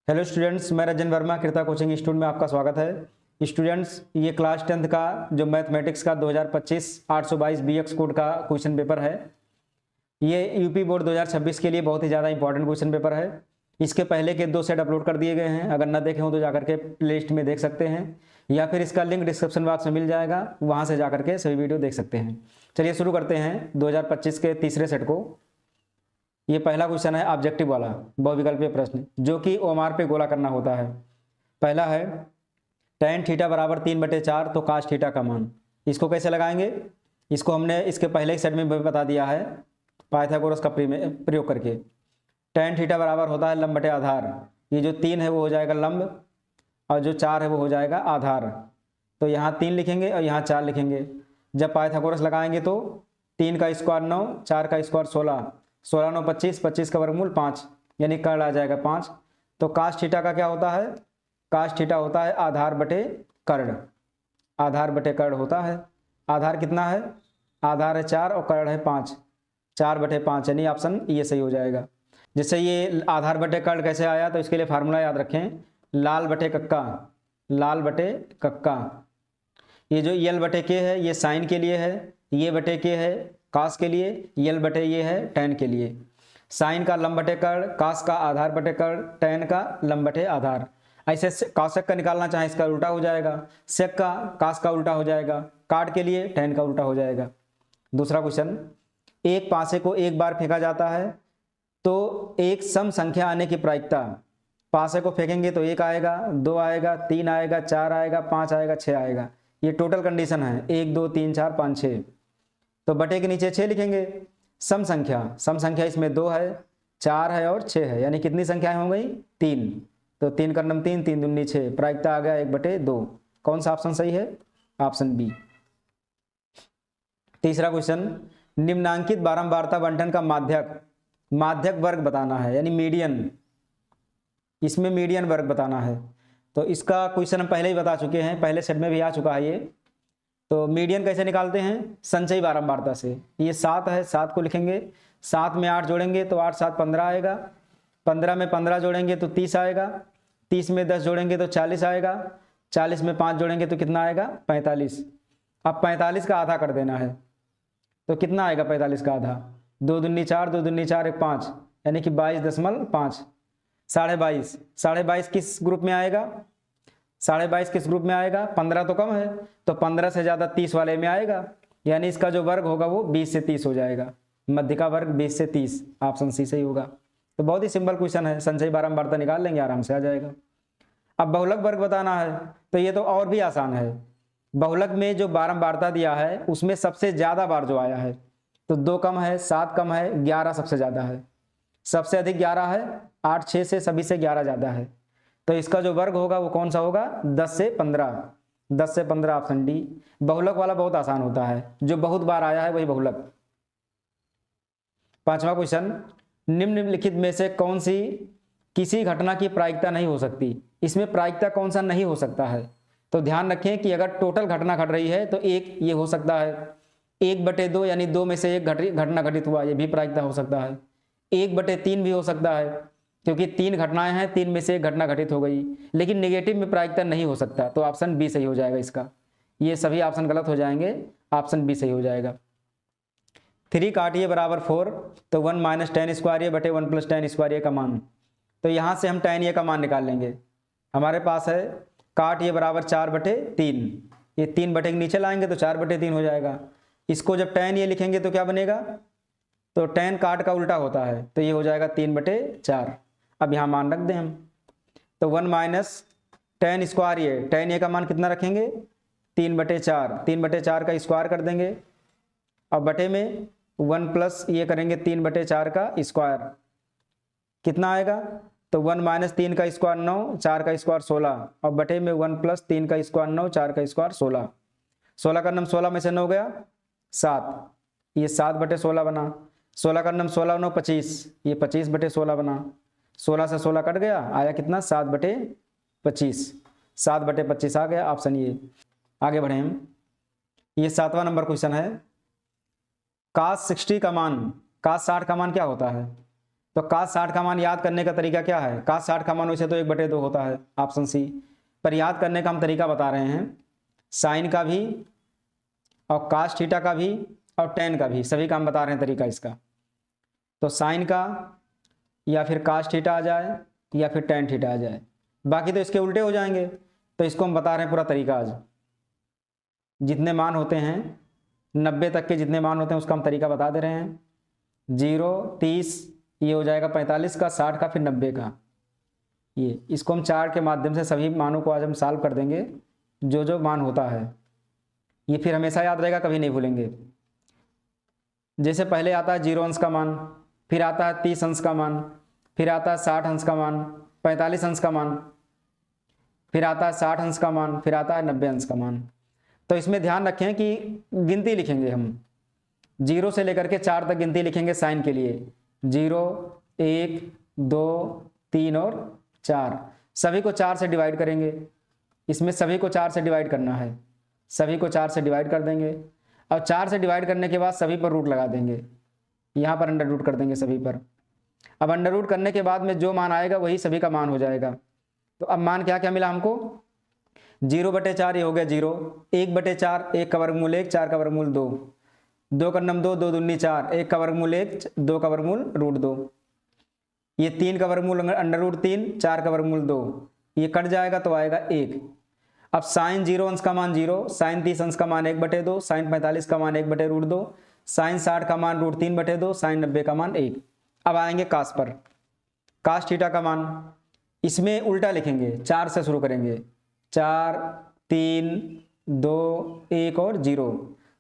Hello students, मैं रजन वर्मा कृता coaching institute में आपका स्वागत है। स्टूडेंट्स, ये क्लास 10th का जो मैथमेटिक्स का 2025 822 बीएक्स कोड का क्वेश्चन पेपर है। ये यूपी बोर्ड 2026 के लिए बहुत ही ज़्यादा इंपॉर्टेंट क्वेश्चन पेपर है। इसके पहले के 2 सेट अपलोड कर दिए गए हैं, अगर ना देखे हो तो जाकर के प्लेलिस्ट में देख सकते हैं या फिर इसका लिंक डिस्क्रिप्शन बॉक्स में मिल जाएगा, वहाँ से जाकर के सभी वीडियो देख सकते हैं। चलिए शुरू करते हैं 2025 के तीसरे सेट को। ये पहला क्वेश्चन है ऑब्जेक्टिव वाला बहुविकल्पीय प्रश्न, जो कि ओमार पे गोला करना होता है। पहला है tan थीटा बराबर 3/4 तो cos थीटा का मान। इसको कैसे लगाएंगे? इसको हमने इसके पहले ही सेट में भी बता दिया है पाइथागोरस का प्रयोग करके। tan थीटा बराबर होता है लंब बटे आधार। ये जो 3 है वो हो जाएगा लंब और जो 4 है वो हो जाएगा आधार। तो यहाँ 3 लिखेंगे और यहाँ 4 लिखेंगे। जब पाइथागोरस लगाएंगे तो 3 का स्क्वायर 9, 4 का स्क्वायर 16, 16 9 25, 25 का वर्गमूल 5, यानी कर्ण आ जाएगा 5। तो काश थीटा का क्या होता है? काश थीटा होता है आधार बटे कर्ण। आधार बटे कर्ण होता है। आधार कितना है? आधार है 4 और कर्ण है 5, 4/5, यानी ऑप्शन ये सही हो जाएगा। जैसे ये आधार बटे कर्ण कैसे आया, तो इसके लिए फार्मूला याद रखें, लाल बटे कक्का, लाल बटे कक्का। ये जो यल बटे के है ये साइन के लिए है, ये बटे के है कास के लिए, यल बटे ये है टैन के लिए। साइन का लंब बटे कर्ण, कास का आधार बटे कर्ण, टैन का लंब बटे आधार। ऐसे कासेक का निकालना चाहे इसका उल्टा हो जाएगा, सेक का कास का उल्टा हो जाएगा, काट के लिए टैन का उल्टा हो जाएगा। दूसरा क्वेश्चन, एक पासे को एक बार फेंका जाता है तो एक सम संख्या आने की प्रायिकता। पासे को फेंकेंगे तो 1 आएगा, 2 आएगा, 3 आएगा, 4 आएगा, 5 आएगा, 6 आएगा। ये टोटल कंडीशन है 1 2 3 4 5 6। तो बटे के नीचे 6 लिखेंगे। सम संख्या, सम संख्या इसमें 2 है, 4 है और 6 है, यानी कितनी संख्याएं हो गई? 3। तो 3 कर्नम 3, 3 दूनी 6, प्रायिकता आ गया 1/2। कौन सा ऑप्शन सही है? Option B. तीसरा क्वेश्चन, निम्नांकित बारंबारता बंटन का माध्यक, माध्यक वर्ग बताना है, यानी मीडियन। इसमें मीडियन वर्ग बताना है। तो इसका क्वेश्चन हम पहले ही बता चुके हैं, पहले सेट में भी आ चुका है ये। तो मीडियन कैसे निकालते हैं? संचयी बारंबारता से। ये 7 है, 7 को लिखेंगे, 7 में 8 जोड़ेंगे तो 8 7 15 आएगा, 15 में 15 जोड़ेंगे तो 30 आएगा, 30 में 10 जोड़ेंगे तो 40 आएगा, 40 में 5 जोड़ेंगे तो कितना आएगा? 45। अब 45 का आधा कर देना है, तो कितना आएगा 45 का आधा? 2 दूनी 4, 2 दूनी 4, 1 5, यानी कि 22.5। 22.5, 22.5 किस ग्रुप में आएगा? 22.5 किस ग्रुप में आएगा? 15 तो कम है, तो 15 से ज़्यादा 30 वाले में आएगा, यानी इसका जो वर्ग होगा वो 20 से 30 हो जाएगा। मध्य का वर्ग 20 से 30, ऑप्शन सी सही होगा। तो बहुत ही सिंपल क्वेश्चन है, संचयी बारंबारता निकाल लेंगे, आराम से आ जाएगा। अब बहुलक वर्ग बताना है, तो ये तो और भी आसान है। बहुलक में जो बारंबारता दिया है उसमें सबसे ज़्यादा बार जो आया है, तो 2 कम है, 7 कम है, 11 सबसे ज़्यादा है। सबसे अधिक 11 है, 8 6 से सभी से 11 ज़्यादा है। तो इसका जो वर्ग होगा वो कौन सा होगा? 10 से 15, 10 से 15, ऑप्शन डी। बहुलक वाला बहुत आसान होता है, जो बहुत बार आया है वही बहुलक। पांचवा क्वेश्चन, निम्नलिखित में से कौन सी किसी घटना की प्रायिकता नहीं हो सकती? इसमें प्रायिकता कौन सा नहीं हो सकता है? तो ध्यान रखें कि अगर टोटल घटना घट रही है तो एक ये हो सकता है, 1/2, यानी 2 में से 1 घटना घटित हुआ, ये भी प्रायिकता हो सकता है। 1/3 भी हो सकता है, क्योंकि 3 घटनाएं हैं, 3 में से 1 घटना घटित हो गई, लेकिन नेगेटिव में प्रायिकता नहीं हो सकता, तो ऑप्शन बी सही हो जाएगा इसका। ये सभी ऑप्शन गलत हो जाएंगे, ऑप्शन बी सही हो जाएगा। 3 काटिए बराबर 4, तो 1 - tan स्क्वायर बटे 1 + tan स्क्वायर का मान। तो यहाँ से हम tan का मान निकाल लेंगे। हमारे पास है काट ये बराबर 4/3, ये 3 बटे के नीचे लाएंगे तो 4/3 हो जाएगा। इसको जब tan ये लिखेंगे तो क्या बनेगा? तो tan काट का उल्टा होता है, तो ये हो जाएगा 3/4। अब यहाँ मान रख दें हम, तो 1 - tan स्क्वायर, tan ए का मान कितना रखेंगे? 3/4, 3/4 का स्क्वायर कर देंगे, अब बटे में 1 प्लस ये करेंगे 3/4 का स्क्वायर, कितना आएगा? तो 1 - 3 का स्क्वायर 9, 4 का स्क्वायर 16, और बटे में 1 + 3 का स्क्वायर 9, 4 का स्क्वायर 16। 16 का नम 16 में से 9 गया 7, ये 7/16 बना। 16 का नम 16 9 25, ये 25/16 बना। 16 से 16 कट गया, आया कितना? 7/25, 7/25 आ गया, ऑप्शन ये। आगे बढ़े हम, ये 7वां नंबर क्वेश्चन है। cos 60 का मान, cos 60 का मान क्या होता है? तो cos 60 का मान याद करने का तरीका क्या है? cos 60 का मान वैसे तो 1/2 होता है, ऑप्शन सी, पर याद करने का हम तरीका बता रहे हैं। साइन का भी और cos थीटा का भी और tan का भी, सभी का हम बता रहे हैं तरीका इसका। तो साइन का या फिर cos थीटा आ जाए या फिर tan थीटा आ जाए, बाकी तो इसके उल्टे हो जाएंगे। तो इसको हम बता रहे हैं पूरा तरीका आज। जितने मान होते हैं 90 तक के जितने मान होते हैं उसका हम तरीका बता दे रहे हैं। 0, 30, ये हो जाएगा 45 का, 60 का, फिर 90 का। ये इसको हम चार्ट के माध्यम से सभी मानों को आज हम सॉल्व कर देंगे, जो जो मान होता है ये फिर हमेशा याद रहेगा, कभी नहीं भूलेंगे। जैसे पहले आता है 0 अंश का मान, फिर आता है 30 अंश का मान, फिर आता है 60 अंश का मान, 45 अंश का मान, फिर आता है 60 अंश का मान, फिर आता है 90 अंश का मान। तो इसमें ध्यान रखें कि गिनती लिखेंगे हम, 0 से लेकर के 4 तक गिनती लिखेंगे साइन के लिए। 0, 1, 2, 3 और 4, सभी को 4 से डिवाइड करेंगे। इसमें सभी को 4 से डिवाइड करना है, सभी को 4 से डिवाइड कर देंगे। और 4 से डिवाइड करने के बाद सभी पर रूट लगा देंगे, यहाँ पर अंडर रूट कर देंगे सभी पर। अब अंडर रूट करने के बाद में जो मान आएगा वही सभी का मान हो जाएगा। तो अब मान क्या क्या मिला हमको? 0/4 ये हो गया 0, 1/4 1 का वर्गमूल 1, 4 का वर्गमूल 2, 2 का नम 2, 2 दूनी 4, 1 का वर्गमूल 1, 2 का वर्गमूल √2, ये 3 का वर्गमूल अंडर रूट 3, 4 का वर्गमूल 2, ये कट जाएगा तो आएगा 1। अब साइन 0 अंश का मान 0, साइन 30 अंश का मान 1/2, साइन 45 का मान 1/√2, साइन 60 का मान √3/2, साइन 90 का मान 1। अब आएंगे कास पर, कास थीटा का मान, इसमें उल्टा लिखेंगे, 4 से शुरू करेंगे, 4, 3, 2, 1 और 0,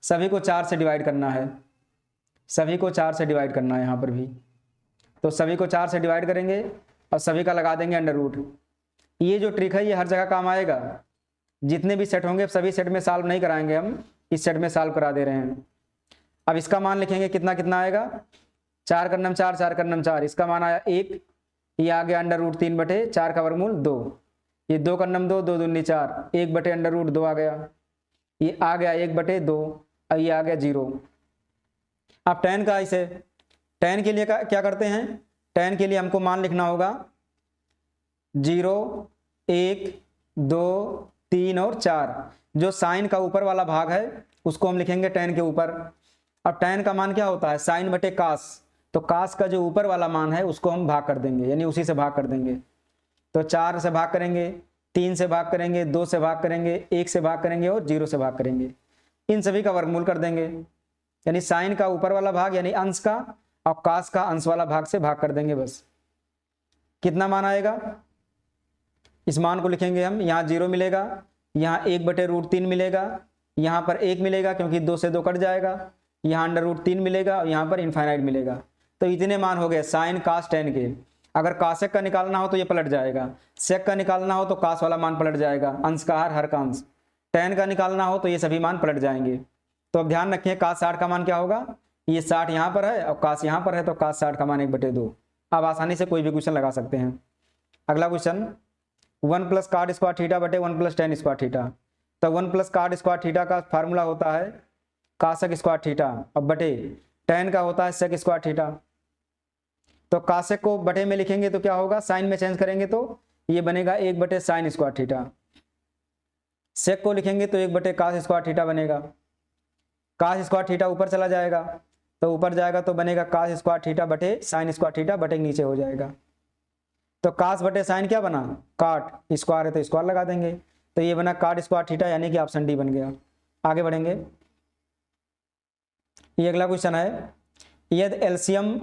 सभी को 4 से डिवाइड करना है, सभी को 4 से डिवाइड करना है यहाँ पर भी। तो सभी को 4 से डिवाइड करेंगे और सभी का लगा देंगे अंडर रूट। ये जो ट्रिक है ये हर जगह काम आएगा, जितने भी सेट होंगे सभी सेट में सॉल्व नहीं कराएंगे हम, इस सेट में सॉल्व करा दे रहे हैं। अब इसका मान लिखेंगे, कितना कितना आएगा? 4 का नम 4, 4 का नम 4, इसका मान आया 1, ये आ गया अंडर रूट 3/4 का वर्गमूल 2, ये 2 का नम 2, 2 दूनी 4, 1/√2 आ गया, ये आ गया 1/2, और ये आ गया 0। अब tan का, इसे tan के लिए क्या करते हैं? tan के लिए हमको मान लिखना होगा 0, 1, 2, 3 और 4। जो साइन का ऊपर वाला भाग है उसको हम लिखेंगे tan के ऊपर। अब tan का मान क्या होता है? साइन बटे कास, तो कास का जो ऊपर वाला मान है उसको हम भाग कर देंगे, यानी उसी से भाग कर देंगे। तो 4 से भाग करेंगे, 3 से भाग करेंगे, 2 से भाग करेंगे, 1 से भाग करेंगे और 0 से भाग करेंगे। इन सभी का वर्गमूल कर देंगे, यानी साइन का ऊपर वाला भाग यानी अंश का और कास का अंश वाला भाग से भाग कर देंगे बस। कितना मान आएगा? इस मान को लिखेंगे हम, यहाँ 0 मिलेगा, यहाँ 1/√3 मिलेगा, यहाँ पर 1 मिलेगा क्योंकि 2 से 2 कट जाएगा, यहाँ अंडर√3 मिलेगा और यहाँ पर इनफाइनाइट मिलेगा। तो इतने मान हो गए साइन कास tan के। अगर कासेक का निकालना हो तो ये पलट जाएगा, सेक का निकालना हो तो कास वाला मान पलट जाएगा, अंश का हर का अंश। tan का निकालना हो तो ये सभी मान पलट जाएंगे। तो अब ध्यान रखिए कास 60 का मान क्या होगा? ये 60 यहाँ पर है और कास यहाँ पर है, तो कास 60 का मान 1/2। अब आसानी से कोई भी क्वेश्चन लगा सकते हैं। अगला क्वेश्चन, 1 + cot² थीटा बटे 1 + tan² थीटा। तो 1 + cot² थीटा का फार्मूला होता है cosec² थीटा, अब बटे tan का होता है sec² थीटा। तो कासेक को बटे में लिखेंगे तो क्या होगा? साइन में चेंज करेंगे तो ये बनेगा 1/sin² थीटा। सेक को लिखेंगे तो 1/cos² थीटा बनेगा। cos² थीटा ऊपर चला जाएगा, तो ऊपर जाएगा तो बनेगा cos² थीटा बटे sin² थीटा बटे नीचे हो जाएगा। तो cos बटे साइन क्या बना? काट, स्क्वायर है तो स्क्वायर लगा देंगे, तो ये बना cot² थीटा, यानी कि ऑप्शन डी बन गया। आगे बढ़ेंगे, ये अगला क्वेश्चन है, यदि एलसीएम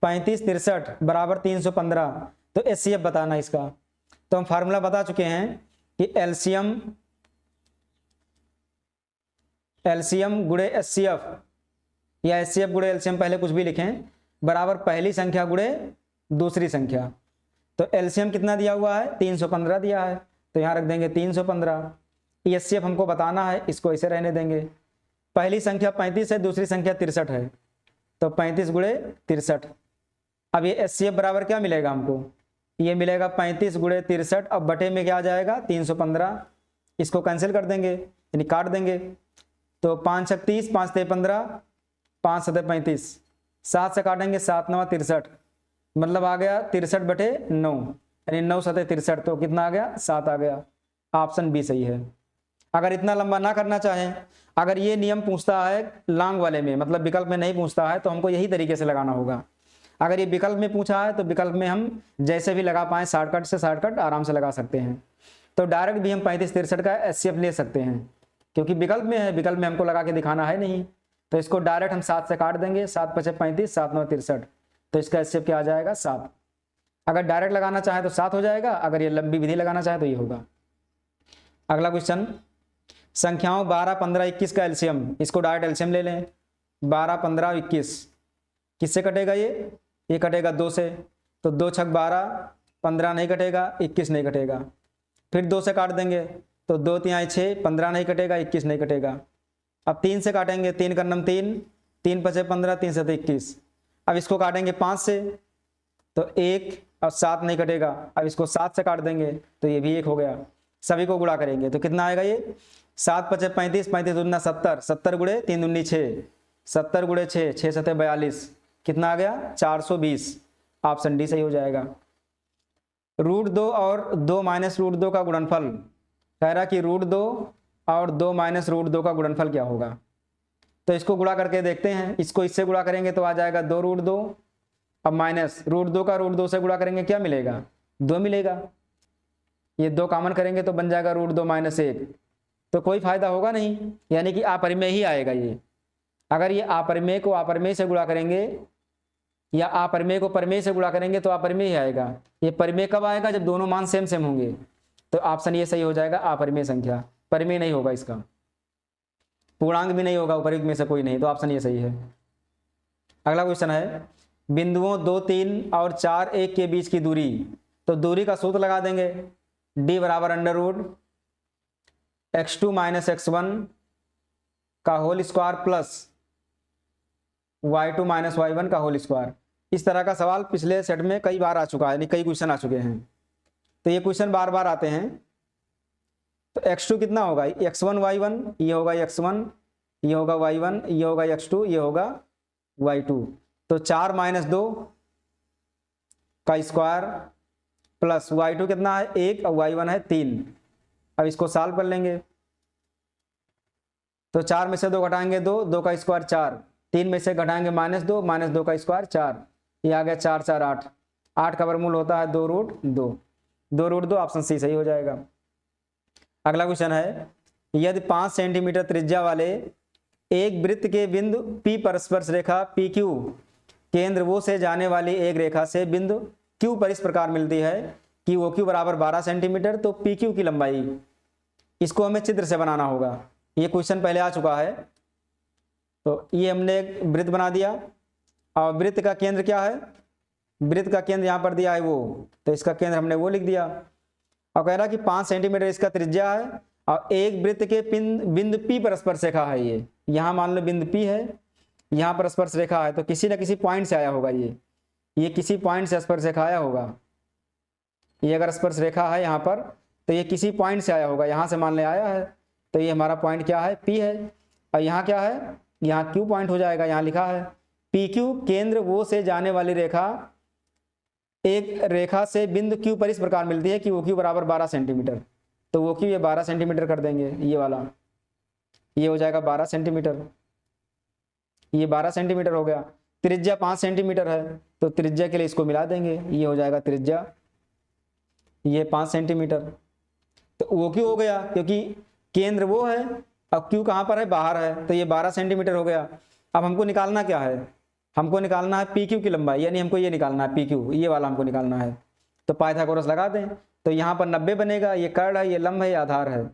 35, 63 बराबर 315, तो एचसीएफ बताना इसका। तो हम फार्मूला बता चुके हैं कि एलसीएम गुणे एचसीएफ या एचसीएफ गुणे एलसीएम, पहले कुछ भी लिखें, बराबर पहली संख्या गुणे दूसरी संख्या। तो एलसीएम कितना दिया हुआ है? 315 दिया है, तो यहाँ रख देंगे 315। एचसीएफ हमको बताना है, इसको ऐसे रहने देंगे। पहली संख्या 35 है, दूसरी संख्या 63 है, तो 35 गुणे 63। अब ये एचसीएफ बराबर क्या मिलेगा हमको? ये मिलेगा 35 गुणे 63, अब बटे में क्या आ जाएगा? 315। इसको कैंसिल कर देंगे, यानी काट देंगे। तो 5 × 30, 5 × 15, 5 × 35, 7 से काटेंगे 7 × 9 = 63, मतलब आ गया 63/9, यानी 9 सतह 63, तो कितना आ गया 7 आ गया। ऑप्शन बी सही है। अगर इतना लंबा ना करना चाहें, अगर ये नियम पूछता है लॉन्ग वाले में, मतलब विकल्प में नहीं पूछता है, तो हमको यही तरीके से लगाना होगा। अगर ये विकल्प में पूछा है तो विकल्प में हम जैसे भी लगा पाएँ, शॉर्टकट से शॉर्टकट आराम से लगा सकते हैं। तो डायरेक्ट भी हम 35-63 का एचसीएफ ले सकते हैं, क्योंकि विकल्प में है, विकल्प में हमको लगा के दिखाना है नहीं। तो इसको डायरेक्ट हम 7 से काट देंगे, 7×5 = 35, 7×9 = 63, तो इसका एचसीएफ क्या आ जाएगा 7। अगर डायरेक्ट लगाना चाहे तो 7 हो जाएगा, अगर ये लंबी विधि लगाना चाहे तो ये होगा। अगला क्वेश्चन, संख्याओं 12, 15, 21 का एलसीएम, इसको डायरेक्ट एलसीएम ले लें। 12, 15, 21 किससे कटेगा? ये कटेगा 2 से, तो 2 छक 12, 15 नहीं कटेगा, 21 नहीं कटेगा। फिर 2 से काट देंगे, तो 2 तिहाई 6, 15 नहीं कटेगा, 21 नहीं कटेगा। अब 3 से काटेंगे, 3 का नम 3, 3 × 5 = 15, 3 × 7 = 21। अब इसको काटेंगे 5 से, तो 1, अब 7 नहीं कटेगा। अब इसको 7 से काट देंगे, तो ये भी 1 हो गया। सभी को गुणा करेंगे तो कितना आएगा? ये 7 × 5 = 35, 35 दूना 70, 70 × 3 दूनी 6, 70 × 6, 6 × 7 = 42, कितना आ गया? 420। ऑप्शन डी सही हो जाएगा। √2 और 2 - √2 का गुणनफल, कह रहा कि √2 और 2 - √2 का गुणनफल क्या होगा? तो इसको गुणा करके देखते हैं। इसको इससे गुणा करेंगे तो आ जाएगा 2√2, अब माइनस √2 का √2 से गुणा करेंगे, क्या मिलेगा? 2 मिलेगा। ये 2 कॉमन करेंगे तो बन जाएगा √2 - 1, तो कोई फायदा होगा नहीं, यानी कि अपरिमेय ही आएगा ये। अगर ये अपरिमेय को अपरिमेय से गुणा करेंगे या अपरिमेय को परिमेय से गुणा करेंगे तो अपरिमेय ही आएगा। ये परिमेय कब आएगा? जब दोनों मान सेम सेम होंगे। तो ऑप्शन ये सही हो जाएगा, अपरिमेय संख्या। परिमेय नहीं होगा इसका, पूर्णांक भी नहीं होगा, उपयुक्त में से कोई नहीं, तो ऑप्शन ये सही है। अगला क्वेश्चन है, बिंदुओं 2, 3 और 4, 1 के बीच की दूरी, तो दूरी का सूत्र लगा देंगे। d = √x2 - x1 का whole square plus y2 - y1 का होल स्क्वायर। इस तरह का सवाल पिछले सेट में कई बार आ चुका है, यानी कई क्वेश्चन आ चुके हैं, तो ये क्वेश्चन बार बार आते हैं। तो x2 कितना होगा? x1 y1, ये होगा x1, ये होगा y1, ये होगा x2, ये होगा y2। तो 4 - 2 का स्क्वायर प्लस y2 कितना है? 1 और y1 है 3। अब इसको सॉल्व कर लेंगे, तो 4 में से 2 घटाएंगे 2, 2 का स्क्वायर 4, 3 में से घटाएंगे -2, -2 का स्क्वायर 4, ये आ गया 4 × 4 = 8, 8 का वर्गमूल होता है 2√2, 2√2, ऑप्शन सी सही हो जाएगा। अगला क्वेश्चन है, यदि 5 सेंटीमीटर त्रिज्या वाले एक वृत्त के बिंदु P पर स्पर्श रेखा PQ केंद्र वो से जाने वाली एक रेखा से बिंदु Q पर इस प्रकार मिलती है कि OQ = 12 सेंटीमीटर, तो PQ की लंबाई, इसको हमें चित्र से बनाना होगा। ये क्वेश्चन पहले आ चुका है। तो ये हमने एक वृत्त बना दिया, और वृत्त का केंद्र क्या है? वृत्त का केंद्र यहाँ पर दिया है वो, तो इसका केंद्र हमने वो लिख दिया। और कह रहा कि 5 सेंटीमीटर इसका त्रिज्या है, और एक वृत्त के बिंदु P पर स्पर्श रेखा है। ये यहाँ मान लो बिंदु P है, यहाँ पर स्पर्श रेखा है, तो किसी न किसी पॉइंट से आया होगा। ये किसी पॉइंट से स्पर्श रेखा आया होगा। ये अगर स्पर्श रेखा है यहाँ पर, तो ये किसी पॉइंट से आया होगा, यहाँ से मान ले आया है, तो ये हमारा पॉइंट क्या है? P है। और यहाँ क्या है? यहाँ Q पॉइंट हो जाएगा, यहाँ लिखा है PQ केंद्र वो से जाने वाली रेखा एक रेखा से बिंदु Q पर इस प्रकार मिलती है कि OQ = 12 सेंटीमीटर, तो OQ ये 12 सेंटीमीटर कर देंगे, ये वाला, ये हो जाएगा 12 सेंटीमीटर, ये 12 सेंटीमीटर हो गया। त्रिज्या 5 सेंटीमीटर है, तो त्रिज्या के लिए इसको मिला देंगे, ये हो जाएगा त्रिज्या, ये 5 सेंटीमीटर। तो OQ हो गया, क्योंकि केंद्र वो है, अब Q कहाँ पर है? बाहर है, तो ये 12 सेंटीमीटर हो गया। अब हमको निकालना क्या है? हमको निकालना है PQ की लंबाई, यानी हमको ये निकालना है PQ, ये वाला हमको निकालना है। तो पाइथागोरस लगा दें, तो यहाँ पर 90 बनेगा। ये कर्ण है, ये लंब है, ये आधार है,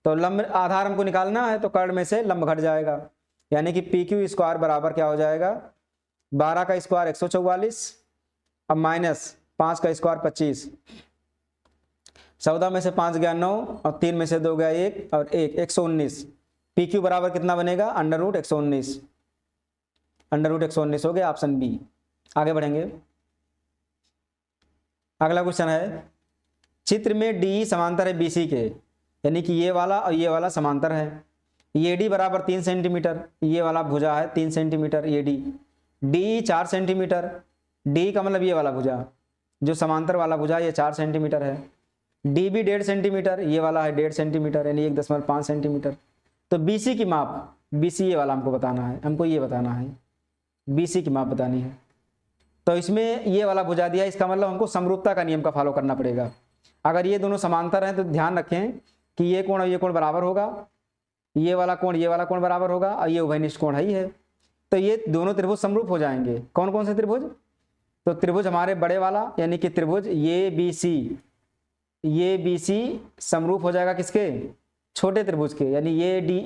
तो लंब आधार हमको निकालना है, तो कर्ण में से लंब घट जाएगा, यानी कि PQ² बराबर क्या हो जाएगा? 12 का स्क्वायर 144, अब माइनस 5 का स्क्वायर 25, 14 में से 5 गया 9, और 3 में से 2 गया 1 और 1, 119। PQ बराबर कितना बनेगा? √119, √119 हो गया, ऑप्शन बी। आगे बढ़ेंगे। अगला क्वेश्चन है, चित्र में DE समांतर है BC के, यानी कि ये वाला और ये वाला समांतर है। AD = 3 सेंटीमीटर, ये वाला भुजा है 3 centimetre AD, DE 4 centimetre, D का मतलब ये वाला भुजा, जो समांतर वाला भुजा ये 4 सेंटीमीटर है। डी भी 1.5 सेंटीमीटर, ये वाला है 1.5 सेंटीमीटर यानी 1.5 सेंटीमीटर। तो बीसी की माप, बीसी ये वाला हमको बताना है, हमको ये बताना है, बीसी की माप बतानी है। तो इसमें ये वाला भुजा दिया, इसका मतलब हमको समरूपता का नियम का फॉलो करना पड़ेगा। अगर ये दोनों समांतर हैं तो ध्यान रखें कि ये कोण और ये कोण बराबर होगा, ये वाला कोण बराबर होगा, और ये उभयनिष्ठ कोण ही है। तो ये दोनों त्रिभुज समरूप हो जाएंगे। कौन कौन से त्रिभुज? तो त्रिभुज हमारे बड़े वाला यानी कि त्रिभुज ये बी सी समरूप हो जाएगा किसके? छोटे त्रिभुज के, यानी ये डी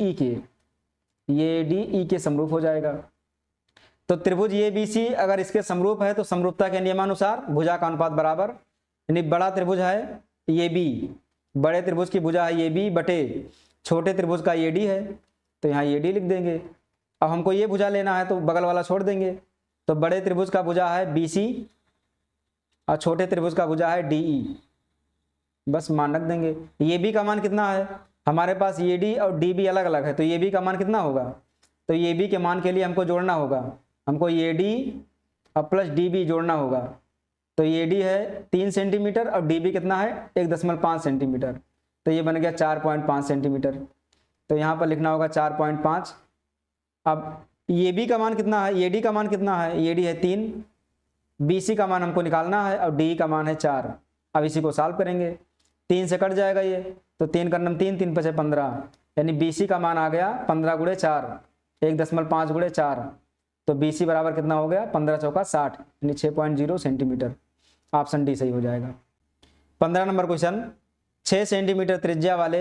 ई के समरूप हो जाएगा। तो त्रिभुज ये बी सी अगर इसके समरूप है तो समरूपता के नियमानुसार भुजा का अनुपात बराबर, यानी बड़ा त्रिभुज है ये बी, बड़े त्रिभुज की भुजा है ये बी बटे छोटे त्रिभुज का ये डी है, तो यहाँ ये डी लिख देंगे। अब हमको ये भुजा लेना है तो बगल वाला छोड़ देंगे। तो बड़े त्रिभुज का भुजा है बी सी और छोटे त्रिभुज का भुजा है डी ई, बस मान रख देंगे। ये बी का मान कितना है? हमारे पास ये डी और डी बी अलग अलग है, तो ये बी का मान कितना होगा? तो ये बी के मान के लिए हमको जोड़ना होगा, हमको ये डी और प्लस डी बी जोड़ना होगा। तो ये डी है 3 सेंटीमीटर और डी बी कितना है? 1.5 सेंटीमीटर, तो ये बन गया 4.5 सेंटीमीटर। तो यहाँ पर लिखना होगा 4.5। अब ये बी का मान कितना है? ये डी का मान कितना है? ये डी है 3, बी सी का मान हमको निकालना है और डी का मान है 4। अब इसी को सॉल्व करेंगे, 3 से कट जाएगा ये, तो 3 का नम 3, 3 × 5 = 15, यानी बी सी का मान आ गया 15 × 4, 1.5 × 4, तो बी सी बराबर कितना हो गया? 15 × 4 = 60, यानी 6.0 सेंटीमीटर। ऑप्शन डी सही हो जाएगा। 15 नंबर क्वेश्चन, 6 सेंटीमीटर त्रिज्या वाले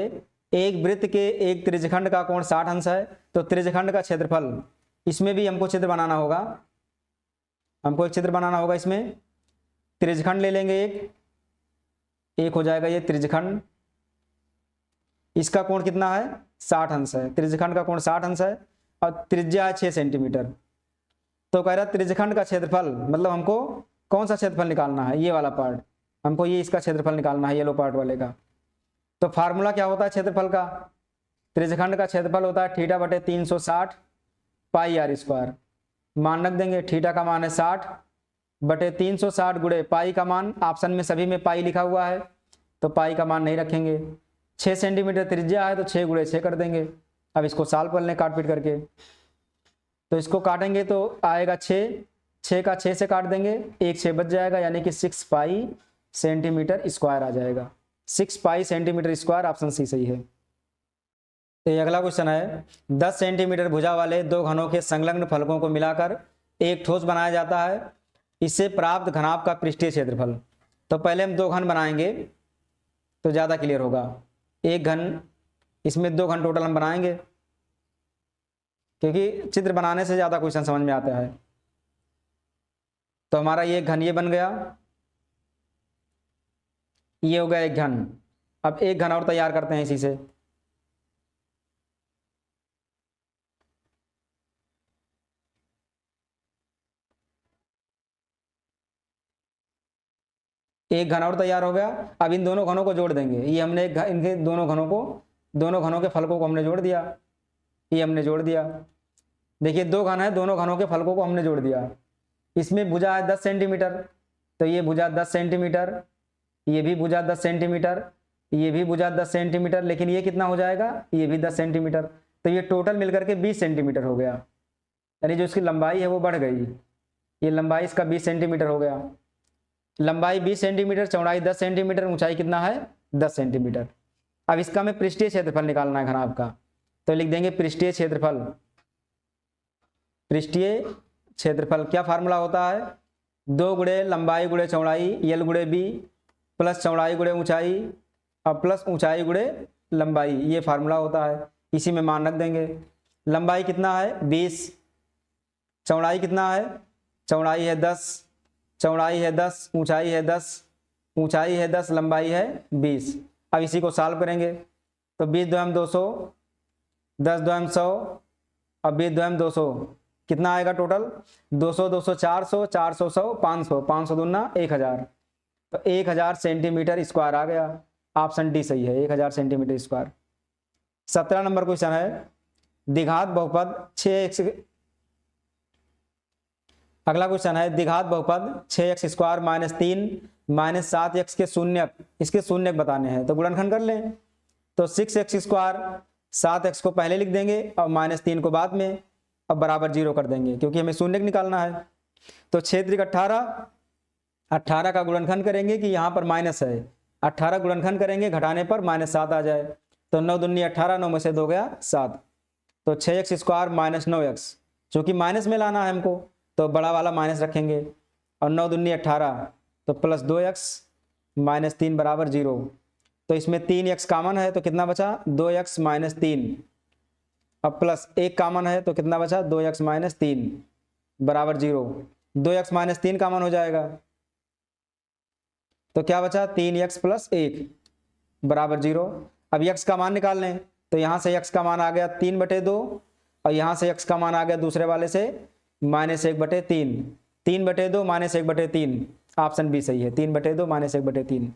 एक वृत्त के एक त्रिज्यखंड का कोण 60 अंश है, तो त्रिज्यखंड का क्षेत्रफल, इसमें भी हमको चित्र बनाना होगा, हमको एक चित्र बनाना होगा। इसमें त्रिज्यखंड ले लेंगे, एक हो जाएगा ये त्रिज्यखंड, इसका कोण कितना है? 60 अंश है। त्रिज्यखंड का कोण 60 अंश है और त्रिज्या है 6 सेंटीमीटर। तो कह रहा त्रिज्यखंड का क्षेत्रफल, मतलब हमको कौन सा क्षेत्रफल निकालना है? ये वाला पार्ट, हमको ये इसका क्षेत्रफल निकालना है, येलो पार्ट वाले का। तो फार्मूला क्या होता है क्षेत्रफल का? त्रिज्यखंड का क्षेत्रफल होता है थीटा बटे 360 पाई आर स्क्वायर। मान रख देंगे, थीटा का मान है 60 बटे 360 गुणे पाई का मान, ऑप्शन में सभी में पाई लिखा हुआ है तो पाई का मान नहीं रखेंगे। 6 सेंटीमीटर त्रिज्या है तो 6 × 6 कर देंगे। अब इसको सॉल्व कर लें काट पीट करके, तो इसको काटेंगे तो आएगा 6 का 6 से काट देंगे, 1 6 बच जाएगा, यानी कि 6 पाई सेंटीमीटर स्क्वायर आ जाएगा। 6 pi centimetre square, option C सही है। तो ये अगला क्वेश्चन है, 10 सेंटीमीटर भुजा वाले 2 घनों के संलग्न फलकों को मिलाकर एक ठोस बनाया जाता है, इससे प्राप्त घनाभ का पृष्ठीय क्षेत्रफल। तो पहले हम 2 घन बनाएंगे तो ज़्यादा क्लियर होगा। एक घन, इसमें 2 घन टोटल हम बनाएंगे, क्योंकि चित्र बनाने से ज़्यादा क्वेश्चन समझ में आता है। तो हमारा ये घन ये बन गया, ये हो गया एक घन। अब एक घन और तैयार करते हैं इसी से। एक घन और तैयार हो गया। अब इन दोनों घनों को जोड़ देंगे। ये हमने इनके दोनों घनों के फलकों को हमने जोड़ दिया, ये हमने जोड़ दिया। देखिए 2 घन है, दोनों घनों के फलकों को हमने जोड़ दिया। इसमें भुजा है 10 सेंटीमीटर, तो ये भुजा 10 सेंटीमीटर, ये भी भुजा 10 सेंटीमीटर, ये भी भुजा 10 सेंटीमीटर, लेकिन ये कितना हो जाएगा? ये भी 10 सेंटीमीटर। तो ये टोटल मिलकर के 20 सेंटीमीटर हो गया, यानी जो इसकी लंबाई है वो बढ़ गई। ये लंबाई इसका 20 सेंटीमीटर हो गया। लंबाई 20 सेंटीमीटर, चौड़ाई 10 सेंटीमीटर, ऊंचाई कितना है? 10 सेंटीमीटर। अब इसका हमें पृष्ठीय क्षेत्रफल निकालना है घनाभ का, तो लिख देंगे पृष्ठीय क्षेत्रफल। पृष्ठीय क्षेत्रफल क्या फार्मूला होता है? 2 गुणे लंबाई गुणे चौड़ाई, यल गुणे बी, प्लस चौड़ाई गुणे ऊंचाई और प्लस ऊंचाई गुणे लंबाई, ये फार्मूला होता है। इसी में मान रख देंगे। लंबाई कितना है? 20, चौड़ाई कितना है? चौड़ाई है 10, चौड़ाई है 10, ऊंचाई है 10, ऊंचाई है 10, लंबाई है 20। अब इसी को सॉल्व करेंगे तो 20 2 200, 10 2 100 और 20 2 200, कितना आएगा टोटल? 200 200 400, 400 100 500, 500 दूना 1000, तो 1000 सेंटीमीटर स्क्वायर आ गया। ऑप्शन डी सही है, 1000 सेंटीमीटर स्क्वायर। 17 नंबर क्वेश्चन है, द्विघात बहुपद 6x अगला क्वेश्चन है द्विघात बहुपद 6x² माइनस 3 माइनस 7x के शून्यक, इसके शून्यक बताने हैं। तो गुणनखंड कर लें, तो 6x², 7x को पहले लिख देंगे और माइनस 3 को बाद में, अब बराबर 0 कर देंगे क्योंकि हमें शून्यक निकालना है। तो 6 × 18, 18 का गुणनखंड करेंगे कि यहाँ पर माइनस है, 18 गुणनखंड करेंगे घटाने पर -7 आ जाए। तो 9 दूनी 18, 9 में से 2 गया 7। तो 6x² माइनस 9x, चूँकि माइनस में लाना है हमको तो बड़ा वाला माइनस रखेंगे, और 9 दूनी 18 तो प्लस 2x माइनस 3 बराबर 0। तो इसमें 3x कॉमन है तो कितना बचा 2x माइनस 3, अब प्लस 1 कॉमन है तो कितना बचा 2x माइनस 3 बराबर 0। 2x माइनस 3 कॉमन हो जाएगा तो क्या बचा 3x प्लस 1 बराबर 0। अब x का मान निकाल लें, तो यहाँ से x का मान आ गया 3/2 और यहाँ से x का मान आ गया दूसरे वाले से -1/3, 3/2 -1/3, ऑप्शन बी सही है, 3/2 -1/3।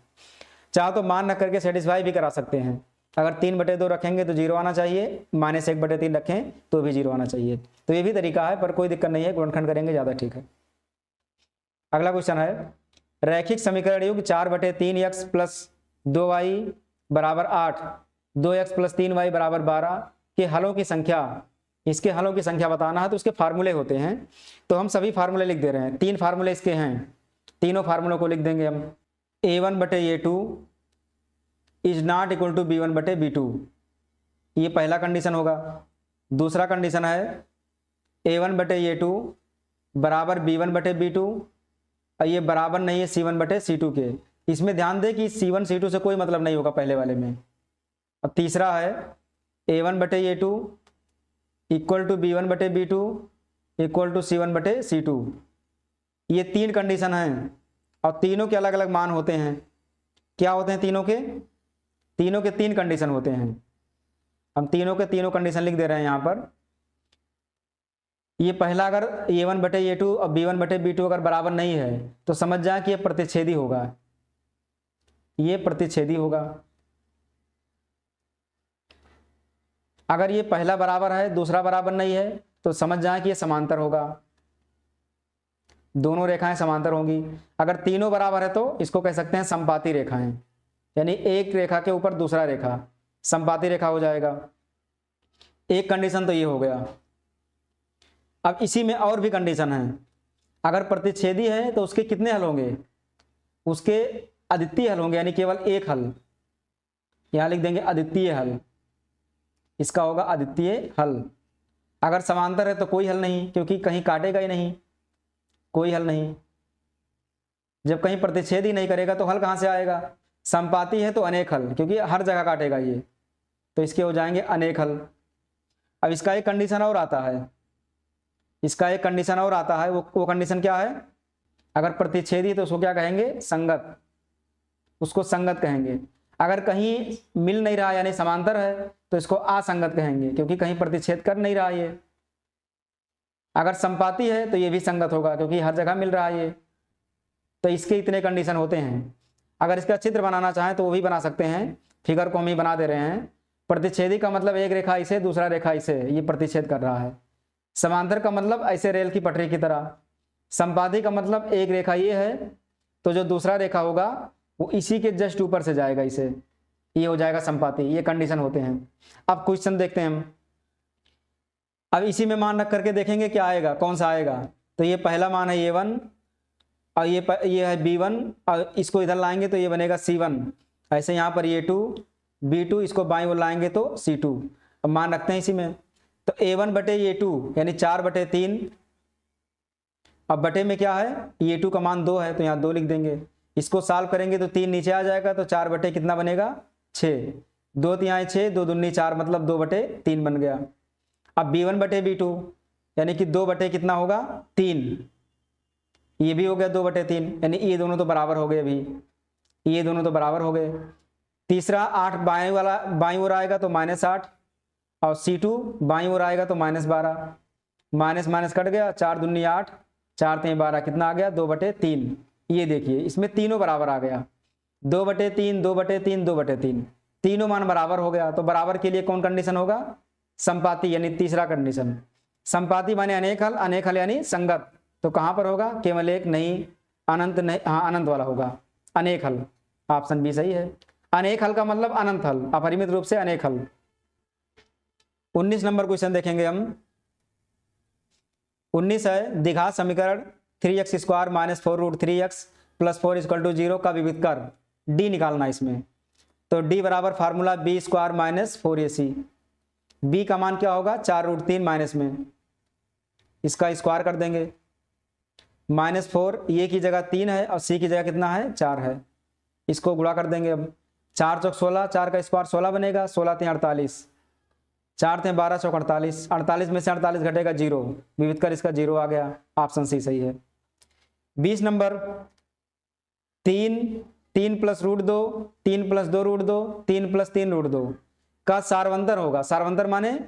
चाहो तो मान रख करके सेटिस्फाई भी करा सकते हैं, अगर 3/2 रखेंगे तो 0 आना चाहिए, -1/3 रखें तो भी 0 आना चाहिए। तो ये भी तरीका है, पर कोई दिक्कत नहीं है, गुणनखंड करेंगे ज़्यादा ठीक है। अगला क्वेश्चन है रैखिक समीकरण युग 4/3x प्लस 2y बराबर 8, 2x प्लस 3y बराबर 12 के हलों की संख्या, इसके हलों की संख्या बताना है। तो उसके फार्मूले होते हैं, तो हम सभी फार्मूले लिख दे रहे हैं। 3 फार्मूले इसके हैं, तीनों फार्मूलों को लिख देंगे हम। a1/a2 is not equal to b1/b2, ये पहला कंडीशन होगा। दूसरा कंडीशन है a1/a2 बराबर b1/b2 और ये बराबर नहीं है c1/c2 के। इसमें ध्यान दें कि c1 c2 से कोई मतलब नहीं होगा पहले वाले में। अब तीसरा है a1/a2 equal to b1/b2 equal to c1/c2। ये 3 कंडीशन हैं और तीनों के अलग अलग मान होते हैं। क्या होते हैं तीनों के? तीनों के 3 कंडीशन होते हैं। हम तीनों के तीनों कंडीशन लिख दे रहे हैं यहाँ पर। ये पहला अगर a1/a2 और b1/b2 अगर बराबर नहीं है तो समझ जाए कि ये प्रतिच्छेदी होगा, ये प्रतिच्छेदी होगा। अगर ये पहला बराबर है दूसरा बराबर नहीं है तो समझ जाए कि ये समांतर होगा, दोनों रेखाएं समांतर होंगी। अगर तीनों बराबर है तो इसको कह सकते हैं समपाती रेखाएं, यानी एक रेखा के ऊपर दूसरा रेखा समपाती रेखा हो जाएगा। एक कंडीशन तो ये हो गया। अब इसी में और भी कंडीशन है। अगर प्रतिच्छेदी है तो उसके कितने हल होंगे? उसके अद्वितीय हल होंगे, यानी केवल एक हल। यहां लिख देंगे अद्वितीय हल, इसका होगा अद्वितीय हल। अगर समांतर है तो कोई हल नहीं, क्योंकि कहीं काटेगा ही नहीं, कोई हल नहीं। जब कहीं प्रतिच्छेद ही नहीं करेगा तो हल कहां से आएगा? समपाती है तो अनेक हल, क्योंकि हर जगह काटेगा ये, तो इसके हो जाएंगे अनेक हल। अब इसका एक कंडीशन और आता है, इसका एक कंडीशन और आता है। वो कंडीशन क्या है? अगर प्रतिच्छेदी तो उसको क्या कहेंगे? संगत, उसको संगत कहेंगे। अगर कहीं मिल नहीं रहा यानी समांतर है तो इसको असंगत कहेंगे, क्योंकि कहीं प्रतिच्छेद कर नहीं रहा ये। अगर समपाती है तो ये भी संगत होगा, क्योंकि हर जगह मिल रहा है ये। तो इसके इतने कंडीशन होते हैं। अगर इसका चित्र बनाना चाहें तो वो भी बना सकते हैं, फिगर को हम ही बना दे रहे हैं। प्रतिच्छेदी का मतलब एक रेखा इसे, दूसरा रेखा इसे, ये प्रतिच्छेद कर रहा है। समांतर का मतलब ऐसे रेल की पटरी की तरह। संपाती का मतलब एक रेखा ये है तो जो दूसरा रेखा होगा वो इसी के जस्ट ऊपर से जाएगा इसे, ये हो जाएगा संपाती। ये कंडीशन होते हैं। अब क्वेश्चन देखते हैं हम। अब इसी में मान रख करके देखेंगे क्या आएगा, कौन सा आएगा। तो ये पहला मान है a1 और ये है b1 और इसको इधर लाएंगे तो ये बनेगा c1। ऐसे यहाँ पर a2 b2, इसको बाईं ओर लाएंगे तो c2। अब मान रखते हैं इसी में। तो a1/a2 यानी 4/3। अब बटे में क्या है? a2 का मान 2 है तो यहाँ 2 लिख देंगे। इसको सॉल्व करेंगे तो 3 नीचे आ जाएगा, तो 4 कितना बनेगा? 6। 2 तिहाई 6, 2 दूनी 4, मतलब 2/3 बन गया। अब b1/b2 यानी कि 2 कितना होगा? 3। ये भी हो गया 2/3, यानी ये दोनों तो बराबर हो गए। अभी ये दोनों तो बराबर हो गए। तीसरा 8 बाएं वाला बाईं ओर आएगा तो -8 और c2 बाईं ओर आएगा तो -12। माइनस माइनस कट गया, 4 दूनी 8, 4 3 12, कितना आ गया? 2/3। ये देखिए इसमें तीनों बराबर आ गया, 2/3 2/3 2/3, तीनों मान बराबर हो गया। तो बराबर के लिए कौन कंडीशन होगा? संपाती, यानी तीसरा कंडीशन। संपाती माने अनेक हल, अनेक हल यानी संगत। तो कहाँ पर होगा, केवल एक नहीं, अनंत नहीं, हाँ अनंत वाला होगा, अनेक हल, ऑप्शन बी सही है। अनेक हल का मतलब अनंत हल, अपरिमित रूप से अनेक हल। 19 नंबर क्वेश्चन देखेंगे हम। 19 है, द्विघात समीकरण 3x square minus 4√3x plus 4 equal to 0 का विविध कर डी निकालना इसमें। तो डी बराबर formula B square minus 4ac। B का मान क्या होगा, 4√3 माइनस में इसका स्क्वायर कर देंगे, -4, ये की जगह 3 है और सी की जगह कितना है, 4 है, इसको गुणा कर देंगे। अब 4 चौक 16, 4 का स्क्वायर 16 बनेगा, 16 3 48, 4 थे 12 चौक 48, 48 में से 48 घटेगा 0, विविध कर इसका 0 आ गया, ऑप्शन सी सही है। 20 नंबर 3 प्लस √2, 3 प्लस 2√2, 3 प्लस 3√2 का सारवंतर होगा। सारवंतर माने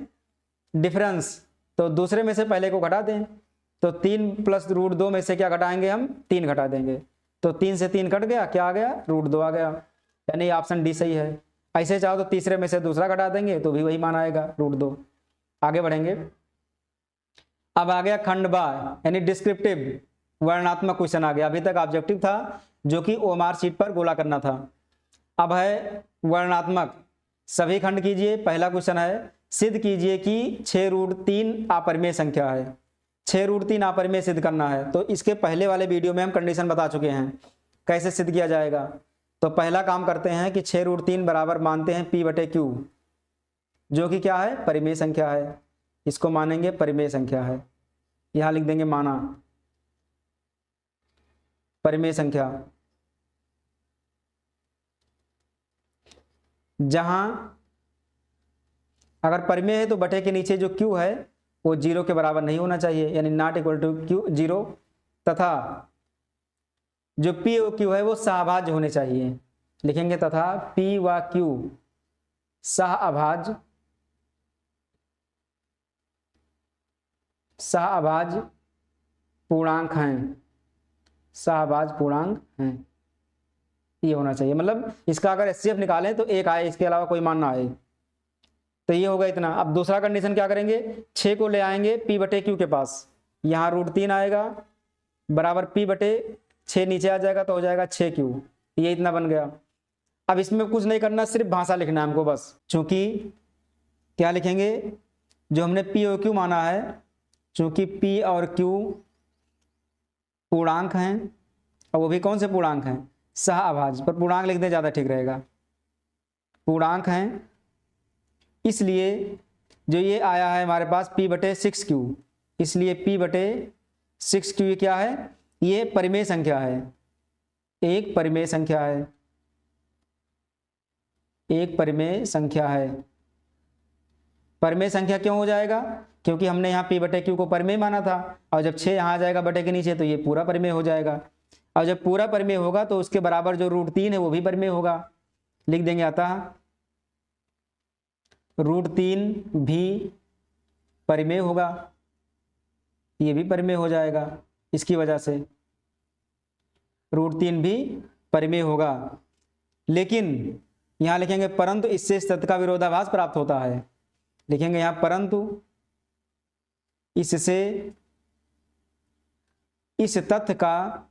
डिफरेंस, तो दूसरे में से पहले को घटा दें, तो 3 प्लस √2 में से क्या घटाएंगे हम, 3 घटा देंगे, तो 3 से 3 कट गया, क्या आ गया, √2 आ गया, यानी ऑप्शन डी सही है। ऐसे चाहो तो तीसरे में से दूसरा घटा देंगे तो भी वही मान आएगा, √2। आगे बढ़ेंगे। अब आ गया खंड बा, यानी डिस्क्रिप्टिव वर्णनात्मक क्वेश्चन आ गया। अभी तक ऑब्जेक्टिव था जो कि ओएमआर शीट पर गोला करना था, अब है वर्णनात्मक। सभी खंड कीजिए। पहला क्वेश्चन है, सिद्ध कीजिए कि 6√3 अपरिमेय संख्या है। 6√3 अपरिमेय सिद्ध करना है, तो इसके पहले वाले वीडियो में हम कंडीशन बता चुके हैं कैसे सिद्ध किया जाएगा। तो पहला काम करते हैं कि 6√3 बराबर मानते हैं P/Q, जो कि क्या है, परिमेय संख्या है, इसको मानेंगे परिमेय संख्या है, यहां लिख देंगे माना परिमेय संख्या। जहां अगर परिमेय है तो बटे के नीचे जो Q है वो 0 के बराबर नहीं होना चाहिए, यानी नॉट इक्वल टू Q 0, तथा जो P और Q है वो सहअभाज्य होने चाहिए। लिखेंगे तथा P व Q सहअभाज्य पूर्णांक हैं, सहअभाज्य पूर्णांक हैं, ये होना चाहिए। मतलब इसका अगर HCF निकालें तो एक आए, इसके अलावा कोई मान ना आए, तो ये होगा इतना। अब दूसरा कंडीशन क्या करेंगे, 6 को ले आएंगे P/Q के पास, यहाँ √3 आएगा बराबर P/6 नीचे आ जाएगा तो हो जाएगा 6Q, ये इतना बन गया। अब इसमें कुछ नहीं करना, सिर्फ भाषा लिखना है हमको बस। चूंकि क्या लिखेंगे, जो हमने P और Q माना है, चूंकि P और Q पूर्णांक हैं, और वो भी कौन से पूर्णांक हैं, सहअभाज्य, पर पूर्णांक लिख दें ज़्यादा ठीक रहेगा, पूर्णांक हैं, इसलिए जो ये आया है हमारे पास P/6Q, इसलिए P/6Q क्या है, ये परिमेय संख्या है, एक परिमेय संख्या है, एक परिमेय संख्या है। परिमेय संख्या क्यों हो जाएगा, क्योंकि हमने यहाँ P/Q को परिमेय माना था, और जब 6 यहाँ आ जाएगा बटे के नीचे तो ये पूरा परिमेय हो जाएगा, और जब पूरा परिमेय होगा तो उसके बराबर जो √3 है वो भी परिमेय होगा। लिख देंगे अतः √3 भी परिमेय होगा, ये भी परिमेय हो जाएगा, इसकी वजह से √3 भी परिमेय होगा। लेकिन यहाँ लिखेंगे परंतु इससे इस तथ्य का विरोधाभास प्राप्त होता है। लिखेंगे यहाँ परंतु इससे इस तथ्य का,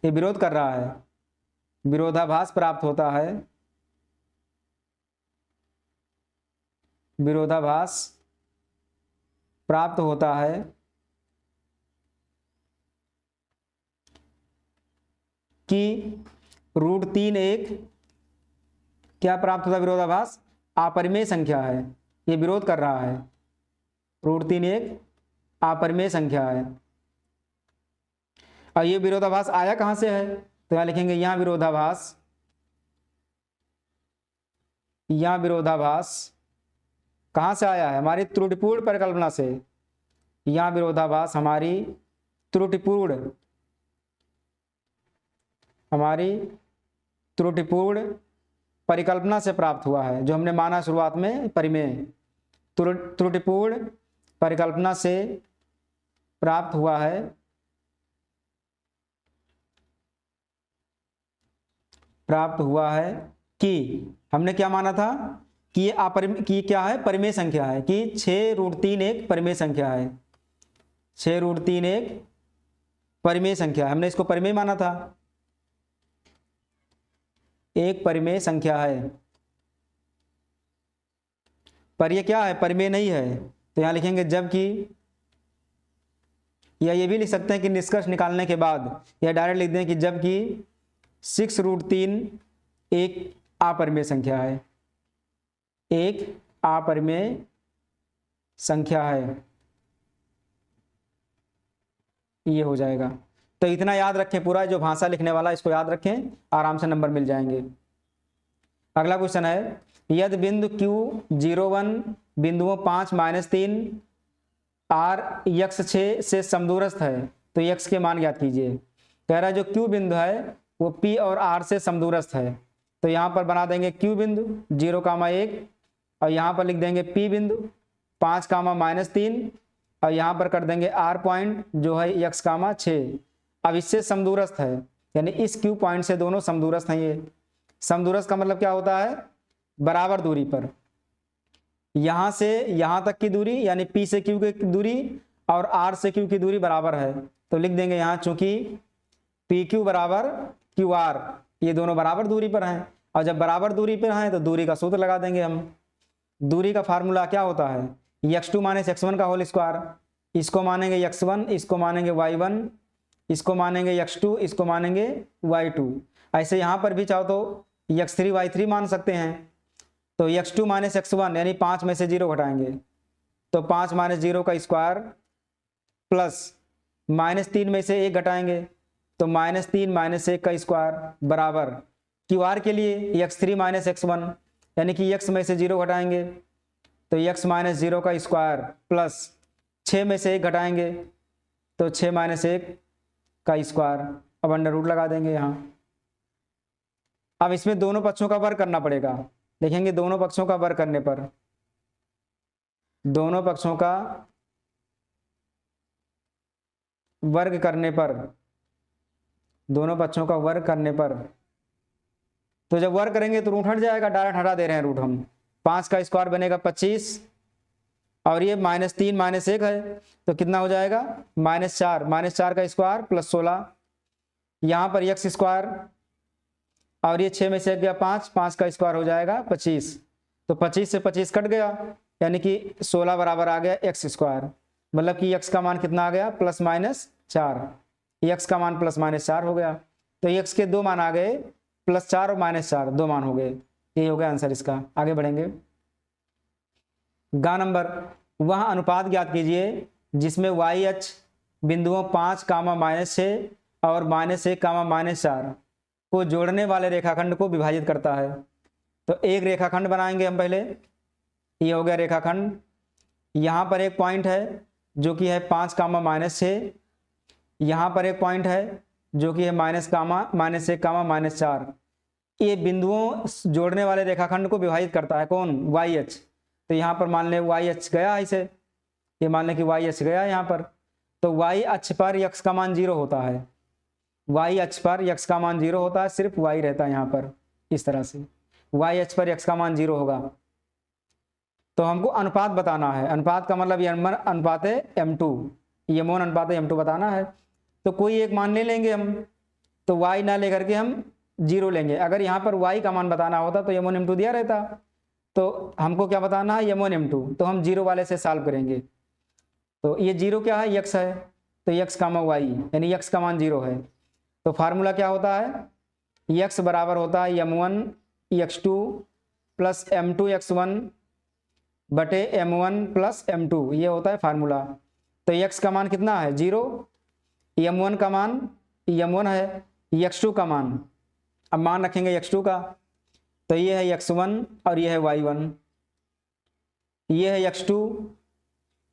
ये विरोध कर रहा है, विरोधाभास प्राप्त होता है, विरोधाभास प्राप्त होता है कि √3 एक क्या प्राप्त होता है, विरोधाभास अपरिमेय संख्या है, ये विरोध कर रहा है, √3 एक अपरिमेय संख्या है। और ये विरोधाभास आया कहां से है, तो यहां लिखेंगे यहां विरोधाभास, यहां विरोधाभास कहां से आया है, हमारी त्रुटिपूर्ण परिकल्पना से। यहां विरोधाभास हमारी त्रुटिपूर्ण परिकल्पना से प्राप्त हुआ है, जो हमने माना शुरुआत में परिमेय, त्रुटिपूर्ण परिकल्पना से प्राप्त हुआ है, कि हमने क्या माना था कि ये क्या है, परिमेय संख्या है, कि 6√3 एक परिमेय संख्या है। 6√3 एक परिमेय संख्या, हमने इसको परिमेय माना था, एक परिमेय संख्या है। पर ये क्या है, परिमेय नहीं है, तो यहां लिखेंगे जबकि, या ये भी लिख सकते हैं कि निष्कर्ष निकालने के बाद, या डायरेक्ट लिख दें कि जबकि 6√3 एक अपरिमेय संख्या है, एक अपरिमेय संख्या है, ये हो जाएगा। तो इतना याद रखें, पूरा जो भाषा लिखने वाला इसको याद रखें, आराम से नंबर मिल जाएंगे। अगला क्वेश्चन है, यदि बिंदु Q01 बिंदुओं 5 -3 R x 6 से समदूरस्थ है तो x के मान ज्ञात कीजिए। कह रहा है जो Q बिंदु है वो P और R से समदूरस्थ है, तो यहाँ पर बना देंगे Q बिंदु 0,1 और यहाँ पर लिख देंगे P बिंदु 5, -3 और यहाँ पर कर देंगे R पॉइंट जो है x, 6। अब इससे समदूरस्थ है, यानी इस Q पॉइंट से दोनों समदूरस्थ हैं। ये समदूरस्थ का मतलब क्या होता है, बराबर दूरी पर, यहाँ से यहाँ तक की दूरी यानी P से Q की दूरी और R से Q की दूरी बराबर है, तो लिख देंगे यहाँ चूंकि PQ बराबर QR, ये दोनों बराबर दूरी पर हैं, और जब बराबर दूरी पर हैं तो दूरी का सूत्र लगा देंगे हम। दूरी का फार्मूला क्या होता है, x2 - x1 का होल स्क्वायर, इसको मानेंगे x1, इसको मानेंगे y1, इसको मानेंगे x2, इसको मानेंगे y2। ऐसे यहाँ पर भी चाहो तो x3 y3 मान सकते हैं, तो x2 - x1 यानी 5 में से 0 घटाएंगे तो 5 - 0 का स्क्वायर प्लस -3 में से 1 घटाएंगे तो -3 - 1 का स्क्वायर बराबर QR के लिए x3 - x1 यानी कि x में से 0 घटाएंगे तो x - 0 का स्क्वायर प्लस 6 में से 1 घटाएंगे तो 6 - 1 का स्क्वायर। अब अंडर रूट लगा देंगे यहाँ। अब इसमें दोनों पक्षों का वर्ग करना पड़ेगा, देखेंगे दोनों पक्षों का वर्ग करने पर, दोनों पक्षों का वर्ग करने पर, दोनों पक्षों का वर्ग करने पर, तो जब वर्ग करेंगे तो रूट हट जाएगा, डायरेक्ट हटा दे रहे हैं रूट हम। 5 का स्क्वायर बनेगा 25 और ये -3 - 1 है तो कितना हो जाएगा -4 का स्क्वायर प्लस 16, यहाँ पर x स्क्वायर और ये 6 में से 1 गया 5 का स्क्वायर हो जाएगा 25, तो 25 से 25 कट गया यानी कि 16 बराबर आ गया x स्क्वायर, मतलब कि x का मान कितना आ गया +4, x का मान +4 हो गया, तो x के दो मान आ गए +4 और -4 दो मान हो गए, ये हो गया आंसर इसका। आगे बढ़ेंगे। गा नंबर, वह अनुपात ज्ञात कीजिए जिसमें YH बिंदुओं 5, -6 और -1, -4 को जोड़ने वाले रेखाखंड को विभाजित करता है। तो एक रेखाखंड बनाएंगे हम पहले, ये हो गया रेखाखंड, यहाँ पर एक पॉइंट है जो कि है 5, -6, यहाँ पर एक पॉइंट है जो कि है -1, -4। ये बिंदुओं जोड़ने वाले रेखाखंड को विभाजित करता है कौन, YH। तो यहाँ पर मान लें YH गया, इसे ये मान लें कि YH गया यहाँ पर, तो Y अक्ष पर x का मान 0 होता है, Y अक्ष पर x का मान 0 होता है, सिर्फ Y रहता है यहाँ पर, इस तरह से Y अक्ष पर x का मान 0 होगा। तो हमको अनुपात बताना है, अनुपात का मतलब यमन अनुपात M2, यमोन अनुपात M2 बताना है। तो कोई एक मान ले लेंगे हम, तो Y ना लेकर के हम 0 लेंगे। अगर यहाँ पर Y का मान बताना होता तो यमोन M2 दिया रहता, तो हमको क्या बताना है यमोन M2, तो हम 0 वाले से सॉल्व करेंगे। तो ये 0 क्या है, x है, तो x, y यानी x का मान 0 है। तो फार्मूला क्या होता है, x बराबर होता है m1 x2 plus m2 x1 बटे m1 प्लस m2, ये होता है फार्मूला। तो x का मान कितना है 0, m1 का मान m1 है, x2 का मान, अब मान रखेंगे x2 का, तो ये है x1 और ये है y1, ये है x2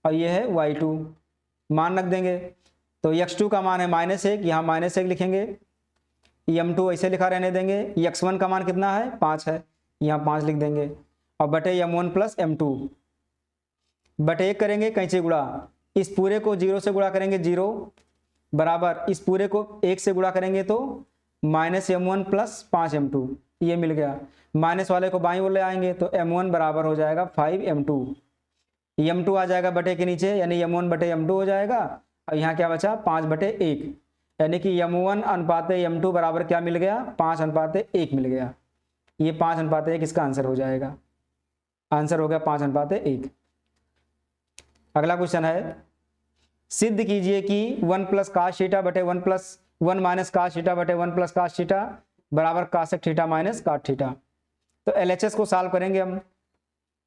और ये है y2, मान रख देंगे। तो x2 का मान है -1, यहाँ -1 लिखेंगे, m2 ऐसे लिखा रहने देंगे, x1 का मान कितना है 5 है, यहाँ 5 लिख देंगे, और बटे m1 प्लस m2 बटे 1 करेंगे कैंची गुणा, इस पूरे को 0 से गुणा करेंगे 0 बराबर इस पूरे को 1 से गुणा करेंगे तो -m1 प्लस 5m2, ये मिल गया। माइनस वाले को बाईं ओर ले आएंगे तो m1 बराबर हो जाएगा 5m2, m2 आ जाएगा बटे के नीचे यानी m1 बटे m2 हो जाएगा, और यहाँ क्या बचा 5/1, यानी कि M1 अनुपात M2 बराबर क्या मिल गया 5:1 मिल गया। ये 5:1 इसका आंसर हो जाएगा। आंसर हो गया 5:1। अगला क्वेश्चन है, सिद्ध कीजिए कि 1 + cos θ बटे 1 - cos θ बटे 1 + cos θ बराबर cosec θ - cot θ। तो LHS को सॉल्व करेंगे हम।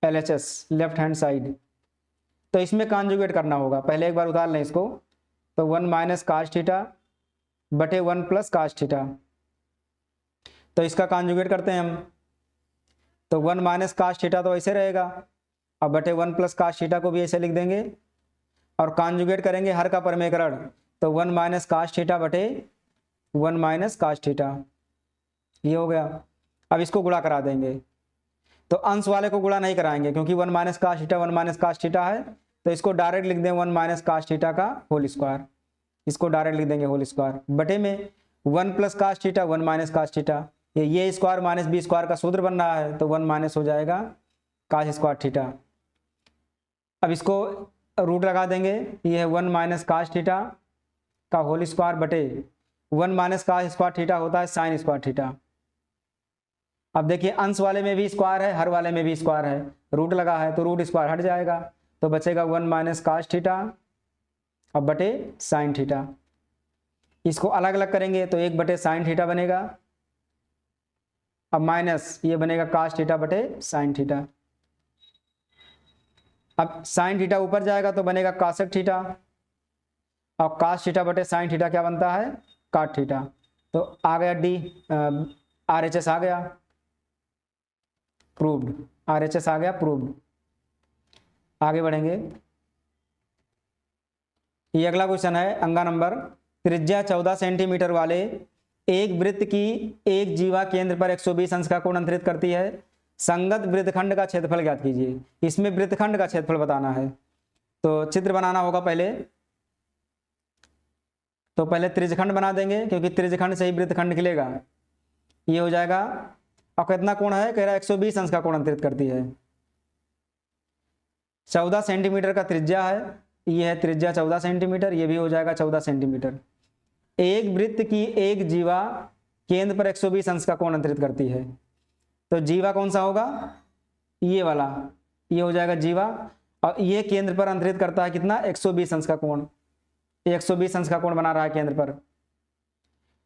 LHS लेफ्ट हैंड साइड, तो इसमें कॉन्जुगेट करना होगा। पहले एक बार उतार लें इसको, तो 1 - cos θ बटे 1 + cos θ, तो इसका कॉन्जुगेट करते हैं हम। तो 1 - cos θ तो ऐसे रहेगा, अब बटे 1 + cos θ को भी ऐसे लिख देंगे और कॉन्जुगेट करेंगे हर का परमेकरण, तो 1 - cos θ बटे 1 - cos θ, ये हो गया। अब इसको गुणा करा देंगे, तो अंश वाले को गुणा नहीं कराएंगे क्योंकि 1 - cos θ 1 - cos θ है, तो इसको डायरेक्ट लिख दें 1 - cos θ का होल स्क्वायर, इसको डायरेक्ट लिख देंगे होल स्क्वायर बटे में 1 + cos θ 1 - cos θ, ये स्क्वायर माइनस बी स्क्वायर का सूत्र बन रहा है, तो 1 माइनस हो जाएगा cos स्क्वायर थीटा। अब इसको रूट लगा देंगे, ये है 1 - cos θ का होल स्क्वायर बटे 1 - cos स्क्वायर थीटा होता है साइन स्क्वायर थीटा। अब देखिए अंश वाले में भी स्क्वायर है, हर वाले में भी स्क्वायर है, रूट लगा है तो रूट स्क्वायर हट जाएगा, तो बचेगा 1 - cos θ अब बटे साइन थीटा। इसको अलग अलग करेंगे तो 1 / साइन थीटा बनेगा, अब माइनस ये बनेगा cos θ बटे साइन थीटा। अब साइन थीटा ऊपर जाएगा तो बनेगा cosec थीटा, और cos θ बटे साइन थीटा क्या बनता है cot थीटा। तो आ गया डी RHS आ गया प्रूव्ड, RHS आ गया प्रूव्ड। आगे बढ़ेंगे, ये अगला क्वेश्चन है अंगा नंबर, त्रिज्या 14 सेंटीमीटर वाले एक वृत्त की एक जीवा केंद्र पर 120 अंश का कोण अंतरित करती है, संगत वृत्तखंड का क्षेत्रफल ज्ञात कीजिए। इसमें वृत्तखंड का क्षेत्रफल बताना है, तो चित्र बनाना होगा पहले, तो पहले त्रिज्यखंड बना देंगे क्योंकि त्रिज्यखंड से ही वृत्तखंड निकलेगा। ये हो जाएगा, और कितना कोण है कह रहा है 120 अंश का कोण अंतरित करती है। 14 सेंटीमीटर का त्रिज्या है, ये है त्रिज्या 14 सेंटीमीटर, ये भी हो जाएगा 14 सेंटीमीटर। एक वृत्त की एक जीवा केंद्र पर 120 अंश का कोण अंतरित करती है, तो जीवा कौन सा होगा ये वाला, ये हो जाएगा जीवा, और ये केंद्र पर अंतरित करता है कितना 120 अंश का कोण, 120 अंश का कोण बना रहा है केंद्र पर।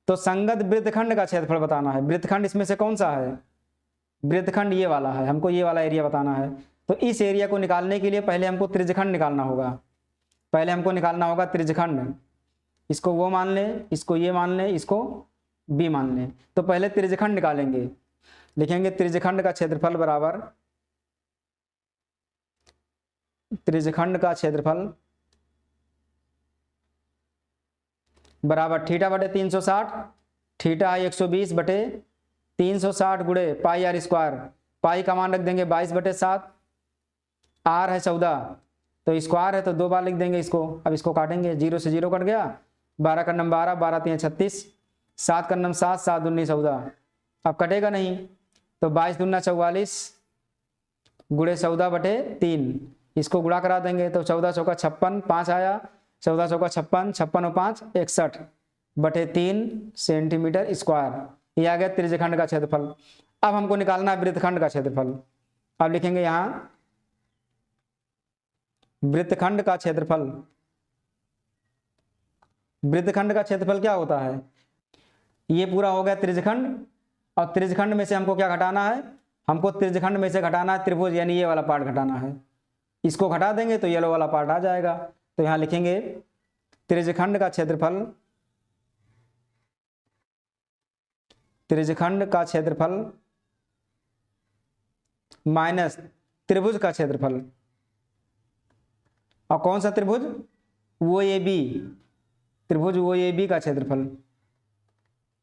तो संगत वृत्तखंड का क्षेत्रफल बताना है। वृत्तखंड इसमें से कौन सा है, वृत्तखंड ये वाला है, हमको ये वाला एरिया बताना है। तो इस एरिया को निकालने के लिए पहले हमको त्रिज्यखंड निकालना होगा, पहले हमको निकालना होगा त्रिज्यखंड। इसको वो मान लें, इसको ये मान लें, इसको बी मान लें। तो पहले त्रिज्यखंड निकालेंगे, लिखेंगे त्रिज्यखंड का क्षेत्रफल बराबर, त्रिज्यखंड का क्षेत्रफल बराबर थीटा बटे 360, थीटा है 120 बटे 360 गुणे पाई आर स्क्वायर, पाई का मान रख देंगे 22/7, आर है 14 तो स्क्वायर है तो 2 बार लिख देंगे इसको। अब इसको काटेंगे, 0 से 0 कट गया, 12 का नम 12, 12 3 36, 7 का नम 7, 7 दूनी 14, अब कटेगा नहीं, तो 22 दूना 44 गुणे 14/3, इसको गुणा करा देंगे तो 14 चौका 56, 5 आया, 14 चौका 56, 56 और 5 61/3 सेंटीमीटर स्क्वायर। ये आ गया त्रिज्यखंड का क्षेत्रफल। अब हमको निकालना है वृत्तखंड का क्षेत्रफल। अब लिखेंगे यहां वृत्तखंड का क्षेत्रफल। वृत्तखंड का क्षेत्रफल क्या होता है, ये पूरा हो गया त्रिज्यखंड, और त्रिज्यखंड में से हमको क्या घटाना है, हमको त्रिज्यखंड में से घटाना है त्रिभुज, यानी ये वाला पार्ट घटाना है। इसको घटा देंगे तो येलो वाला पार्ट आ जाएगा। तो यहां लिखेंगे त्रिज्यखंड का क्षेत्रफल, त्रिज्यखंड का क्षेत्रफल माइनस त्रिभुज का क्षेत्रफल। और कौन सा त्रिभुज, वो ए बी, त्रिभुज ओ ए बी का क्षेत्रफल,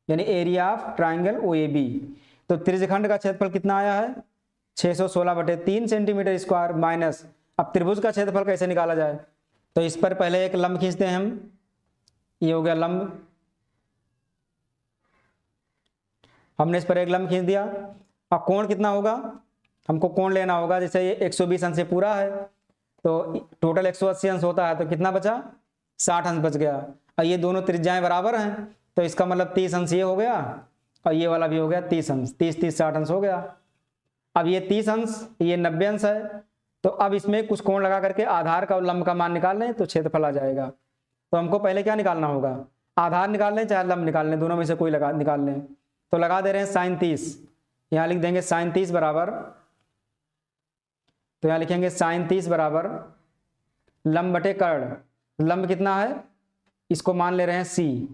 यानी area of triangle O A B. तो त्रिज्यखंड का क्षेत्रफल कितना आया है 616/3 सेंटीमीटर स्क्वायर माइनस, अब त्रिभुज का क्षेत्रफल कैसे निकाला जाए, तो इस पर पहले एक लंब खींचते हैं हम, ये हो गया लंब, हमने इस पर एक लंब खींच दिया। और कोण कितना होगा, हमको कोण लेना होगा, जैसे ये 120 अंश से पूरा है तो टोटल 180 अंश होता है, तो कितना बचा 60 अंश बच गया। और ये दोनों त्रिज्याएं बराबर हैं, तो इसका मतलब 30 अंश ये हो गया और ये वाला भी हो गया 30 अंश। 30 30 60 अंश हो गया। अब ये 30 अंश, ये 90 अंश है। तो अब इसमें कुछ कोण लगा करके आधार का और लंब का मान निकाल लें तो क्षेत्रफल आ जाएगा। तो हमको पहले क्या निकालना होगा, आधार निकाल लें चाहे लंब निकाल लें, दोनों में से कोई निकाल लें। तो लगा दे रहे हैं sin 30, यहाँ लिख देंगे sin 30 बराबर, तो यहाँ लिखेंगे sin 30 बराबर लंब बटे कर्ण। लंब कितना है, इसको मान ले रहे हैं c,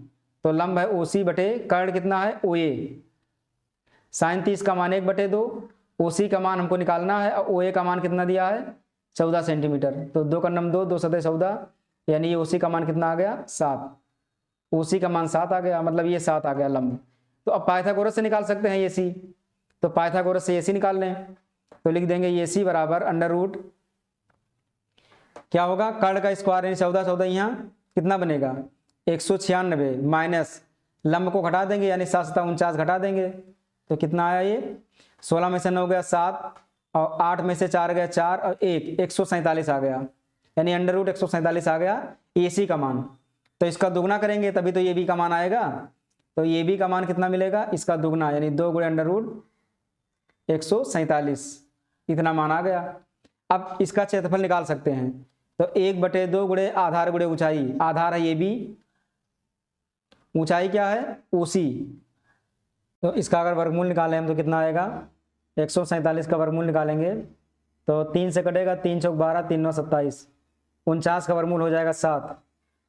तो लंब है OC बटे कर्ण कितना है OA। sin 30 का मान 1/2, OC का मान हमको निकालना है और OA का मान कितना दिया है 14 सेंटीमीटर। तो 2 का नम 2, 2 सतह 14, यानी ये OC का मान कितना आ गया 7। OC का मान 7 आ गया, मतलब ये 7 आ गया लंब। तो अब पाइथागोरस से निकाल सकते हैं AC, तो पाइथागोरस से AC निकाल लें। तो लिख देंगे AC बराबर अंडर रूट क्या होगा, कर्ण का स्क्वायर यानी 14 14, यहाँ कितना बनेगा 196 माइनस लंब को घटा देंगे यानी 7 7 49 घटा देंगे, तो कितना आया ये 16 में से 9 गया 7 और 8 में से 4 गया 4 और 1 147 आ गया, यानी अंडर रूट 147 आ गया AC का मान। तो इसका दुगना करेंगे तभी तो ये भी का मान आएगा, तो ये भी का मान कितना मिलेगा इसका दुगना, यानी 2 गुणे अंडर रूट 147, इतना मान आ गया। अब इसका क्षेत्रफल निकाल सकते हैं, तो 1/2 गुणे आधार गुणे ऊंचाई, आधार है ये भी, ऊंचाई क्या है OC, तो इसका अगर वर्गमूल निकालें हम तो कितना आएगा 147 का वर्गमूल निकालेंगे तो 3 से कटेगा, 3 चौक 12, 3 9 27, 49 का वर्गमूल हो जाएगा 7,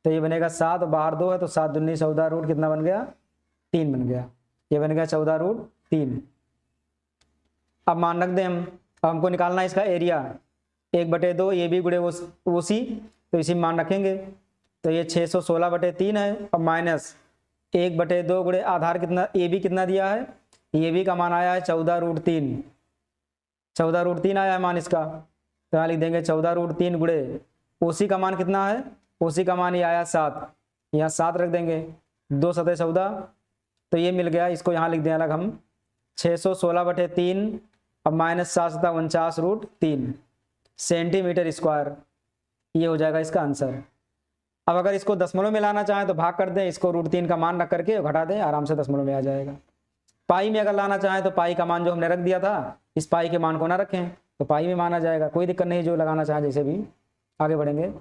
तो ये बनेगा 7 और बाहर 2 है तो 7 दूनी 14 रूट कितना बन गया 3 बन गया, ये बन गया 14 रूट 3। अब मान रख दें हम, अब हमको निकालना है इसका एरिया 1/2 ये भी गुणे OC, तो इसी में मान रखेंगे, तो ये 616/3 है और माइनस 1/2 गुणे आधार कितना AB कितना दिया है, ये भी का मान आया है 14 रूट 3, 14 रूट 3 आया है मान इसका, तो यहाँ लिख देंगे 14 रूट 3 गुणे OC का मान कितना है, OC का मान ये आया 7, यहाँ 7 रख देंगे, 2 सतह 14, तो ये मिल गया, इसको यहाँ लिख दें अलग हम 616/3 अब माइनस 7 7 49 रूट 3 सेंटीमीटर स्क्वायर, ये हो जाएगा इसका आंसर। अब अगर इसको दशमलव में लाना चाहें तो भाग कर दें, इसको रूट 3 का मान रख करके घटा दें, आराम से दशमलव में आ जाएगा। पाई में अगर लाना चाहें तो पाई का मान जो हमने रख दिया था इस पाई के मान को ना रखें तो पाई में माना जाएगा, कोई दिक्कत नहीं, जो लगाना चाहें जैसे भी आगे बढ़ेंगे।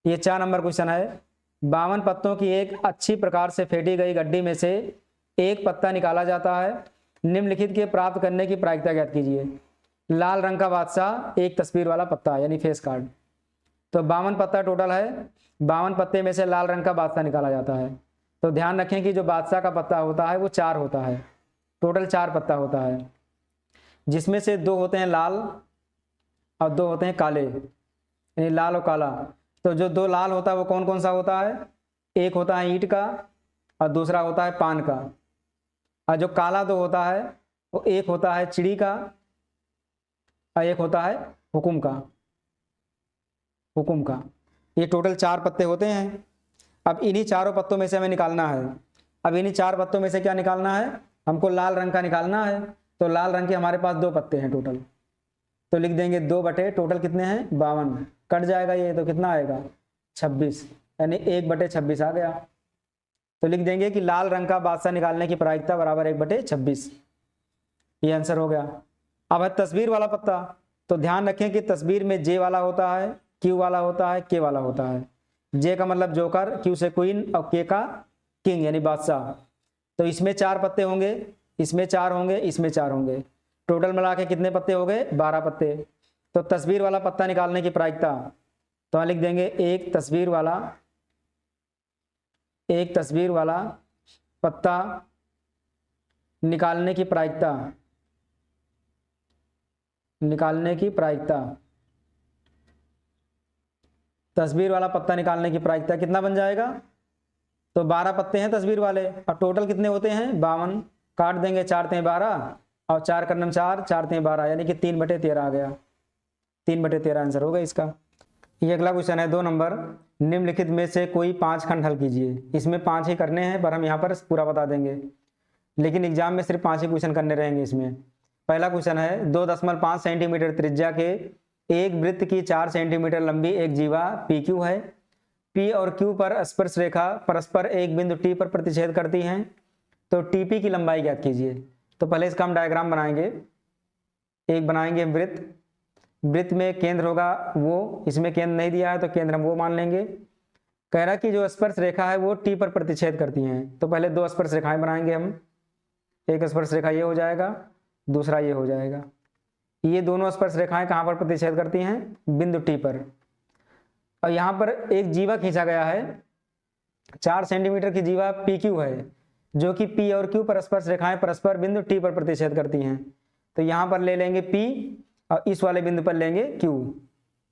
ये 4 नंबर क्वेश्चन है, 52 पत्तों की एक अच्छी प्रकार से फेंटी गई गड्डी में से एक पत्ता निकाला जाता है, निम्नलिखित के प्राप्त करने की प्रायिकता ज्ञात कीजिए। लाल रंग का बादशाह एक तस्वीर वाला पत्ता यानी फेस कार्ड, तो 52 पत्ता टोटल है, 52 पत्ते में से लाल रंग का बादशाह निकाला जाता है। तो ध्यान रखें कि जो बादशाह का पत्ता होता है वो 4 होता है, टोटल 4 पत्ता होता है, जिसमें से 2 होते हैं लाल और 2 होते हैं काले, यानी लाल और काला। तो जो 2 लाल होता है वो कौन कौन सा होता है, एक होता है ईंट का और दूसरा होता है पान का, और जो काला 2 होता है वो एक होता है चिड़ी का और एक होता है हुकुम का, हुकुम का। ये टोटल 4 पत्ते होते हैं। अब इन्हीं चारों पत्तों में से हमें निकालना है, अब इन्हीं 4 पत्तों में से क्या निकालना है, हमको लाल रंग का निकालना है। तो लाल रंग के हमारे पास 2 पत्ते हैं टोटल, तो लिख देंगे 2 बटे टोटल कितने हैं 52, कट जाएगा ये तो कितना आएगा 26, यानी 1/26 आ गया। तो लिख देंगे कि लाल रंग का बादशाह निकालने की प्रायिकता बराबर 1/26, ये आंसर हो गया। अब है तस्वीर वाला पत्ता, तो ध्यान रखें कि तस्वीर में J वाला होता है, Q वाला होता है, K वाला होता है। J का मतलब जोकर, Q से क्वीन और K का किंग यानी बादशाह। तो इसमें 4 पत्ते होंगे, इसमें 4 होंगे, इसमें 4 होंगे, टोटल मिला के कितने पत्ते हो गए 12 पत्ते। तो तस्वीर वाला पत्ता निकालने की प्रायिकता, तो लिख देंगे एक तस्वीर वाला पत्ता निकालने की प्रायिकता, तस्वीर वाला पत्ता निकालने की प्रायिकता कितना बन जाएगा, तो 12 पत्ते हैं तस्वीर वाले और टोटल कितने होते हैं 52, काट देंगे 4 × 12 और 4 × 4 4 × 12 यानी कि 3/13 आ गया, 3/13 आंसर होगा इसका। ये अगला क्वेश्चन है 2 नंबर, निम्नलिखित में से कोई 5 खंड हल कीजिए। इसमें 5 ही करने हैं पर हम यहाँ पर पूरा बता देंगे, लेकिन एग्जाम में सिर्फ 5 ही क्वेश्चन करने रहेंगे इसमें। पहला क्वेश्चन है 2.5 सेंटीमीटर त्रिज्या के एक वृत्त की 4 सेंटीमीटर लंबी एक जीवा PQ है, P और Q पर स्पर्श रेखा परस्पर एक बिंदु T पर प्रतिच्छेद करती हैं, तो TP की लंबाई ज्ञात कीजिए। तो पहले इसका हम डायग्राम बनाएंगे। एक बनाएंगे वृत्त, वृत्त में केंद्र होगा वो, इसमें केंद्र नहीं दिया है तो केंद्र हम वो मान लेंगे। कह रहा कि जो स्पर्श रेखा है वो T पर प्रतिच्छेद करती हैं, तो पहले दो स्पर्श रेखाएं बनाएंगे हम। एक स्पर्श रेखा ये हो जाएगा, दूसरा ये हो जाएगा। ये दोनों स्पर्श रेखाएं कहाँ पर प्रतिच्छेद करती हैं? बिंदु T पर। और यहाँ पर एक जीवा खींचा गया है, 4 सेंटीमीटर की जीवा PQ है, जो कि P और Q पर स्पर्श रेखाएं परस्पर बिंदु T पर प्रतिच्छेद करती हैं। तो यहाँ पर ले लेंगे P और इस वाले बिंदु पर लेंगे Q।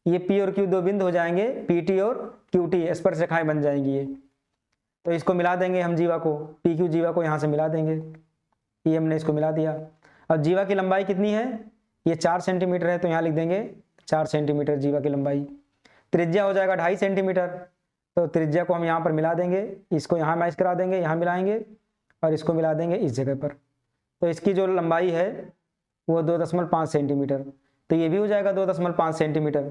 ये P और Q दो बिंदु हो जाएंगे, PT और QT स्पर्श रेखाएं बन जाएंगी ये। तो इसको मिला देंगे हम जीवा को, PQ जीवा को यहाँ से मिला देंगे। ये हमने इसको मिला दिया। अब जीवा की लंबाई कितनी है? ये 4 सेंटीमीटर है, तो यहाँ लिख देंगे 4 सेंटीमीटर जीवा की लंबाई। त्रिज्या हो जाएगा 2.5 सेंटीमीटर, तो त्रिज्या को हम यहाँ पर मिला देंगे, इसको यहाँ मैच करा देंगे, यहाँ मिलाएंगे और इसको मिला देंगे इस जगह पर। तो इसकी जो लंबाई है वो 2.5 सेंटीमीटर, तो ये भी हो जाएगा 2.5 सेंटीमीटर।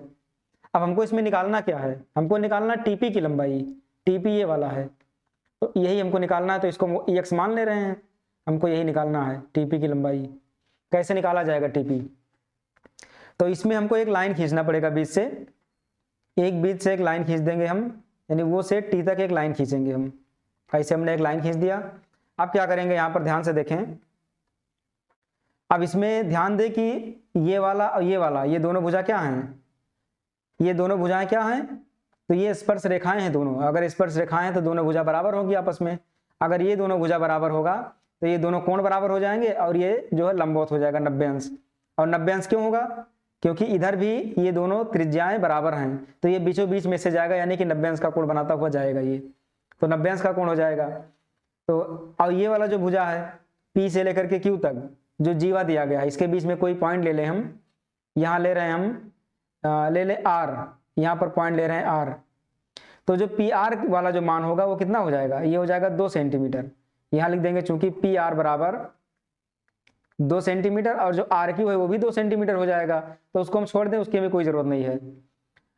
अब हमको इसमें निकालना क्या है? हमको निकालना TP की लंबाई। TP ये वाला है, तो यही हमको निकालना है, तो इसको x मान ले रहे हैं, हमको यही निकालना है TP की लंबाई। कैसे निकाला जाएगा TP? तो इसमें हमको एक लाइन खींचना पड़ेगा बीच से, एक बीच से एक लाइन खींच देंगे हम, यानी वो से T तक एक लाइन खींचेंगे हम। ऐसे हमने एक लाइन खींच दिया। अब क्या करेंगे, यहाँ पर ध्यान से देखें। अब इसमें ध्यान दें कि ये वाला और ये वाला, ये दोनों भुजा क्या हैं? ये दोनों भुजाएं क्या हैं? तो ये स्पर्श रेखाएं हैं दोनों। अगर स्पर्श रेखाएं हैं तो दोनों भुजा बराबर होगी आपस में। अगर ये दोनों भुजा बराबर होगा तो ये दोनों कोण बराबर हो जाएंगे और ये जो है लंबवत हो जाएगा 90 अंश। और 90 अंश क्यों होगा? क्योंकि इधर भी ये दोनों त्रिज्याएं बराबर हैं, तो ये बीचों बीच में से जाएगा, यानी कि 90 अंश का कोण बनाता हुआ जाएगा ये, तो 90 अंश का कोण हो जाएगा। तो और ये वाला जो भुजा है P से लेकर के Q तक जो जीवा दिया गया है, इसके बीच में कोई पॉइंट ले लें हम। यहाँ ले रहे हैं हम, ले ले R, यहाँ पर पॉइंट ले रहे हैं R। तो जो PR वाला जो मान होगा वो कितना हो जाएगा? ये हो जाएगा 2 सेंटीमीटर। यहाँ लिख देंगे चूंकि PR बराबर 2 सेंटीमीटर और जो RQ है वो भी 2 सेंटीमीटर हो जाएगा, तो उसको हम छोड़ दें, उसकी हमें कोई जरूरत नहीं है।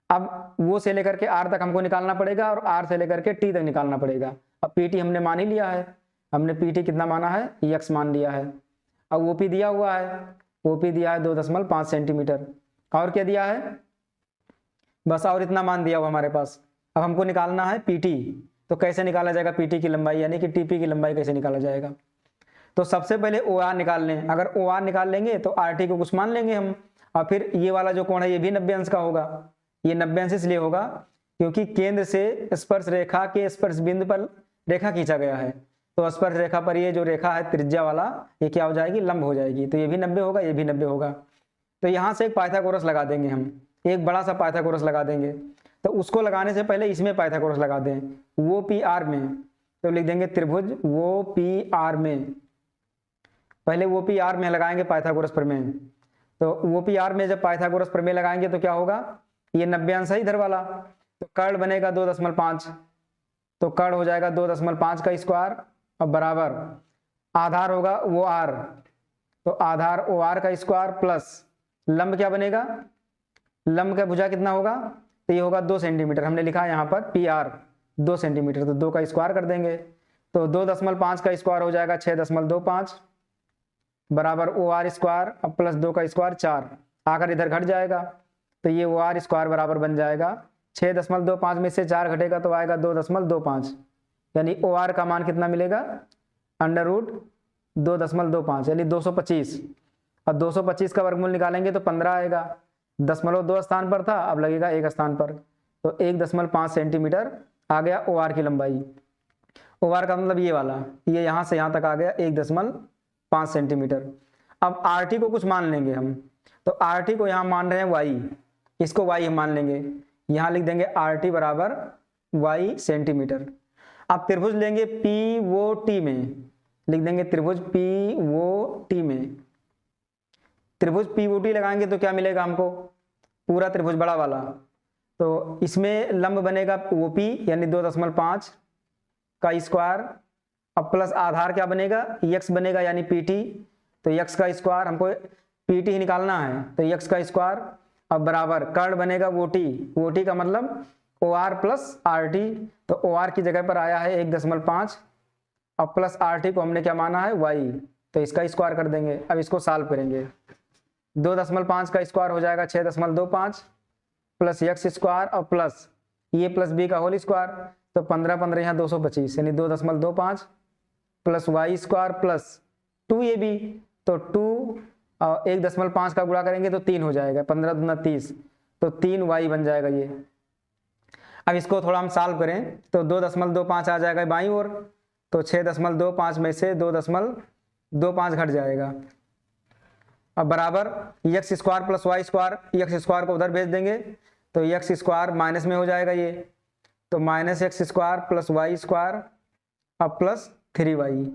अब वो से लेकर के R तक हमको निकालना पड़ेगा और R से लेकर के T तक निकालना पड़ेगा। अब PT हमने मान ही लिया है, हमने PT कितना माना है? x मान लिया है। अब OP दिया हुआ है, OP दिया है 2.5 सेंटीमीटर। और क्या दिया है? बस और इतना मान दिया हुआ हमारे पास। अब हमको निकालना है PT। तो कैसे निकाला जाएगा PT की लंबाई, यानी कि TP की लंबाई कैसे निकाला जाएगा? तो सबसे पहले OR निकाल लें। अगर OR निकाल लेंगे तो RT को कुछ मान लेंगे हम, और फिर ये वाला जो कोण है ये भी 90 अंश का होगा। ये 90 अंश इसलिए होगा क्योंकि केंद्र से स्पर्श रेखा के स्पर्श बिंदु पर रेखा खींचा गया है, तो स्पर्श रेखा पर ये जो रेखा है त्रिज्या वाला, ये क्या हो जाएगी? लंब हो जाएगी। तो ये भी 90 होगा, ये भी 90 होगा। तो यहाँ से एक पाइथागोरस लगा देंगे हम, एक बड़ा सा पाइथागोरस लगा देंगे। तो उसको लगाने से पहले इसमें पाइथागोरस लगा दें, वो PR में। तो लिख देंगे त्रिभुज वो PR में, पहले वो PR में लगाएंगे पाइथागोरस प्रमेय। तो वो PR में जब पाइथागोरस प्रमेय लगाएंगे तो क्या होगा? ये 90 अंश है इधर वाला, तो कर्ण बनेगा 2.5, तो कर्ण हो जाएगा 2.5 का स्क्वायर और बराबर आधार होगा वो R, तो आधार OR का स्क्वायर प्लस लंब क्या बनेगा? लंब का भुजा कितना होगा? तो ये होगा 2 सेंटीमीटर। हमने लिखा है यहाँ पर PR 2 सेंटीमीटर, तो 2 का स्क्वायर कर देंगे, तो 2.5 का स्क्वायर हो जाएगा 6.25 बराबर OR स्क्वायर और प्लस 2 का स्क्वायर 4, आकर इधर घट जाएगा, तो ये OR स्क्वायर बराबर बन जाएगा 6.25 में से 4 घटेगा तो आएगा 2.25, यानी OR का मान कितना मिलेगा? √2.25 यानी 225। और 225 का वर्गमूल निकालेंगे तो 15 आएगा। 0.2 स्थान पर था, अब लगेगा 1 स्थान पर, तो 1.5 सेंटीमीटर आ गया OR की लंबाई। OR का मतलब ये वाला, ये यहाँ से यहाँ तक आ गया 1.5 सेंटीमीटर। अब RT को कुछ मान लेंगे हम, तो RT को यहाँ मान रहे हैं Y, इसको Y हम मान लेंगे। यहाँ लिख देंगे RT बराबर Y सेंटीमीटर। अब त्रिभुज लेंगे POT में, लिख देंगे त्रिभुज POT में। त्रिभुज POT लगाएंगे तो क्या मिलेगा हमको? पूरा त्रिभुज बड़ा वाला, तो इसमें लंब बनेगा OP यानी 2.5 का स्क्वायर, अब प्लस आधार क्या बनेगा? x बनेगा यानी PT, तो x का स्क्वायर, हमको PT ही निकालना है, तो x का स्क्वायर, अब बराबर कर्ण बनेगा OT, OT का मतलब O R plus R T, तो ओ आर की जगह पर आया है 1.5 और प्लस आर टी को हमने क्या माना है वाई, तो इसका स्क्वायर कर देंगे। अब इसको सॉल्व करेंगे, 2.5 का स्क्वायर हो जाएगा 6.25 प्लस एक्स स्क्वायर और प्लस ए प्लस बी का होल स्क्वायर, तो 15 15 यहाँ 225 यानी 2.25 plus y square plus 2ab, तो 2 और 1.5 का गुणा करेंगे तो 3 हो जाएगा, 15 दूना 30, तो 3y बन जाएगा ये। अब इसको थोड़ा हम सॉल्व करें तो 2.25 आ जाएगा बाईं ओर, तो 6.25 में से 2.25 घट जाएगा। अब बराबर x square plus y square, x square को उधर भेज देंगे तो एक्स स्क्वायर माइनस में हो जाएगा ये, तो minus x square plus y square अब प्लस 3y,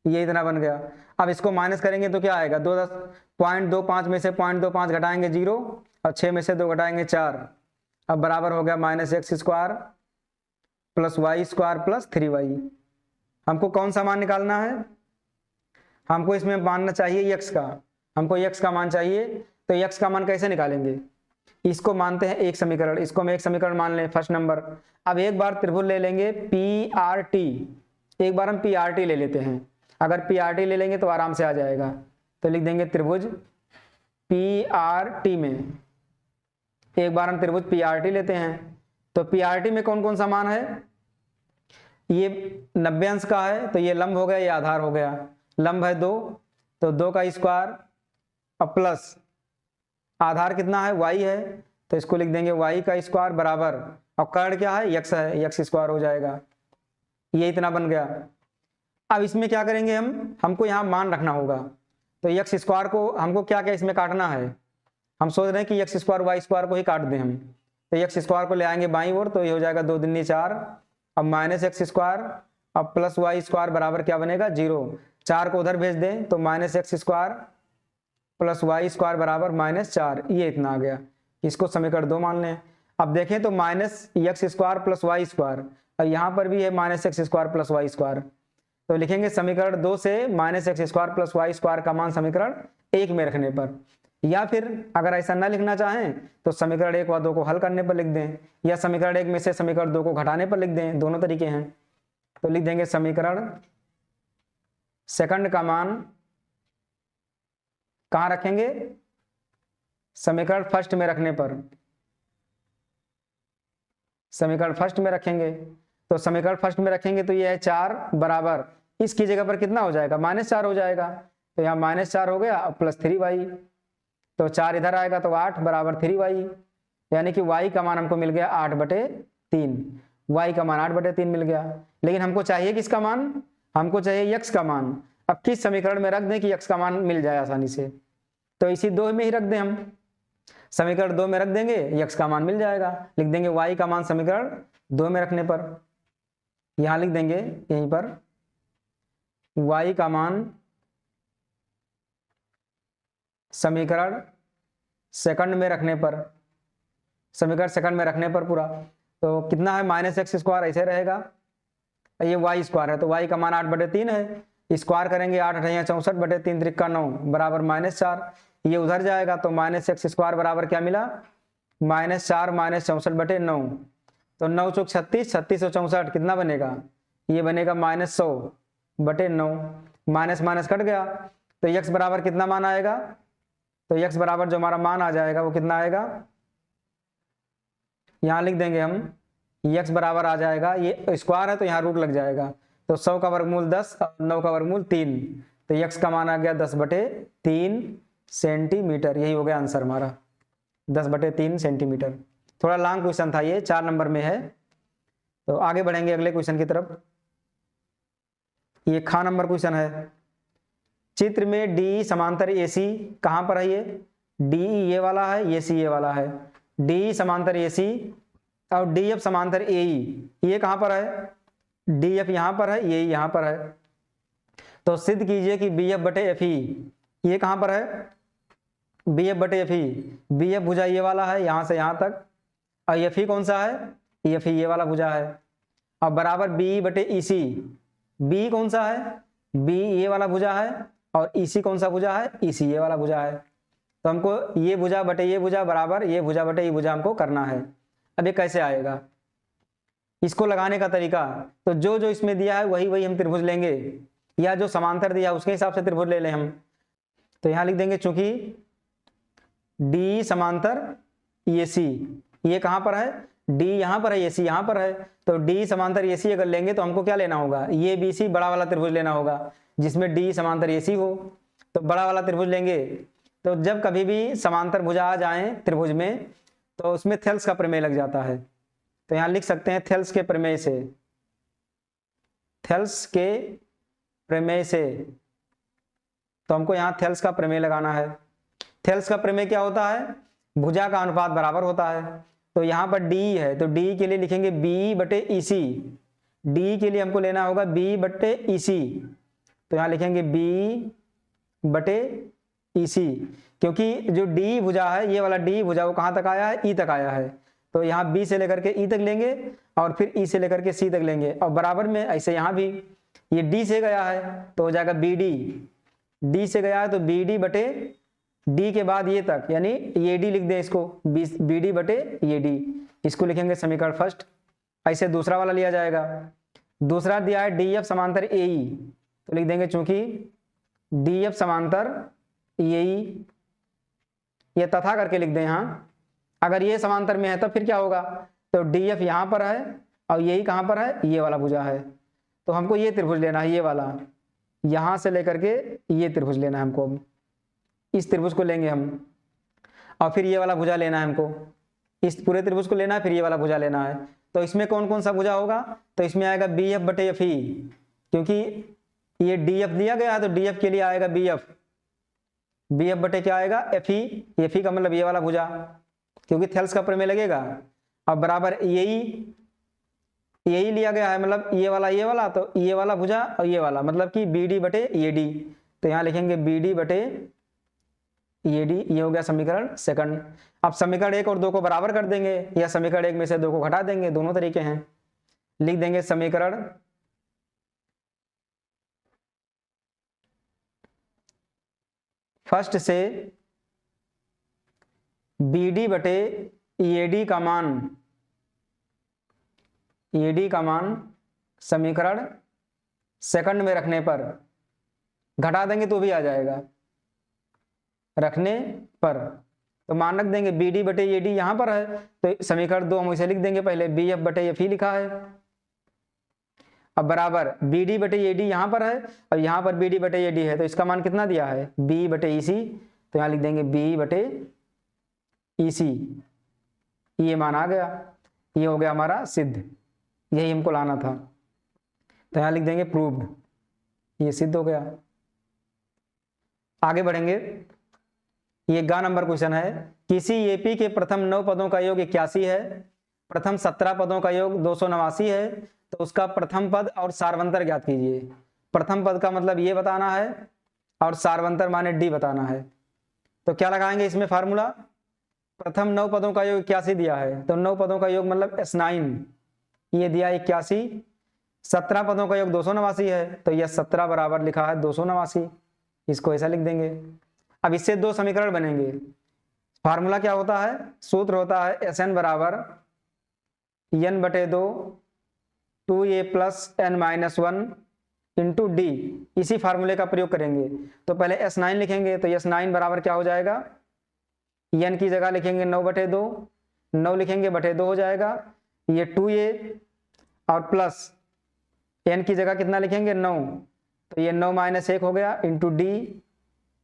ये इतना बन गया। अब इसको माइनस करेंगे तो क्या आएगा, 0.25 में से 0.25 घटाएंगे 0 और 6 में से 2 घटाएंगे 4, अब बराबर हो गया minus x square plus y square plus 3y। हमको कौन सा मान निकालना है, हमको इसमें मानना चाहिए x का, हमको x का मान चाहिए, तो x का मान कैसे निकालेंगे, इसको मानते हैं एक समीकरण, इसको हम एक समीकरण मान लें फर्स्ट नंबर। अब एक बार त्रिभुज ले लेंगे PRT, एक बार हम PRT ले लेते हैं, अगर PRT ले लेंगे तो आराम से आ जाएगा, तो लिख देंगे त्रिभुज PRT में, एक बार हम त्रिभुज PRT लेते हैं, तो PRT में कौन कौन सा मान है, ये 90 अंश का है तो ये लंब हो गया, ये आधार हो गया, लंब है 2 तो 2 का स्क्वायर और प्लस आधार कितना है y है, तो इसको लिख देंगे y का स्क्वायर बराबर, और कर्ण क्या है x है, x स्क्वायर हो जाएगा, ये इतना बन गया। अब इसमें क्या करेंगे हमको यहाँ मान रखना होगा, तो x स्क्वायर को हमको क्या क्या इसमें काटना है, हम सोच रहे हैं कि x स्क्वायर y स्क्वायर को ही काट दें हम, तो x स्क्वायर को ले आएंगे बाईं ओर, तो ये हो जाएगा 2 दूनी 4, अब माइनस एक्स स्क्वायर अब प्लस वाई स्क्वायर बराबर क्या बनेगा 0, 4 को उधर भेज दें तो minus x square plus y square बराबर -4, ये इतना आ गया, इसको समीकरण 2 मान लें। अब देखें तो minus x square plus y square, और यहाँ पर भी है minus x square plus y square, तो लिखेंगे समीकरण 2 से minus x square plus y square का मान समीकरण 1 में रखने पर, या फिर अगर ऐसा ना लिखना चाहें तो समीकरण 1 व 2 को हल करने पर लिख दें, या समीकरण 1 में से समीकरण 2 को घटाने पर लिख दें, दोनों तरीके हैं। तो लिख देंगे समीकरण सेकंड का मान कहाँ रखेंगे, समीकरण फर्स्ट में रखने पर, समीकरण फर्स्ट में रखेंगे, तो समीकरण फर्स्ट में रखेंगे तो ये है 4 बराबर, इसकी जगह पर कितना हो जाएगा -4 हो जाएगा, तो यहाँ -4 हो गया और प्लस 3y, तो 4 इधर आएगा तो 8 बराबर 3y, यानी कि y का मान हमको मिल गया 8/3, y का मान 8/3 मिल गया। लेकिन हमको चाहिए किसका मान, हमको चाहिए x का मान। अब किस समीकरण में रख दें कि x का मान मिल जाए आसानी से, तो इसी 2 में ही रख दें, हम समीकरण 2 में रख देंगे x का मान मिल जाएगा, लिख देंगे y का मान समीकरण 2 में रखने पर, यहाँ लिख देंगे यहीं पर y का मान समीकरण सेकंड में रखने पर, समीकरण सेकंड में रखने पर पूरा, तो कितना है माइनस एक्स स्क्वायर ऐसे रहेगा, ये वाई स्क्वायर है तो वाई का मान 8/3 है, स्क्वायर करेंगे 8 8 64/3 त्रिका 9 बराबर -4, ये उधर जाएगा तो माइनस एक्स स्क्वायर बराबर क्या मिला -4 -64/9, तो 9 चौक 36, 36 और 64 कितना बनेगा, ये बनेगा -100/9, माइनस माइनस कट गया, तो x बराबर कितना मान आएगा, तो x बराबर जो हमारा मान आ जाएगा वो कितना आएगा, यहाँ लिख देंगे हम x बराबर आ जाएगा, ये स्क्वायर है तो यहाँ रूट लग जाएगा, तो 100 का वर्गमूल 10 और 9 का वर्गमूल 3, तो x का मान आ गया 10/3 सेंटीमीटर, यही हो गया आंसर हमारा 10/3 सेंटीमीटर। थोड़ा लॉन्ग क्वेश्चन था ये, 4 नंबर में है, तो आगे बढ़ेंगे अगले क्वेश्चन की तरफ। ये खा नंबर क्वेश्चन है, चित्र में डी समांतर AC कहाँ पर है, ये DE ये वाला है, ये C ये वाला है, DE समांतर AC और DF समांतर AE, ये कहाँ पर है, DF यहाँ पर है, ये यहाँ पर है, तो सिद्ध कीजिए कि BF/FE ये कहाँ पर है, BF/FE, BF भुजा ये वाला है यहाँ से यहाँ तक, और FE कौन सा है, FE ये वाला भुजा है, और बराबर BE/EC, BE कौन सा है, BE ये वाला भुजा है, और EC कौन सा भुजा है, EC ये वाला भुजा है, तो हमको ये भुजा बटे ये भुजा बराबर ये भुजा बटे ये भुजा हमको करना है। अब ये कैसे आएगा, इसको लगाने का तरीका, तो जो जो इसमें दिया है वही वही हम त्रिभुज लेंगे, या जो समांतर दिया उसके हिसाब से त्रिभुज ले लें हम। तो यहाँ लिख देंगे चूंकि डी समांतर AC, ये कहाँ पर है, डी यहाँ पर है, AC यहाँ पर है, तो डी समांतर AC अगर लेंगे तो हमको क्या लेना होगा, ये BC बड़ा वाला त्रिभुज लेना होगा जिसमें डी समांतर AC हो, तो बड़ा वाला त्रिभुज लेंगे। तो जब कभी भी समांतर भुजा आ जाए त्रिभुज में तो उसमें थेल्स का प्रमेय लग जाता है, तो यहाँ लिख सकते हैं थेल्स के प्रमेय से, थेल्स के प्रमेय से, तो हमको यहाँ थेल्स का प्रमेय लगाना है। थेल्स का प्रमेय क्या होता है, भुजा का अनुपात बराबर होता है, तो यहाँ पर D है तो D के लिए लिखेंगे B/EC, D के लिए हमको लेना होगा B/EC, तो यहाँ लिखेंगे B/EC, क्योंकि जो D भुजा है, ये वाला D भुजा वो कहाँ तक आया है, E तक आया है, तो यहाँ B से लेकर के E तक लेंगे और फिर E से लेकर के C तक लेंगे, और बराबर में ऐसे यहाँ भी ये D से गया है तो हो जाएगा BD, D से गया है तो BD/D के बाद ये तक, यानी AD लिख दें इसको, BD/AD, इसको लिखेंगे समीकरण फर्स्ट। ऐसे दूसरा वाला लिया जाएगा, दूसरा दिया है DF समांतर AE, तो लिख देंगे चूंकि DF समांतर AE, ये तथा करके लिख दें यहाँ, अगर ये समांतर में है तब फिर क्या होगा, तो DF यहाँ पर है और यही कहाँ पर है, ये वाला भुजा है, तो हमको ये त्रिभुज लेना है, ये वाला यहाँ से लेकर के ये त्रिभुज लेना है हमको, इस त्रिभुज को लेंगे हम, और फिर ये वाला भुजा लेना है हमको, इस पूरे त्रिभुज को लेना है, फिर ये वाला भुजा लेना है। तो इसमें कौन कौन सा भुजा होगा, तो इसमें आएगा BF/FE, क्योंकि ये DF दिया गया है तो DF के लिए आएगा BF बटे क्या आएगा FE का मतलब ये वाला भुजा, क्योंकि थेल्स का प्रमेय लगेगा, अब बराबर यही लिया गया है, मतलब ये वाला, तो ये वाला भुजा और ये वाला, मतलब कि BD/AD, तो यहाँ लिखेंगे BD/AD, ये हो गया समीकरण सेकंड। अब समीकरण 1 और 2 को बराबर कर देंगे, या समीकरण 1 में से 2 को घटा देंगे, दोनों तरीके हैं। लिख देंगे समीकरण फर्स्ट से BD/AD का मान समीकरण सेकंड में रखने पर, घटा देंगे तो भी आ जाएगा, रखने पर तो मान रख देंगे BD/AD यहाँ पर है, तो समीकरण 2 हम इसे लिख देंगे, पहले BF/FE लिखा है, अब बराबर BD/AD यहाँ पर है और यहाँ पर BD/AD है, तो इसका मान कितना दिया है, B/EC, तो यहाँ लिख देंगे B/EC, ये मान आ गया, ये हो गया हमारा सिद्ध, यही हमको लाना था, तो यहाँ लिख देंगे प्रूव्ड, ये सिद्ध हो गया। आगे बढ़ेंगे, ये गा नंबर क्वेश्चन है, किसी AP के प्रथम 9 पदों का योग 81 है, प्रथम 17 पदों का योग 289 है, तो उसका प्रथम पद और सारवंतर ज्ञात कीजिए। प्रथम पद का मतलब ये बताना है और सारवंतर माने D बताना है, तो क्या लगाएंगे इसमें फार्मूला, प्रथम 9 पदों का योग 81 दिया है, तो 9 पदों का योग मतलब S9, ये दिया 81, 17 पदों का योग 289 है, तो यह 17 बराबर लिखा है 289, इसको ऐसा लिख देंगे। अब इससे 2 समीकरण बनेंगे, फार्मूला क्या होता है, सूत्र होता है Sn बराबर n/2 2a + n-1 into D, इसी फार्मूले का प्रयोग करेंगे। तो पहले S9 लिखेंगे, तो S9 बराबर क्या हो जाएगा, n की जगह लिखेंगे 9/2, 9 लिखेंगे /2 हो जाएगा, ये 2a और प्लस n की जगह कितना लिखेंगे 9, तो ये 9 - 1 हो गया इंटू D,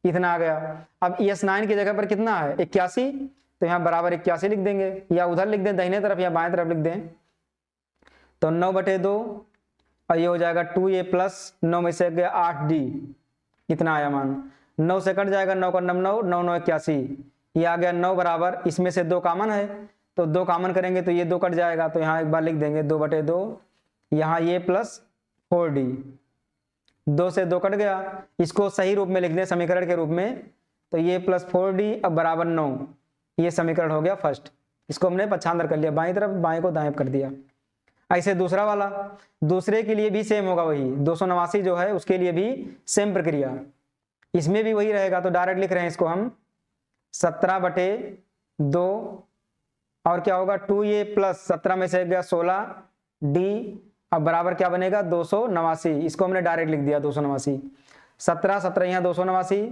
इतना आ गया। अब S9 की जगह पर कितना है 81, तो यहाँ बराबर 81 लिख देंगे, या उधर लिख दें दाहिने तरफ या बाएं तरफ लिख दें, तो 9/2 और ये हो जाएगा 2a + 9 में से गया 8D, इतना आया मान, 9 से कट जाएगा, 9 का 9 9 9 9 81, ये आ गया 9 बराबर, इसमें से 2 कॉमन है तो 2 कॉमन करेंगे तो ये 2 कट जाएगा, तो यहाँ एक बार लिख देंगे 2/2, यहाँ ये + 4D, 2 से 2 कट गया, इसको सही रूप में लिख दें समीकरण के रूप में, तो ये + 4D अब बराबर 9, ये समीकरण हो गया फर्स्ट, इसको हमने पक्षांतर कर लिया, बाएं तरफ बाएं को दाएं कर दिया। ऐसे दूसरा वाला, दूसरे के लिए भी सेम होगा, वही 289 जो है उसके लिए भी सेम प्रक्रिया, इसमें भी वही रहेगा, तो डायरेक्ट लिख रहे हैं इसको हम 17/2 और क्या होगा 2a प्लस 17 में से गया 16 डी, अब बराबर क्या बनेगा 289। इसको हमने डायरेक्ट लिख दिया 289, 17 17 यहाँ 289।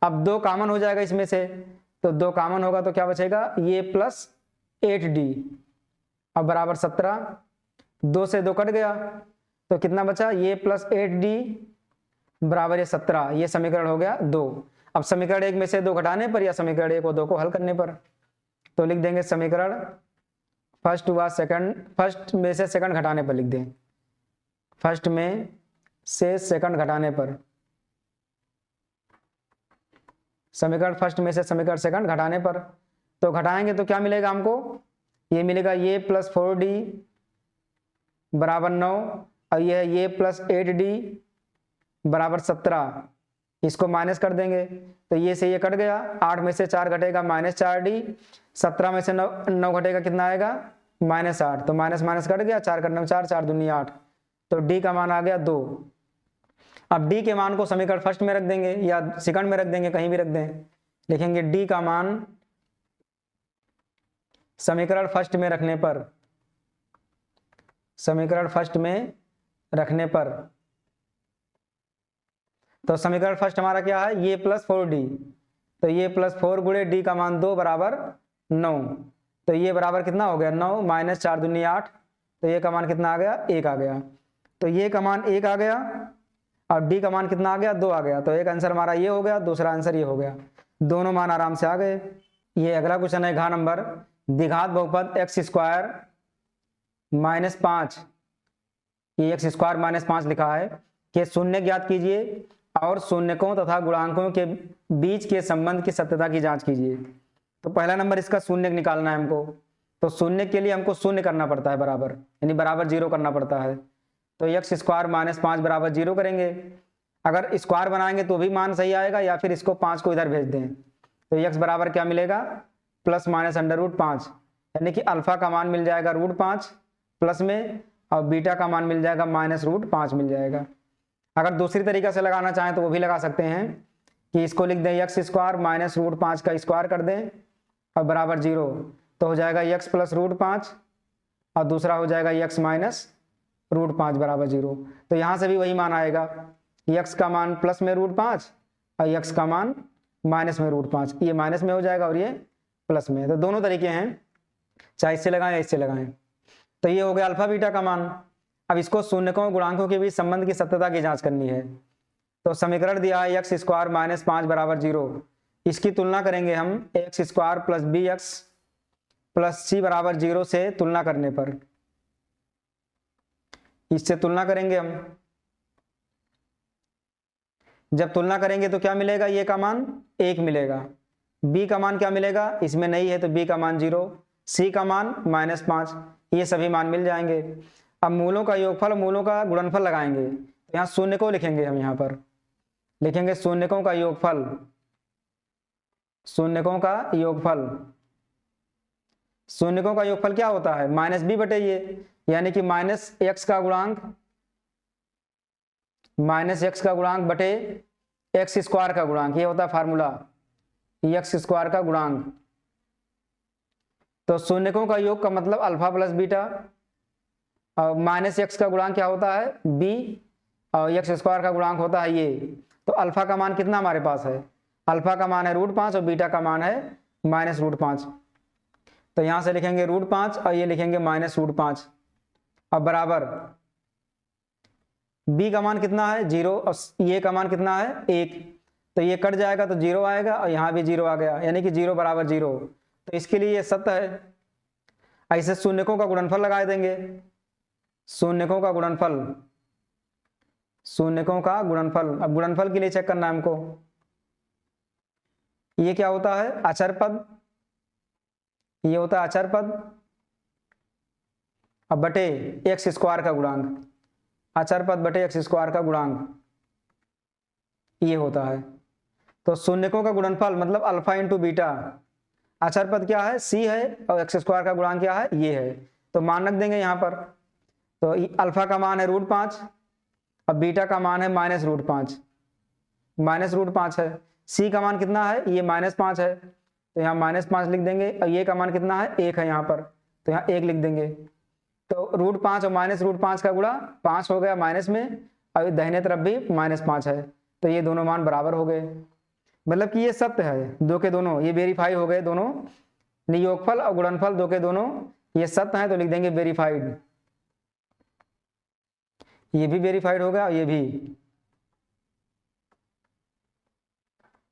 अब 2 कॉमन हो जाएगा इसमें से, तो 2 कॉमन होगा तो क्या बचेगा ये प्लस 8d, अब बराबर 17, 2 से 2 कट गया तो कितना बचा ये प्लस 8d बराबर ये 17। ये समीकरण हो गया 2। अब समीकरण 1 में से 2 घटाने पर या समीकरण 1 और 2 को हल करने पर, तो लिख देंगे समीकरण फर्स्ट हुआ सेकंड, फर्स्ट में से सेकंड घटाने पर लिख दें, फर्स्ट में से सेकंड घटाने पर, समीकरण फर्स्ट में से समीकरण सेकंड घटाने पर, तो घटाएंगे तो क्या मिलेगा हमको, ये मिलेगा ये प्लस 4d बराबर 9 और ये प्लस 8d बराबर 17। इसको माइनस कर देंगे तो ये से ये कट गया, 8 में से 4 घटेगा -4d, 17 में से 9 घटेगा कितना आएगा -8, तो माइनस माइनस कट गया, 4 कटने में 4, 4 दूनी 8, तो d का मान आ गया 2। अब d के मान को समीकरण फर्स्ट में रख देंगे या सेकंड में रख देंगे, कहीं भी रख दें, लिखेंगे d का मान समीकरण फर्स्ट में रखने पर, समीकरण फर्स्ट में रखने पर, तो समीकरण फर्स्ट हमारा क्या है ये प्लस 4d, तो ये प्लस 4 गुणे d का मान 2 बराबर 9, तो ये बराबर कितना हो गया 9 माइनस 4 दूनी 8, तो ये का मान कितना आ गया 1 आ गया, तो ये का मान 1 आ गया और d का मान कितना आ गया 2 आ गया, तो एक आंसर हमारा ये हो गया, दूसरा आंसर ये हो गया, दोनों मान आराम से आ गए। ये अगला क्वेश्चन है घ नंबर, द्विघात बहुपद x स्क्वायर माइनस 5, ये x स्क्वायर माइनस 5 लिखा है कि शून्य ज्ञात कीजिए और शून्यकों तथा गुणांकों के बीच के संबंध की सत्यता की जांच कीजिए। तो पहला नंबर इसका शून्य निकालना है हमको, तो शून्य के लिए हमको शून्य करना पड़ता है बराबर, यानी बराबर 0 करना पड़ता है, तो x स्क्वायर माइनस 5 बराबर 0 करेंगे। अगर स्क्वायर बनाएंगे तो भी मान सही आएगा या फिर इसको 5 को इधर भेज दें, तो x बराबर क्या मिलेगा प्लस माइनस √5, यानी कि अल्फा का मान मिल जाएगा √5 प्लस में और बीटा का मान मिल जाएगा -√5 मिल जाएगा। अगर दूसरी तरीका से लगाना चाहें तो वो भी लगा सकते हैं कि इसको लिख दें x स्क्वायर माइनस √5 का स्क्वायर कर दें और बराबर 0, तो हो जाएगा x प्लस √5 और दूसरा हो जाएगा x माइनस √5 बराबर 0। तो यहाँ से भी वही मान आएगा, x का मान प्लस में √5 और x का मान माइनस में √5, ये माइनस में हो जाएगा और ये प्लस में, तो दोनों तरीके हैं, चाहे इससे लगाएं या इससे लगाएं। तो ये हो गया अल्फा बीटा का मान। अब इसको शून्यकों गुणांकों के बीच संबंध की सत्यता की जांच करनी है, तो समीकरण दिया है x स्क्वायर माइनस 5 बराबर 0, इसकी तुलना करेंगे हम x square plus bx plus c बराबर 0 से तुलना करने पर, इससे तुलना करेंगे हम, जब तुलना करेंगे तो क्या मिलेगा, ये का मान 1 मिलेगा, b का मान क्या मिलेगा, इसमें नहीं है तो b का मान 0, c का मान -5, ये सभी मान मिल जाएंगे। अब मूलों का योगफल मूलों का गुणनफल लगाएंगे, तो यहाँ शून्य को लिखेंगे, हम यहाँ पर लिखेंगे शून्यकों का योगफल, शून्यकों का योगफल, शून्यकों का योगफल क्या होता है -b बटे ये, यानी कि -x का गुणांक बटे x स्क्वायर का गुणांक, ये होता है फार्मूला x स्क्वायर का गुणांक। तो शून्यकों का योग का मतलब अल्फा प्लस बीटा, और -x का गुणांक क्या होता है b और x स्क्वायर का गुणांक होता है ये। तो अल्फा का मान कितना हमारे पास है, अल्फा का मान है √5 और बीटा का मान है -√5, तो यहां से लिखेंगे √5 और ये लिखेंगे -√5, अब बराबर b का मान कितना है 0 और ये का मान कितना है 1, तो ये कट जाएगा तो 0 आएगा और यहाँ भी 0 आ गया, यानी कि 0 बराबर 0, तो इसके लिए ये सत्य है। ऐसे शून्यकों का गुणनफल लगा देंगे, शून्यकों का गुणनफल, शून्यकों का गुणनफल, अब गुणनफल के लिए चेक करना है हमको, ये क्या होता है अचर पद, ये होता है अचर पद, अब बटे x स्क्वायर का गुणांक, अचर पद बटे x स्क्वायर का गुणांक ये होता है। तो शून्यकों का गुणनफल मतलब अल्फा इंटू बीटा, अचर पद क्या है c है और x स्क्वायर का गुणांक क्या है ये है, तो मान रख देंगे यहाँ पर, तो अल्फा का मान है √5 और बीटा का मान है -√5 है, c का मान कितना है ये -5 है, तो यहाँ -5 लिख देंगे, और ये का मान कितना है 1 है यहाँ पर, तो यहाँ 1 लिख देंगे। तो √5 और -√5 का गुणा 5 हो गया माइनस में, और दाहिने तरफ भी -5 है, तो ये दोनों मान बराबर हो गए। मतलब कि ये सत्य है, दो के दोनों ये वेरीफाई हो गए दोनों, योगफल और गुणनफल दो के दोनों ये सत्य हैं, तो लिख देंगे वेरीफाइड। ये भी वेरीफाइड हो गया और ये भी,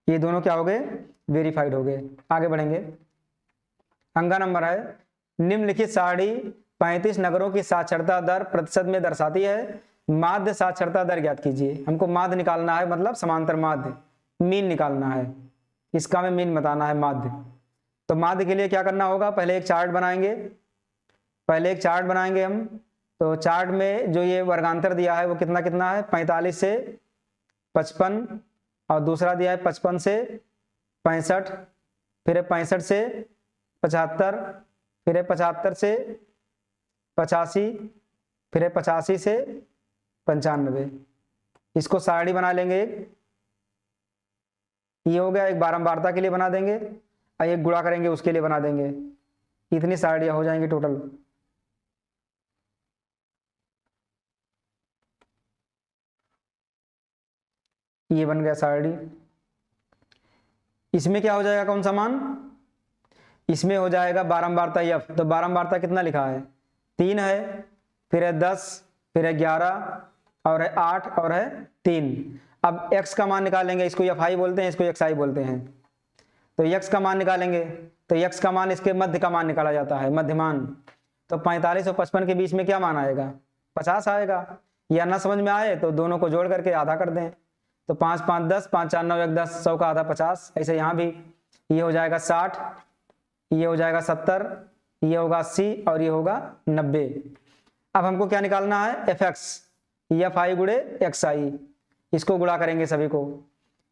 ये दोनों क्या हो गए वेरीफाइड हो गए। आगे बढ़ेंगे। अंगा नंबर है, निम्नलिखित सारणी 35 नगरों की साक्षरता दर प्रतिशत में दर्शाती है, माध्य साक्षरता दर ज्ञात कीजिए। हमको माध्य निकालना है, मतलब समांतर माध्य, मीन निकालना है, इसका हमें मीन बताना है माध्य। तो माध्य के लिए क्या करना होगा, पहले एक चार्ट बनाएंगे, हम। तो चार्ट में जो ये वर्गांतर दिया है वो कितना कितना है, 45 से 55, और दूसरा दिया है 55 से 65, फिर 65 से 75, फिर 75 से 85, फिर 85 से 95। इसको सारणी बना लेंगे एक, ये हो गया। एक बारंबारता के लिए बना देंगे, और एक गुणा करेंगे उसके लिए बना देंगे। इतनी सारणियां हो जाएंगी टोटल। ये बन गया सारणी। इसमें क्या हो जाएगा, कौन सा मान, इसमें हो जाएगा बारंबारता f। तो बारंबारता कितना लिखा है 3 है, फिर है 10, फिर है 11, और है 8, और है 3। अब x का मान निकालेंगे, इसको fi बोलते हैं, इसको xi बोलते हैं। तो x का मान निकालेंगे, तो x का मान इसके मध्य का मान निकाला जाता है, मध्यमान। तो 45 और 55 के बीच में क्या मान आएगा, 50 आएगा। या ना समझ में आए तो दोनों को जोड़ करके आधा कर दें, तो 5 5 10, 5 4 9 1 10, 100 का आधा 50। ऐसे यहाँ भी ये हो जाएगा 60, ये हो जाएगा 70, ये होगा 80, और ये होगा 90। अब हमको क्या निकालना है, fi गुणे xi। इसको गुणा करेंगे सभी को।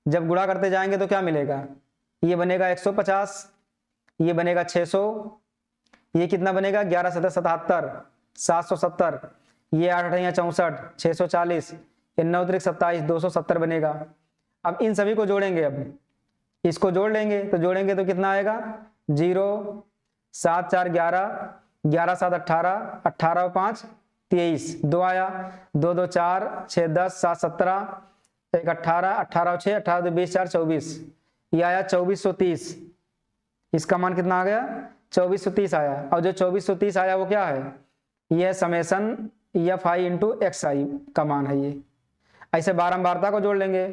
जब गुणा करते जाएंगे तो क्या मिलेगा, ये बनेगा 150, ये बनेगा 600, ये कितना बनेगा 11 7 77, 770, ये 8 8 64, 640, 9 3 27, 270 बनेगा। अब इन सभी को जोड़ेंगे, अब इसको जोड़ लेंगे, तो जोड़ेंगे तो कितना आएगा, 0 7 4 11, 11 7 18, 18 5 23, 2 आया, 2 2 4, 6 10, 7 17, 1 18, 18 6, 18 2 20, 4 24, ये आया 2430। इसका मान कितना आ गया, 2430 आया। और जो 2430 आया वो क्या है, ये समेसन fi इंटू xi का मान है ये। ऐसे बारंबारता को जोड़ लेंगे,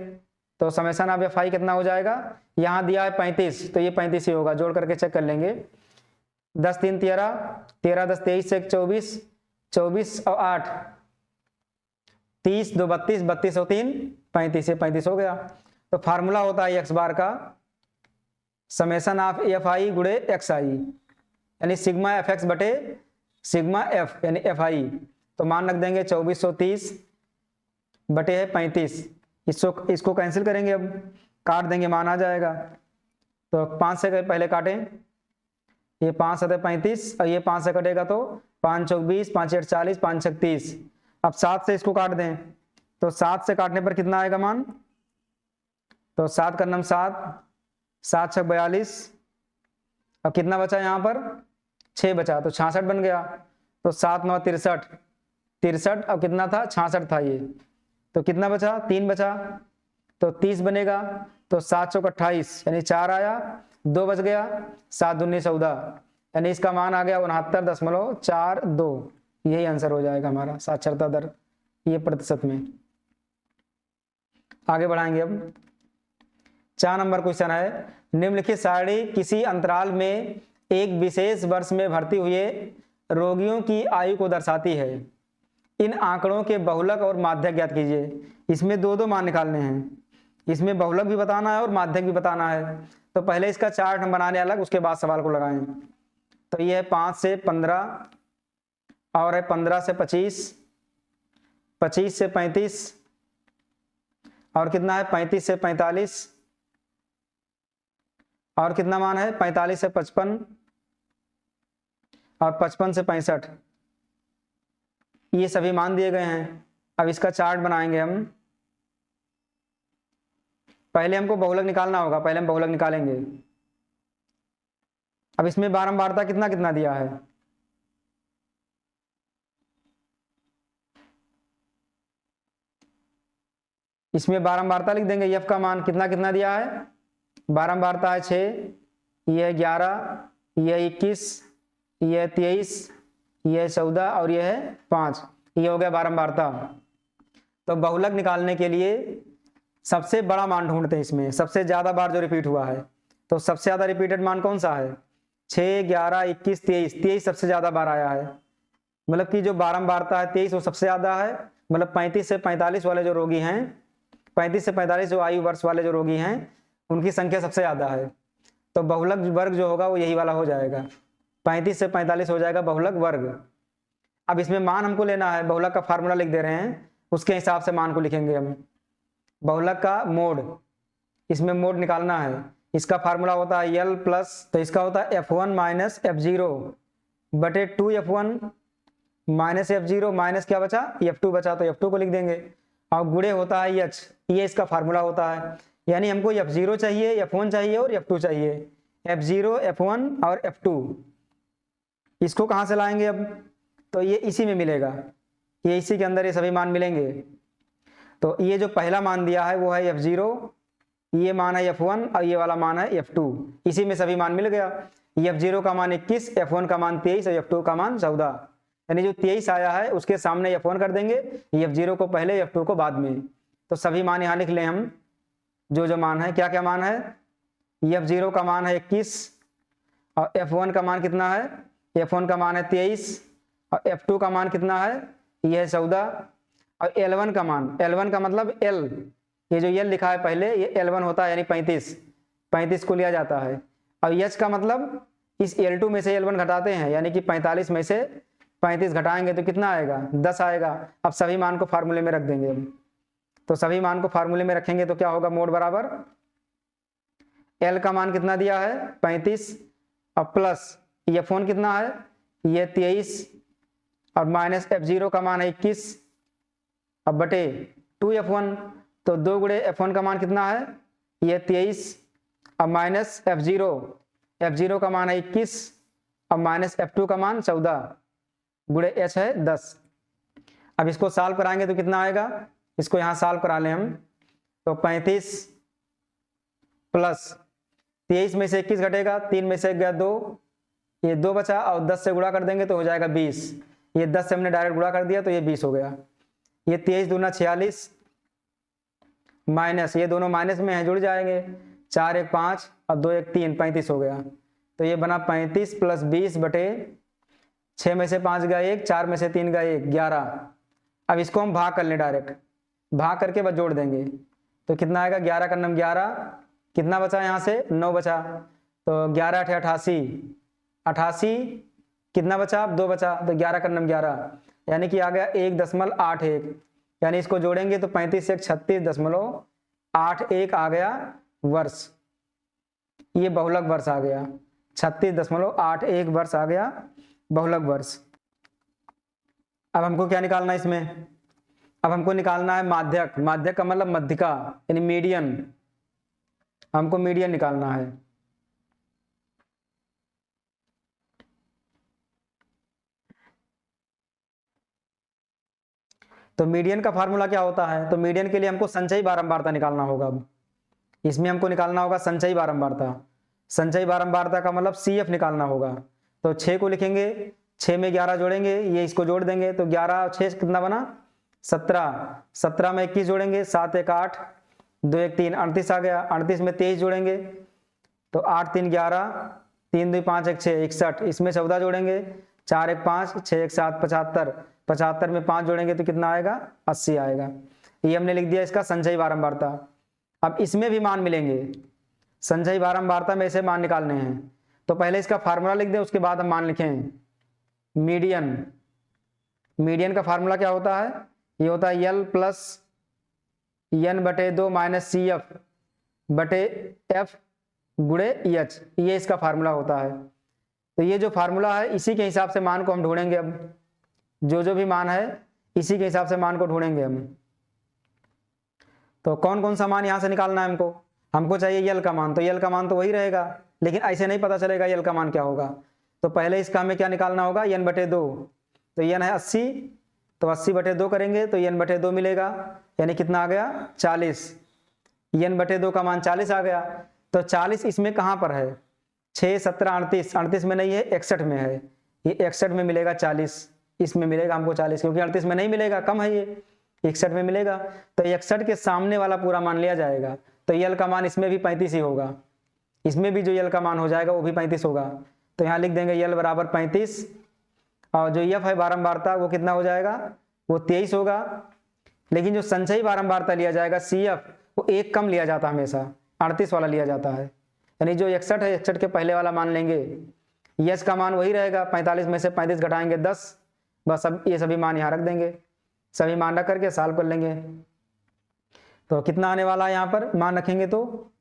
तो समेसन ऑफ fi कितना हो जाएगा, यहाँ दिया है 35, तो ये 35 ही होगा, जोड़ करके चेक कर लेंगे। 10 3 13, 13 10 23 से 24, 24 और 8 30, 2 32, 32 और 3 35, से 35 हो गया। तो फार्मूला होता है x बार का समेसन ऑफ fi गुणे xi, यानी सिग्मा fx बटे सिग्मा f, यानी fi। तो मान रख देंगे 2430 बटे है 35। इसको कैंसिल करेंगे, अब काट देंगे, मान आ जाएगा। तो 5 से पहले काटें, ये 5 7 35, और ये 5 से कटेगा तो 5 चौक 20, 5 8 40, 5 6 30। अब 7 से इसको काट दें, तो 7 से काटने पर कितना आएगा मान, तो 7 का नम 7, 7 6 42, अब कितना बचा यहाँ पर 6 बचा, तो 66 बन गया। तो 7 9 63, 63, अब कितना था 66 था ये, तो कितना बचा 3 बचा, तो 30 बनेगा। तो 7 चौक 28, यानी 4 आया, 2 बच गया, 7 दूनी 14, यानी इसका मान आ गया 69.42। यही आंसर हो जाएगा हमारा साक्षरता दर, ये प्रतिशत में। आगे बढ़ाएंगे अब। 4 नंबर क्वेश्चन है, निम्नलिखित सारणी किसी अंतराल में एक विशेष वर्ष में भर्ती हुए रोगियों की आयु को दर्शाती है। इन आंकड़ों के बहुलक और माध्यक ज्ञात कीजिए। इसमें दो मान निकालने हैं, इसमें बहुलक भी बताना है और माध्यक भी बताना है। तो पहले इसका चार्ट हम बनाने अलग, उसके बाद सवाल को लगाएं। तो ये है 5 से 15, और है 15 से 25, 25 से 35, और कितना है 35 से 45, और कितना मान है 45 से 55, और 55 से 65। ये सभी मान दिए गए हैं। अब इसका चार्ट बनाएंगे हम। पहले हमको बहुलक निकालना होगा, पहले हम बहुलक निकालेंगे। अब इसमें बारंबारता कितना कितना दिया है, इसमें बारंबारता लिख देंगे, एफ का मान कितना कितना दिया है, बारंबारता है 6, ये है 11, ये है 21, ये है 23, ये है 14 और ये है 5, ये हो गया बारंबारता। तो बहुलक निकालने के लिए सबसे बड़ा मान ढूंढते हैं, इसमें सबसे ज्यादा बार जो रिपीट हुआ है। तो सबसे ज्यादा रिपीटेड मान कौन सा है, 6, 11, 21, 23, 23 सबसे ज्यादा बार आया है, मतलब कि जो बारंबारता है 23 वो सबसे ज्यादा है। मतलब 35 से 45 वाले जो रोगी हैं, 35 से 45 जो आयु वर्ष वाले जो रोगी हैं उनकी संख्या सबसे ज्यादा है। तो बहुलक वर्ग जो होगा वो यही वाला हो जाएगा, 35 से 45 हो जाएगा बहुलक वर्ग। अब इसमें मान हमको लेना है, बहुलक का फार्मूला लिख दे रहे हैं, उसके हिसाब से मान को लिखेंगे हम। बहुलक का मोड, इसमें मोड निकालना है, इसका फार्मूला होता है L प्लस, तो इसका होता है F1 माइनस F0 बटे 2F1 माइनस F0 माइनस क्या बचा, F2 बचा, तो F2 को लिख देंगे। और गुणे होता है H, ये इसका फार्मूला होता है। यानी हमको F0 चाहिए, F1 चाहिए और F2 चाहिए, F0, F1 और F2। इसको कहाँ से लाएंगे अब, तो ये इसी में मिलेगा, ये इसी के अंदर ये सभी मान मिलेंगे। तो ये जो पहला मान दिया है वो है F0, ये मान है F1 और ये वाला मान है F2, इसी में सभी मान मिल गया। F0 का मान 21, F1 का मान 23 और F2 का मान 14। यानी जो 23 आया है उसके सामने F1 कर देंगे, F0 को पहले F2 को बाद में। तो सभी मान यहाँ लिख लें हम, जो जो मान है, क्या क्या मान है, F0 का मान है 21 और F1 का मान कितना है, F1 का मान है 23 और F2 का मान कितना है, ये है 14। और L1 का मान, L1 का मतलब L, ये जो L लिखा है पहले ये L1 होता है, यानी 35 को लिया जाता है। और H का मतलब इस L2 में से L1 घटाते हैं, यानी कि 45 में से 35 घटाएंगे तो कितना आएगा, 10 आएगा। अब सभी मान को फार्मूले में रख देंगे हम, तो सभी मान को फार्मूले में रखेंगे तो क्या होगा, मोड बराबर L का मान कितना दिया है 35 और प्लस F1 कितना है, ये 23 और माइनस F0 का मान है 21 अब बटे 2F1, तो 2 गुणे F1 का मान कितना है, ये 23 अब माइनस F0 का मान है 21 अब माइनस F2 का मान 14 गुणे H है 10। अब इसको सॉल्व कराएंगे तो कितना आएगा, इसको यहाँ सॉल्व करा लें हम, तो 35 प्लस 23 में से 21 घटेगा, 3 में से गया 2, ये 2 बचा और 10 से गुणा कर देंगे तो हो जाएगा 20। ये 10 से हमने डायरेक्ट गुणा कर दिया तो ये 20 हो गया। ये 23 दूना 46 माइनस, ये दोनों माइनस में है जुड़ जाएंगे, 4 1 5 और 2 1 3, 35 हो गया। तो ये बना 35 प्लस 20 बटे 6 में से 5 गया 1, 4 में से 3 गया 1, 11। अब इसको हम भाग कर लें, डायरेक्ट भाग करके बस जोड़ देंगे तो कितना आएगा, 11 का नम 11, कितना बचा यहाँ से 9 बचा, तो 11 8 88, 88 कितना बचा, 2 बचा, तो 11 का नम 11, यानी कि आ गया 1.81, यानी इसको जोड़ेंगे तो 35 से 36.81 आ गया वर्ष, ये बहुलक वर्ष आ गया, 36.81 वर्ष आ गया बहुलक वर्ष। अब हमको क्या निकालना है इसमें, अब हमको निकालना है माध्यक, माध्यक का मतलब मध्यिका यानी मीडियन, हमको मीडियन निकालना है। तो मीडियन का फार्मूला क्या होता है, तो मीडियन के लिए हमको संचयी बारंबारता निकालना होगा। अब इसमें हमको निकालना होगा संचयी बारंबारता, संचयी बारंबारता का मतलब CF निकालना होगा। तो 6 को लिखेंगे, 6 में 11 जोड़ेंगे, ये इसको जोड़ देंगे तो 11 और 6 कितना बना 17, 17 में 21 जोड़ेंगे, 7 1 8, 2 1 3, 38 आ गया, 38 में 23 जोड़ेंगे तो 8 3 11, 3 2 5 1 6 61, इसमें 14 जोड़ेंगे, 4 1 5, 6 1 7 75, 75 में 5 जोड़ेंगे तो कितना आएगा 80 आएगा। ये हमने लिख दिया इसका संचयी बारंबारता। अब इसमें भी मान मिलेंगे, संचयी बारंबारता में से मान निकालने हैं, तो पहले इसका फार्मूला लिख दें उसके बाद हम मान लिखें। मीडियन, मीडियन का फार्मूला क्या होता है, ये होता है L प्लस N बटे 2 माइनस CF बटे F गुणे H, ये इसका फार्मूला होता है। तो ये जो फार्मूला है इसी के हिसाब से मान को हम ढूंढेंगे, अब जो जो भी मान है इसी के हिसाब से मान को ढूंढेंगे हम। तो कौन कौन सा मान यहाँ से निकालना है हमको, हमको चाहिए यल का मान, तो यल का मान तो वही रहेगा, लेकिन ऐसे नहीं पता चलेगा यल का मान क्या होगा। तो पहले इसका हमें क्या निकालना होगा, n बटे 2। तो n है 80, तो 80 बटे 2 करेंगे तो n बटे 2 मिलेगा, यानी कितना आ गया 40। n बटे 2 का मान 40 आ गया। तो 40 इसमें कहाँ पर है, 6 17 38, 38 में नहीं है 61 में है, ये 61 में मिलेगा 40, इसमें मिलेगा हमको 40, क्योंकि 38 में नहीं मिलेगा, कम है ये, 61 में मिलेगा। तो 61 के सामने वाला पूरा मान लिया जाएगा, तो यल का मान इसमें भी 35 ही होगा, इसमें भी जो यल का मान हो जाएगा वो भी 35 होगा। तो यहाँ लिख देंगे यल बराबर 35, और जो एफ है बारंबारता वो कितना हो जाएगा, वो 23 होगा। लेकिन जो संचयी बारंबारता लिया जाएगा सी एफ, वो एक कम लिया जाता है, हमेशा 38 वाला लिया जाता है, यानी जो 61 है 61 के पहले वाला मान लेंगे। यस का मान वही रहेगा, 45 में से 35 घटाएंगे 10, बस अब ये सभी मान यहाँ रख देंगे, सभी मान रख करके सॉल्व कर लेंगे। तो कितना आने वाला है यहाँ पर मान रखेंगे तो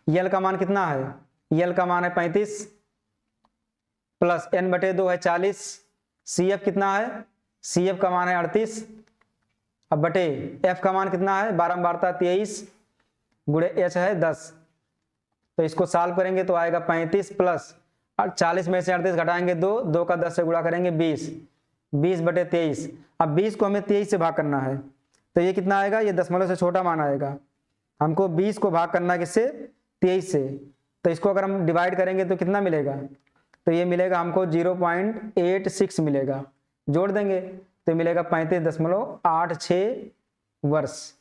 यल का मान कितना है, यल का मान है 35 प्लस n बटे 2 है 40, सी एफ कितना है, सी एफ का मान है 38, अब बटे एफ का मान कितना है, बारंबारता 23 गुणे एच है 10। तो इसको सॉल्व करेंगे तो आएगा 35 प्लस 40 में से 38 घटाएंगे 2, 2 का 10 से गुणा करेंगे 20, 20 बटे 23। अब 20 को हमें 23 से भाग करना है, तो ये कितना आएगा, ये दशमलव से छोटा मान आएगा। हमको 20 को भाग करना है किससे, 23 से। तो इसको अगर हम डिवाइड करेंगे तो कितना मिलेगा, तो ये मिलेगा हमको 0.86 मिलेगा, जोड़ देंगे तो मिलेगा 35.86 वर्ष।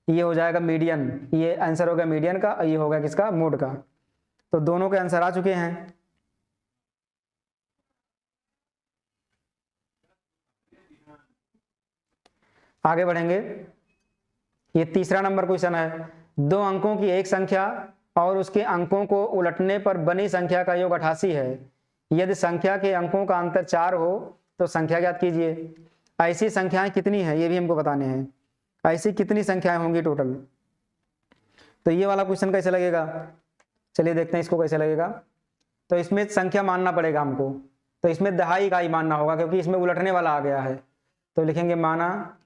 ये हो जाएगा मीडियन, ये आंसर होगा मीडियन का, ये होगा किसका, मोड का। तो दोनों के आंसर आ चुके हैं। आगे बढ़ेंगे, ये तीसरा नंबर क्वेश्चन है। 2 अंकों की एक संख्या और उसके अंकों को उलटने पर बनी संख्या का योग 88 है। यदि संख्या के अंकों का अंतर 4 हो तो संख्या ज्ञात कीजिए। ऐसी संख्याएं कितनी हैं ये भी हमको बताने हैं, ऐसी कितनी संख्याएं होंगी टोटल। तो ये वाला क्वेश्चन कैसे लगेगा, चलिए देखते हैं इसको कैसे लगेगा। तो इसमें संख्या मानना पड़ेगा हमको, तो इसमें दहाई इकाई मानना होगा क्योंकि इसमें उलटने वाला आ गया है। तो लिखेंगे माना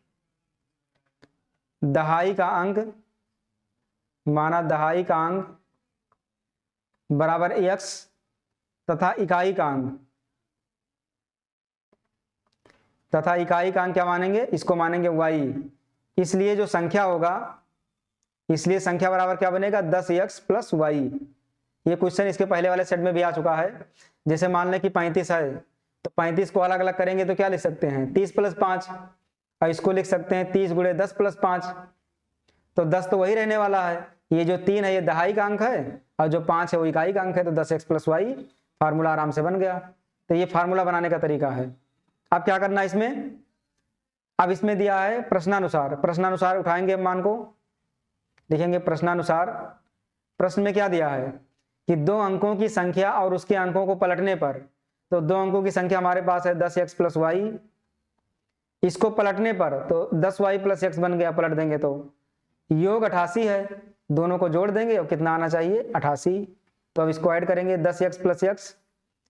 दहाई का अंक, माना दहाई का अंक बराबर x तथा इकाई का अंक, तथा इकाई का अंक क्या मानेंगे, इसको मानेंगे y। इसलिए जो संख्या होगा, इसलिए संख्या बराबर क्या बनेगा 10x प्लस वाई। ये क्वेश्चन इसके पहले वाले सेट में भी आ चुका है। जैसे मान लें कि 35 है तो 35 को अलग अलग करेंगे तो क्या लिख सकते हैं 30 प्लस 5, और इसको लिख सकते हैं 30 गुणे 10 प्लस 5। तो 10 तो वही रहने वाला है, ये जो 3 है ये दहाई का अंक है और जो 5 है वो इकाई का अंक है। तो 10x प्लस वाई, फार्मूला आराम से बन गया। तो ये फार्मूला बनाने का तरीका है। अब क्या करना है इसमें, अब इसमें दिया है प्रश्नानुसार, प्रश्नानुसार उठाएंगे मान को, लिखेंगे प्रश्नानुसार। प्रश्न में क्या दिया है कि 2 अंकों की संख्या और उसके अंकों को पलटने पर, तो 2 अंकों की संख्या हमारे पास है 10x प्लस वाई, इसको पलटने पर तो 10y प्लस x बन गया, पलट देंगे तो योग 88 है। दोनों को जोड़ देंगे और कितना आना चाहिए 88। तो अब इसको ऐड करेंगे 10x प्लस x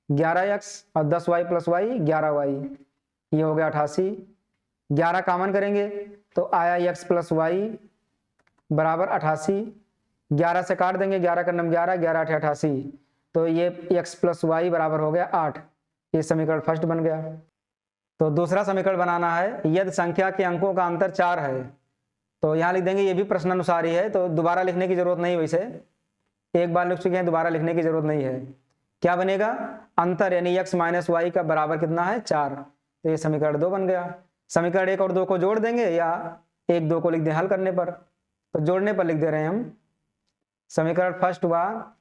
11x और 10y प्लस y 11y, ये हो गया 88। 11 कॉमन करेंगे तो आया x प्लस वाई बराबर 88। 11 से काट देंगे, 11 का नम 11, 11 8 88, तो ये x प्लस वाई बराबर हो गया 8। ये समीकरण फर्स्ट बन गया। तो दूसरा समीकरण बनाना है, यदि संख्या के अंकों का अंतर 4 है, तो यहाँ लिख देंगे, ये भी प्रश्नानुसार ही है तो दोबारा लिखने की जरूरत नहीं, वैसे एक बार लिख चुके हैं, दोबारा लिखने की जरूरत नहीं है। क्या बनेगा, अंतर यानी x माइनस वाई का बराबर कितना है 4। तो ये समीकरण 2 बन गया। समीकरण 1 और 2 को जोड़ देंगे या 1 2 को लिख दें हल करने पर, तो जोड़ने पर लिख दे रहे हैं हम। समीकरण फर्स्ट हुआ,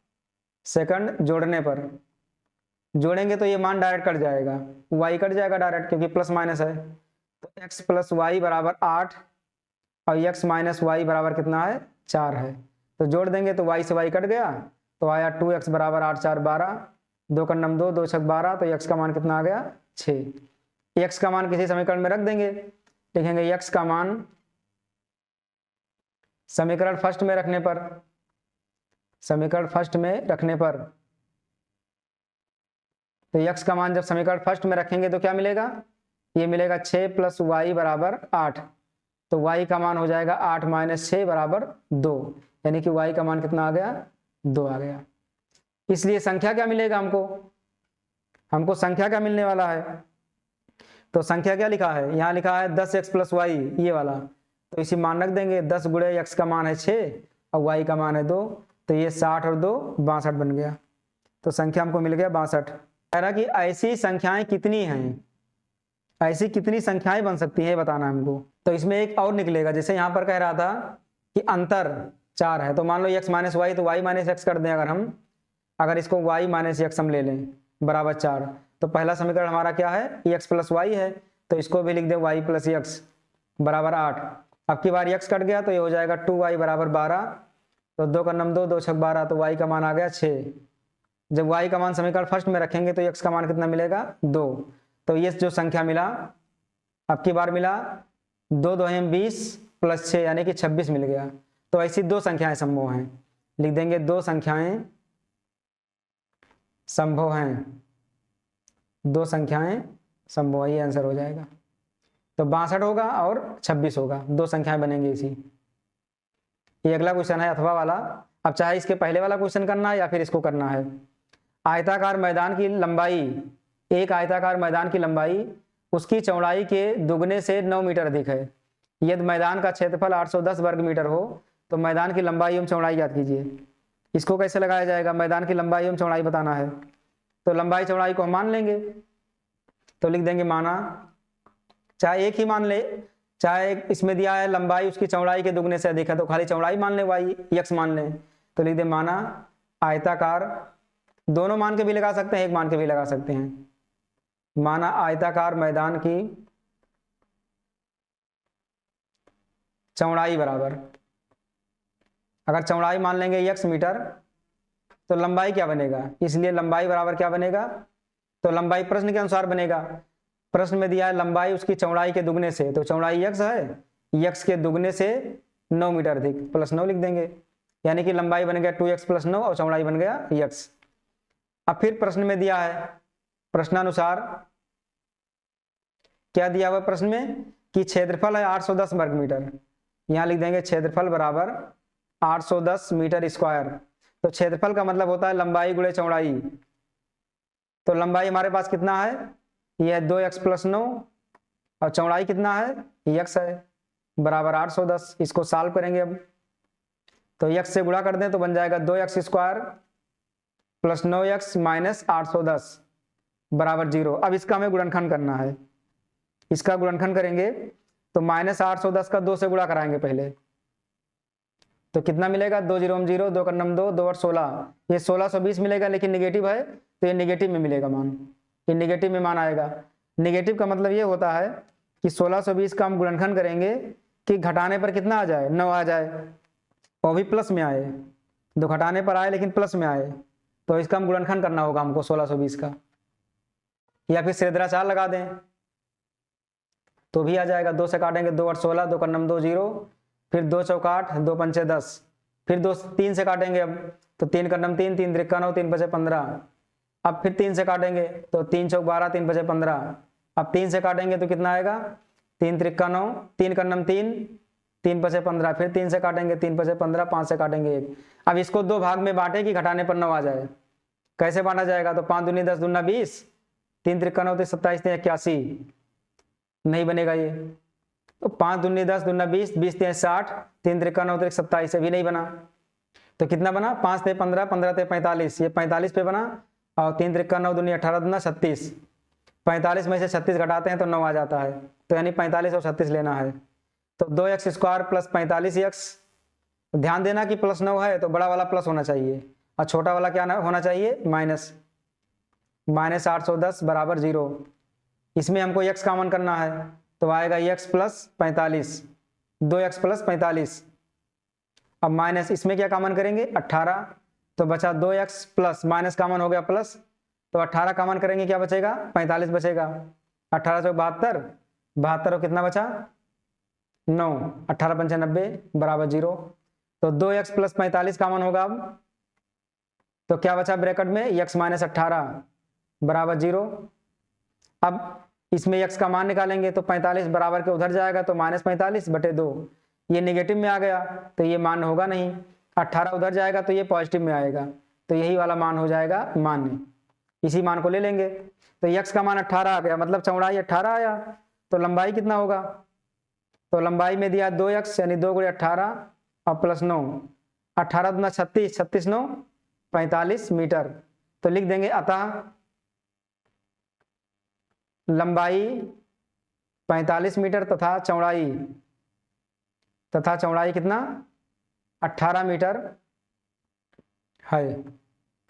सेकंड जोड़ने पर, जोड़ेंगे तो ये मान डायरेक्ट कट जाएगा, y कट जाएगा डायरेक्ट क्योंकि प्लस माइनस है। तो x प्लस वाई बराबर 8 और x माइनस वाई बराबर कितना है 4 है। तो जोड़ देंगे तो y से y कट गया, तो आया 2x बराबर 8 4 12, 2 का नम 2, 2 6 12, तो x का मान कितना आ गया 6। x का मान किसी समीकरण में रख देंगे, लिखेंगे x का मान समीकरण फर्स्ट में रखने पर, समीकरण फर्स्ट में रखने पर, तो x का मान जब समीकरण फर्स्ट में रखेंगे तो क्या मिलेगा, ये मिलेगा 6 प्लस वाई बराबर 8। तो y का मान हो जाएगा 8 माइनस 6 बराबर 2, यानी कि y का मान कितना आ गया, 2 आ गया। इसलिए संख्या क्या मिलेगा हमको संख्या क्या मिलने वाला है, तो संख्या क्या लिखा है, यहाँ लिखा है 10x + y, ये वाला, तो इसी मान रख देंगे। 10 × x का मान है 6 और y का मान है 2, तो ये 60 और 2 62 बन गया। तो संख्या हमको मिल गया 62। कह रहा कि ऐसी संख्याएं कितनी हैं, ऐसी कितनी संख्याएं बन सकती हैं बताना हमको। तो इसमें एक और निकलेगा, जैसे यहाँ पर कह रहा था कि अंतर 4 है, तो मान लो x - y, तो y - x कर दें। अगर इसको y - x हम ले लें बराबर 4, तो पहला समीकरण हमारा क्या है, x + y है, तो इसको भी लिख दें y + x बराबर 8। अब की बार x कट गया तो ये हो जाएगा 2y बराबर 12, तो 2 × 9 2, 2 × 6 12, तो y का मान आ गया 6। जब y का मान समीकरण फर्स्ट में रखेंगे तो x का मान कितना मिलेगा, 2। तो ये जो संख्या मिला, अब की बार मिला 2 × 2 = 20 + 6 यानी कि 26 मिल गया। तो ऐसी 2 संख्याएं संभव हैं, लिख देंगे 2 संख्याएं संभव हैं, 2 संख्याएं संभव है, ये आंसर हो जाएगा। तो 62 होगा और 26 होगा, 2 संख्याएं बनेंगी इसी। ये अगला क्वेश्चन है अथवा वाला। अब चाहे इसके पहले वाला क्वेश्चन करना है या फिर इसको करना है। आयताकार मैदान की लंबाई, एक आयताकार मैदान की लंबाई उसकी चौड़ाई के दुगने से 9 मीटर अधिक है। यदि मैदान का क्षेत्रफल 810 वर्ग मीटर हो तो मैदान की लंबाई एवं चौड़ाई याद कीजिए। इसको कैसे लगाया जाएगा, मैदान की लंबाई एवं चौड़ाई बताना है, तो लंबाई चौड़ाई को हम मान लेंगे, तो लिख देंगे माना, चाहे एक ही मान ले, चाहे इसमें दिया है लंबाई उसकी चौड़ाई के दुगने से अधिक है तो खाली चौड़ाई मान ले, y x मान ले, तो लिख दे माना आयताकार, दोनों मान के भी लगा सकते हैं, एक मान के भी लगा सकते हैं, माना आयताकार मैदान की चौड़ाई बराबर, अगर चौड़ाई मान लेंगे x मीटर तो लंबाई क्या बनेगा, इसलिए लंबाई बराबर क्या बनेगा, तो लंबाई प्रश्न के अनुसार बनेगा। प्रश्न में दिया है लंबाई उसकी चौड़ाई के दुगने से, तो चौड़ाई x है, x के दुगने से 9 मीटर अधिक +9 लिख देंगे, यानी कि लंबाई बन गया 2x + 9 और चौड़ाई बन गया x। अब फिर प्रश्न में दिया है, प्रश्नानुसार क्या दिया हुआ प्रश्न में कि क्षेत्रफल है 810 वर्ग मीटर, यहाँ लिख देंगे क्षेत्रफल बराबर 810 मीटर स्क्वायर। तो क्षेत्रफल का मतलब होता है लंबाई गुणे चौड़ाई, तो लंबाई हमारे पास कितना है, यह 2x + 9 और चौड़ाई कितना है, x है, बराबर 810। इसको सॉल्व करेंगे अब, तो x से गुणा कर दें तो बन जाएगा 2x² + 9x - 810 बराबर 0। अब इसका हमें गुणनखंड करना है, इसका गुणनखंड करेंगे तो -810 का 2 से गुणा कराएंगे पहले, तो कितना मिलेगा, 2 0 0, 2 × 9 2, 2 और 16, ये 1620 मिलेगा, लेकिन निगेटिव है तो ये निगेटिव में मिलेगा मान, ये निगेटिव में मान आएगा। निगेटिव का मतलब ये होता है कि 1620 का हम गुणनखंड करेंगे कि घटाने पर कितना आ जाए, 9 आ जाए, और भी प्लस में आए, दो घटाने पर आए लेकिन प्लस में आए, तो इसका हम गुणनखंड करना होगा हमको 1620 का, या फिर श्रेद्रा 4 लगा दें तो भी आ जाएगा। 2 से काटेंगे 2 और 16, 2 × 9 2 0, फिर 2 चौक 8, 2 पंचे 10, फिर 3 से काटेंगे अब, तो 3 × 9 3, 3 त्रिक्का 9, 3 पचे 15, अब फिर 3 से काटेंगे तो 3 चौक 12, 3 पचे 15, अब 3 से काटेंगे तो कितना आएगा, 3 त्रिक्का 9, 3 × 9 3, 3 पचे 15, फिर 3 से काटेंगे 3 पचे 15, 5 से काटेंगे 1। अब इसको 2 भाग में बांटे कि घटाने पर 9 आ जाए, कैसे बांटा जाएगा, तो 5 दूनी 10 दूना 20, 3 त्रिक्का 9 27, 3 81, नहीं बनेगा ये, तो 5 दूनी 10 दूना 20, 20 3 60, 3 त्रिक्का 9 27, से भी नहीं बना, तो कितना बना, 5 × 15, 15 × 45, ये 45 पे बना, और 3 त्रिक्का 9 दूनी 18 दूना 36, 45 में से 36 घटाते हैं तो 9 आ जाता है, तो यानी 45 और 36 लेना है। तो 2x² + 45x, ध्यान देना कि +9 है तो बड़ा वाला प्लस होना चाहिए और छोटा वाला क्या होना चाहिए, माइनस, -810 बराबर 0। इसमें हमको x कॉमन करना है तो आएगा x + 45, 2x + 45, अब माइनस इसमें क्या कॉमन करेंगे 18, तो बचा 2x प्लस माइनस कॉमन हो गया प्लस, तो 18 कॉमन करेंगे क्या बचेगा, 45 बचेगा, 18 से 72, 72 और कितना बचा 9, 18 × 5 90 बराबर 0, तो 2x + 45 कॉमन होगा अब, तो क्या बचा ब्रैकेट में x - 18 बराबर 0। अब इसमें x का मान निकालेंगे तो 45 बराबर के उधर जाएगा तो -45/2, ये नेगेटिव में आ गया तो ये मान होगा नहीं, 18 उधर जाएगा तो ये पॉजिटिव में आएगा, तो यही वाला मान हो जाएगा मान्य, इसी मान को ले लेंगे। तो x का मान 18 आ गया, मतलब चौड़ाई 18 आया, तो लंबाई कितना होगा, तो लंबाई में दिया 2x यानी 2 × 18 और प्लस 9, 18 दूना 36, 36 9 45 मीटर। तो लिख देंगे अतः लंबाई 45 मीटर तथा चौड़ाई कितना 18 मीटर है।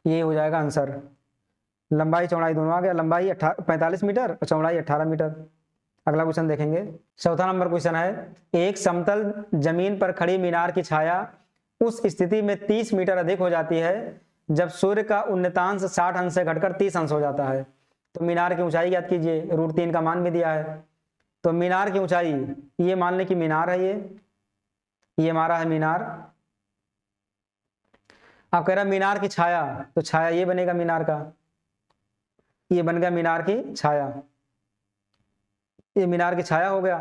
ये हो जाएगा आंसर, लंबाई चौड़ाई दोनों आ गया, लंबाई 45 मीटर और चौड़ाई 18 मीटर। अगला क्वेश्चन देखेंगे, चौथा नंबर क्वेश्चन है, एक समतल जमीन पर खड़ी मीनार की छाया उस स्थिति में 30 मीटर अधिक हो जाती है जब सूर्य का उन्नतांश 60 अंश से घटकर 30 अंश हो जाता है। तो मीनार की ऊंचाई याद कीजिए, √3 का मान भी दिया है। तो मीनार की ऊंचाई, ये मान लें कि मीनार है, ये हमारा है मीनार। आप कह रहे हैं मीनार की छाया, तो छाया ये बनेगा मीनार का, ये बन गया मीनार की छाया, ये मीनार की छाया हो गया।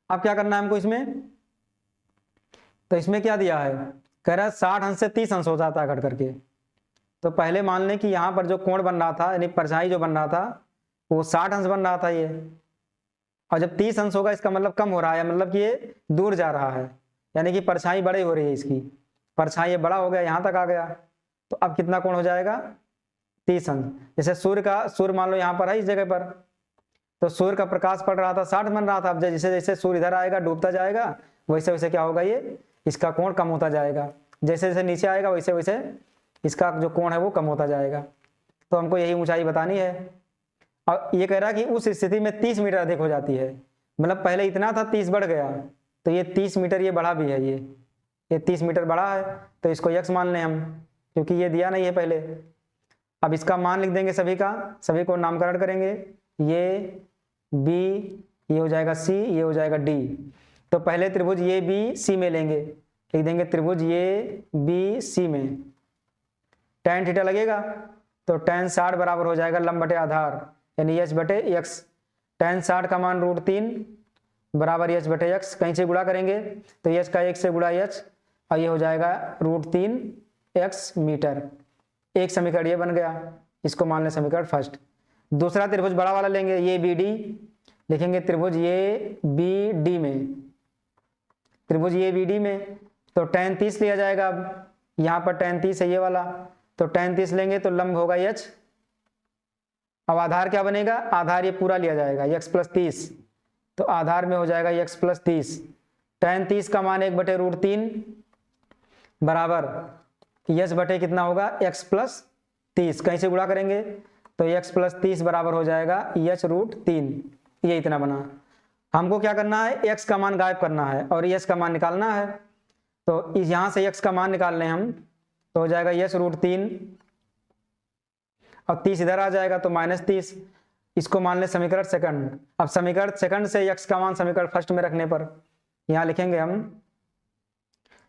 अब क्या करना है हमको इसमें, तो इसमें क्या दिया है, कह रहा है 60 अंश से 30 अंश हो जाता है घट करके। तो पहले मान लें कि यहाँ पर जो कोण बन रहा था यानी परछाई जो बन रहा था वो 60 अंश बन रहा था ये, और जब 30 अंश होगा इसका मतलब कम हो रहा है, मतलब कि ये दूर जा रहा है, यानी कि परछाई बड़ी हो रही है इसकी, परछाई ये बड़ा हो गया, यहाँ तक आ गया। तो अब कितना कोण हो जाएगा 30 अंश। जैसे सूर्य मान लो यहाँ पर है इस जगह पर, तो सूर्य का प्रकाश पड़ रहा था 60 बन रहा था, अब जैसे जैसे सूर्य इधर आएगा डूबता जाएगा वैसे वैसे क्या होगा, ये इसका कोण कम होता जाएगा, जैसे जैसे नीचे आएगा वैसे वैसे इसका जो कोण है वो कम होता जाएगा। तो हमको यही ऊंचाई बतानी है। और ये कह रहा है कि उस स्थिति में 30 मीटर अधिक हो जाती है, मतलब पहले इतना था 30 बढ़ गया, तो ये 30 मीटर ये बढ़ा भी है, ये 30 मीटर बढ़ा है, तो इसको x मान लें हम, क्योंकि ये दिया नहीं है पहले। अब इसका मान लिख देंगे सभी को नामकरण करेंगे, ये b, ये हो जाएगा c, ये हो जाएगा d। तो पहले त्रिभुज ये b c में लेंगे, लिख देंगे त्रिभुज ये b c में tan थीटा लगेगा, तो tan 60 बराबर हो जाएगा लंब बटे आधार यानी h बटे x। tan 60 का मान √3 बराबर h बटे x, कहीं से गुणा करेंगे तो h का 1 से गुणा h, और ये हो जाएगा √3x मीटर। एक समीकरण ये बन गया, इसको मान लें समीकरण फर्स्ट। दूसरा त्रिभुज बड़ा वाला लेंगे, ये BD, लिखेंगे त्रिभुज ये BD में, त्रिभुज ये BD में, तो tan 30 लिया जाएगा। अब यहाँ पर tan 30 है ये वाला, तो tan 30 लेंगे तो लंब होगा h। अब आधार क्या बनेगा, आधार ये पूरा लिया जाएगा x + 30, तो आधार में हो जाएगा x + 30। tan 30 का मान 1 बटे √3 बराबर h बटे कितना होगा x + 30, कहीं से गुणा करेंगे तो x + 30 बराबर हो जाएगा h √3। ये इतना बना। हमको क्या करना है, x का मान गायब करना है और h का मान निकालना है। तो यहाँ से x का मान निकाल लें हम, तो हो जाएगा h √3 और 30 इधर आ जाएगा तो -30। इसको मान लें समीकरण सेकंड। अब समीकरण सेकंड से x का मान समीकरण फर्स्ट में रखने पर यहाँ लिखेंगे हम,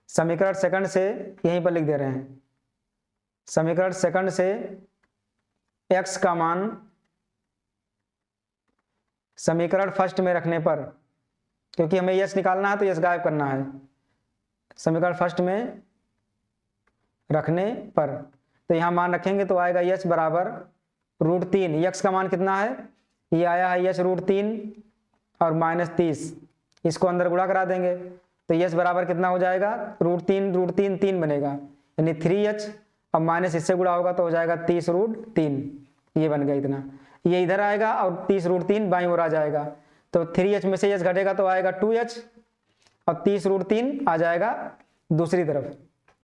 समीकरण सेकंड से यहीं पर लिख दे रहे हैं, समीकरण सेकंड से x का मान समीकरण फर्स्ट में रखने पर, क्योंकि हमें यश निकालना है तो यश गायब करना है, समीकरण फर्स्ट में रखने पर तो यहाँ मान रखेंगे तो आएगा यश बराबर √3। यक्स का मान कितना है, ये आया है यश √3 और -30, इसको अंदर गुणा करा देंगे तो यश बराबर कितना हो जाएगा, √3 3 बनेगा यानी 3h, अब माइनस इससे गुणा होगा तो हो जाएगा 30 √3। ये बन गया इतना, ये इधर आएगा और 30 √3 बाईं ओर आ जाएगा, तो 3h में से h घटेगा तो आएगा 2h और 30 √3 आ जाएगा दूसरी तरफ।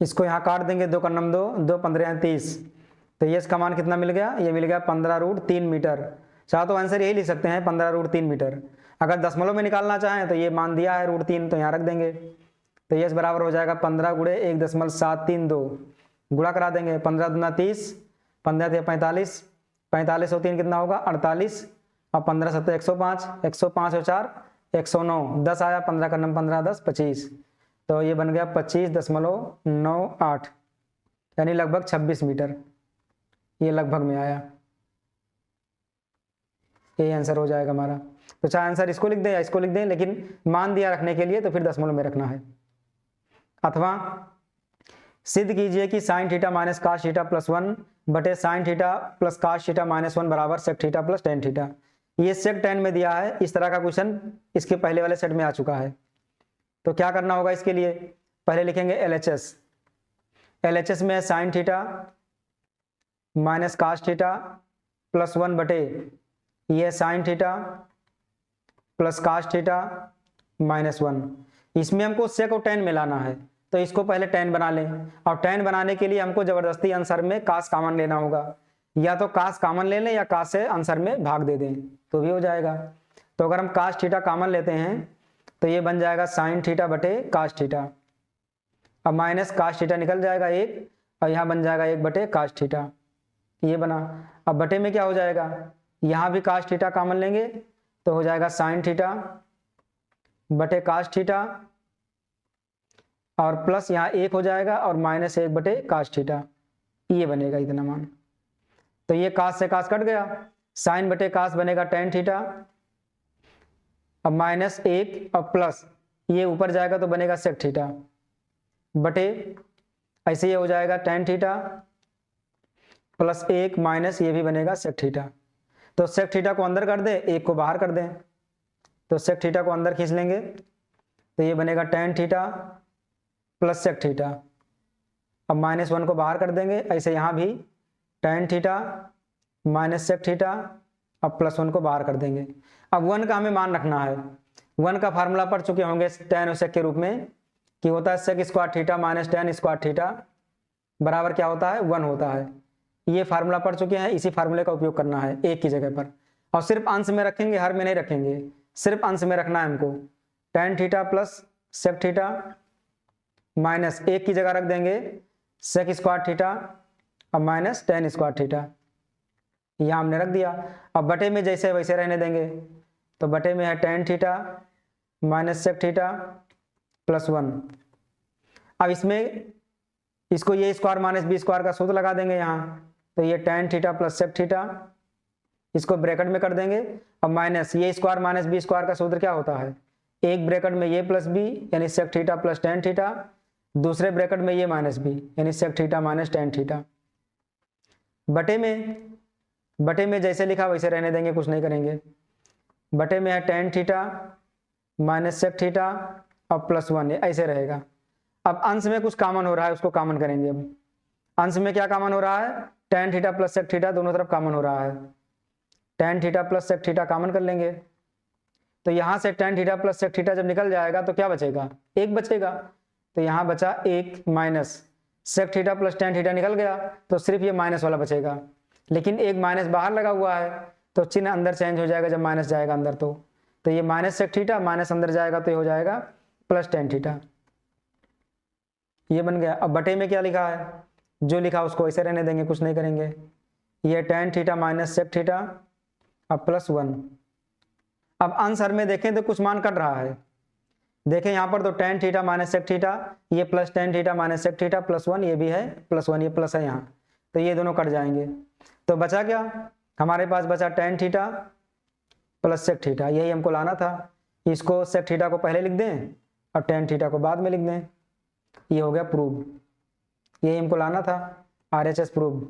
इसको यहाँ काट देंगे, 2 का नम 2, 2 15 30, तो यश का मान कितना मिल गया, ये मिल गया 15 √3 मीटर। चाहे तो आंसर यही लिख सकते हैं 15 √3 मीटर। अगर दशमलव में निकालना चाहें तो ये मान दिया है √3 तो यहाँ रख देंगे, तो यश बराबर हो जाएगा 15 × 1.732, गुणा करा देंगे, 15 दूना 30, 15 × 45, 45 और 3 कितना होगा 48 और 15 7 105, 105 और 4 109, 10 आया, 15 का नम 15 10 25, तो ये बन गया 25.98 यानी लगभग 26 मीटर। ये लगभग में आया, ये आंसर हो जाएगा हमारा। तो चाहे आंसर इसको लिख दें या इसको लिख दें, लेकिन मान दिया रखने के लिए तो फिर दशमलव में रखना है, अथवा सिद्ध कीजिए कि sine theta minus cos theta plus 1 बटे sine theta plus cos theta minus 1 बराबर sec theta plus tan theta. ये सेक टेन में दिया है, इस तरह का क्वेश्चन इसके पहले वाले सेट में आ चुका है। तो क्या करना होगा इसके लिए, पहले लिखेंगे LHS। LHS में है sine theta minus cos theta plus 1 बटे ये sine theta plus cos theta minus 1। इसमें हमको सेक और टेन मिलाना है, तो इसको पहले टेन बना लें, और टेन बनाने के लिए हमको जबरदस्ती आंसर में कास कॉमन लेना होगा। या तो कास कॉमन ले लें या कास से आंसर में भाग दे दें तो भी हो जाएगा। तो अगर हम कास थीटा कॉमन लेते हैं तो ये बन जाएगा साइन थीटा बटे कास थीटा। अब माइनस कास थीटा निकल जाएगा एक, और यहाँ बन जाएगा 1 बटे कास थीटा, ये बना। अब बटे में क्या हो जाएगा, यहाँ भी कास थीटा कॉमन लेंगे तो हो जाएगा साइन थीटा बटे कास थीटा, और प्लस यहाँ 1 हो जाएगा और माइनस 1 बटे कास थीटा, ये बनेगा इतना मान। तो ये कास से कास कट गया, साइन बटे कास बनेगा टेन थीटा, अब माइनस 1 और प्लस ये ऊपर जाएगा तो बनेगा सेक थीटा बटे ऐसे ये हो जाएगा टेन थीटा प्लस 1 माइनस ये भी बनेगा सेक थीटा। तो सेक थीटा को अंदर कर दें, 1 को बाहर कर दें, तो सेक थीटा को अंदर खींच लेंगे तो ये बनेगा tan theta plus sec theta. अब माइनस 1 को बाहर कर देंगे, ऐसे यहाँ भी tan theta minus sec theta, अब प्लस 1 को बाहर कर देंगे। अब 1 का हमें मान रखना है। 1 का फार्मूला पढ़ चुके होंगे टेन और सेक के रूप में कि होता है sec square theta minus tan square theta बराबर क्या होता है 1 होता है। ये फार्मूला पढ़ चुके हैं, इसी फार्मूले का उपयोग करना है एक की जगह पर, और सिर्फ अंश में रखेंगे, हर में नहीं रखेंगे, सिर्फ अंश में रखना है हमको। Tan theta plus sec theta minus 1 की जगह रख देंगे सेक स्क्वायर थीटा अब माइनस टेन स्क्वायर थीटा, यहाँ हमने रख दिया। अब बटे में जैसे वैसे रहने देंगे, तो बटे में है tan theta minus sec theta plus 1। अब इसमें इसको ये स्क्वायर माइनस बी स्क्वायर का सूत्र लगा देंगे यहाँ, तो ये tan theta plus sec theta, इसको ब्रैकेट में कर देंगे। अब माइनस ये स्क्वायर माइनस बी स्क्वायर का सूत्र क्या होता है, एक ब्रैकेट में ये प्लस बी यानी sec theta plus tan theta, दूसरे ब्रैकेट में ये माइनस बी यानी sec theta minus tan theta. बटे में जैसे लिखा वैसे रहने देंगे, कुछ नहीं करेंगे। बटे में है tan theta minus sec theta और प्लस 1, ऐसे रहेगा। अब अंश में कुछ कॉमन हो रहा है, उसको कॉमन करेंगे। अब अंश में क्या कॉमन हो रहा है, tan theta plus sec theta दोनों तरफ कॉमन हो रहा है, tan theta plus sec theta common कर लेंगे। तो यहाँ से tan theta plus sec theta जब निकल जाएगा तो क्या बचेगा, 1 बचेगा। तो यहाँ बचा 1 minus sec theta plus tan theta निकल गया, तो सिर्फ ये माइनस वाला बचेगा, लेकिन एक माइनस बाहर लगा हुआ है तो चिन्ह अंदर चेंज हो जाएगा जब माइनस जाएगा अंदर। तो ये माइनस सेक थीटा माइनस अंदर जाएगा तो ये हो जाएगा प्लस टेन थीटा, ये बन गया। अब बटे में क्या लिखा है, जो लिखा उसको ऐसे रहने देंगे, कुछ नहीं करेंगे। ये tan theta minus sec theta अब प्लस 1। अब आंसर में देखें तो कुछ मान कट रहा है, देखें यहाँ पर तो tan theta minus sec theta, ये plus tan theta minus sec theta plus 1, ये भी है प्लस 1, ये प्लस है यहाँ, तो ये दोनों कट जाएंगे। तो बचा क्या हमारे पास, बचा tan theta plus sec theta, यही हमको लाना था। इसको सेक थीटा को पहले लिख दें और टेन थीटा को बाद में लिख दें, ये हो गया प्रूव। यही हमको लाना था, RHS प्रूव।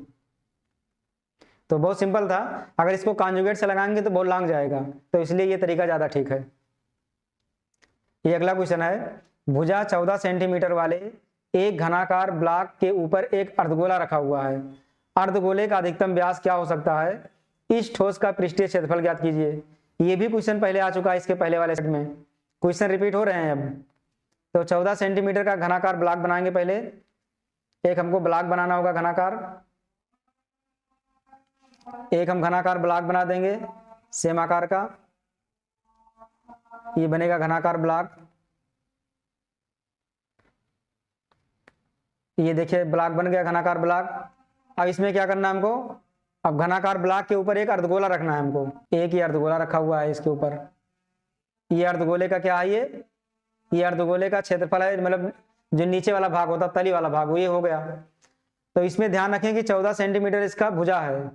तो बहुत सिंपल था, अगर इसको कॉन्जुगेट से लगाएंगे तो बहुत लॉन्ग जाएगा, तो इसलिए ये तरीका ज़्यादा ठीक है। ये अगला क्वेश्चन है, भुजा 14 सेंटीमीटर वाले एक घनाकार ब्लॉक के ऊपर एक अर्धगोला रखा हुआ है। अर्धगोले का अधिकतम व्यास क्या हो सकता है, इस ठोस का पृष्ठीय क्षेत्रफल ज्ञात कीजिए। ये भी क्वेश्चन पहले आ चुका है, इसके पहले वाले सेट में क्वेश्चन रिपीट हो रहे हैं अब। तो 14 सेंटीमीटर का घनाकार ब्लॉक बनाएंगे, पहले एक हमको ब्लॉक बनाना होगा घनाकार, एक हम घनाकार ब्लॉक बना देंगे सेम आकार का, ये बनेगा घनाकार ब्लॉक। ये देखिए ब्लॉक बन गया घनाकार ब्लॉक। अब इसमें क्या करना है हमको, अब घनाकार ब्लॉक के ऊपर एक अर्धगोला रखना है हमको, एक ही अर्धगोला रखा हुआ है इसके ऊपर। ये अर्धगोले का क्या है, ये अर्धगोले का क्षेत्रफल है, मतलब जो नीचे वाला भाग होता है तली वाला भाग, वो ये हो गया। तो इसमें ध्यान रखें कि 14 सेंटीमीटर इसका भुजा है,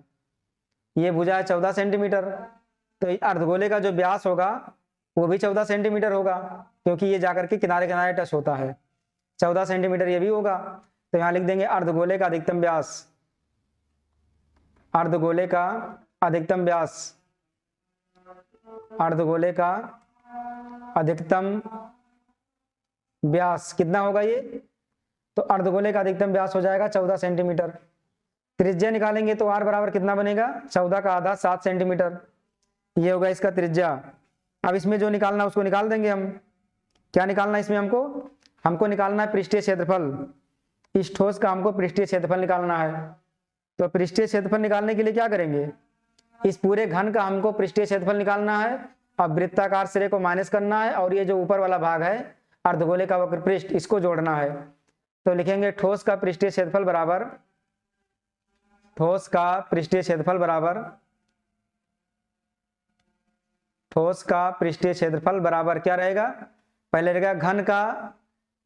ये भुजा है 14 सेंटीमीटर, तो अर्धगोले का जो व्यास होगा वो भी 14 सेंटीमीटर होगा, क्योंकि ये जाकर के किनारे किनारे टच होता है। 14 सेंटीमीटर ये भी होगा, तो यहाँ लिख देंगे अर्धगोले का अधिकतम व्यास, अर्धगोले का अधिकतम व्यास, अर्धगोले का अधिकतम व्यास कितना होगा ये, तो अर्धगोले का अधिकतम व्यास हो जाएगा 14 सेंटीमीटर। त्रिज्या निकालेंगे तो r बराबर कितना बनेगा, 14 का आधा 7 सेंटीमीटर, ये होगा इसका त्रिज्या। अब इसमें जो निकालना उसको निकाल देंगे हम। क्या निकालना है इसमें हमको निकालना है पृष्ठीय क्षेत्रफल। इस ठोस का हमको पृष्ठीय क्षेत्रफल निकालना है। तो पृष्ठीय क्षेत्रफल निकालने के लिए क्या करेंगे, इस पूरे घन का हमको पृष्ठीय क्षेत्रफल निकालना है। अब वृत्ताकार सिरे को माइनस करना है और ये जो ऊपर वाला भाग है अर्धगोले का वक्र पृष्ठ, इसको जोड़ना है। तो लिखेंगे ठोस का पृष्ठीय क्षेत्रफल बराबर, ठोस का पृष्ठीय क्षेत्रफल बराबर, ठोस का पृष्ठीय क्षेत्रफल बराबर क्या रहेगा, पहले रहेगा घन का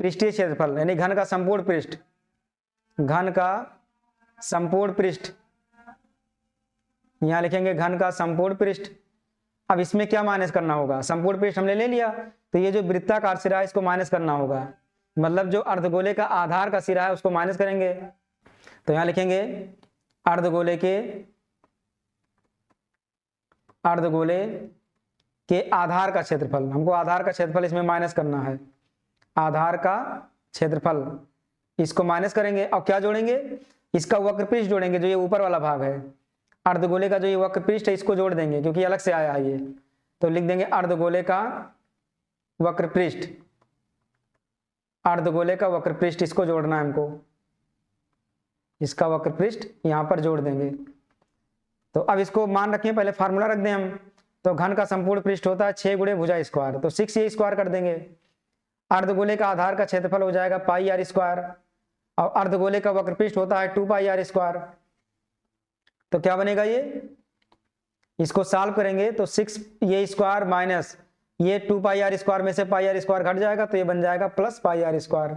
पृष्ठीय क्षेत्रफल यानी घन का संपूर्ण पृष्ठ, घन का संपूर्ण पृष्ठ, यहां लिखेंगे घन का संपूर्ण पृष्ठ। अब इसमें क्या माइनस करना होगा, संपूर्ण पृष्ठ हमने ले लिया तो ये जो वृत्ताकार सिरा है इसको माइनस करना होगा, मतलब जो अर्धगोले का आधार का सिरा है उसको माइनस करेंगे। तो यहां लिखेंगे अर्धगोले के आधार का क्षेत्रफल, हमको आधार का क्षेत्रफल इसमें माइनस करना है, आधार का क्षेत्रफल इसको माइनस करेंगे। और क्या जोड़ेंगे, इसका वक्र पृष्ठ जोड़ेंगे, जो ये ऊपर वाला भाग है अर्धगोले का जो ये वक्र पृष्ठ है इसको जोड़ देंगे क्योंकि अलग से आया है ये। तो लिख देंगे अर्धगोले का वक्र पृष्ठ, अर्धगोले का वक्र पृष्ठ इसको जोड़ना है हमको, इसका वक्र पृष्ठ यहां पर जोड़ देंगे। तो अब इसको मान रखें, पहले फार्मूला रख दें हम। तो घन का संपूर्ण पृष्ठ होता है 6 गुणे भुजा स्क्वायर, तो 6 ये स्क्वायर कर देंगे। अर्धगोले का आधार का क्षेत्रफल हो जाएगा पाई आर स्क्वायर और अर्धगोले का वक्र पृष्ठ होता है 2 पाई आर स्क्वायर। तो क्या बनेगा ये, इसको सॉल्व करेंगे तो 6 ये स्क्वायर माइनस ये 2 पाई आर स्क्वायर में से पाई आर स्क्वायर घट जाएगा तो ये बन जाएगा प्लस पाई आर स्क्वायर।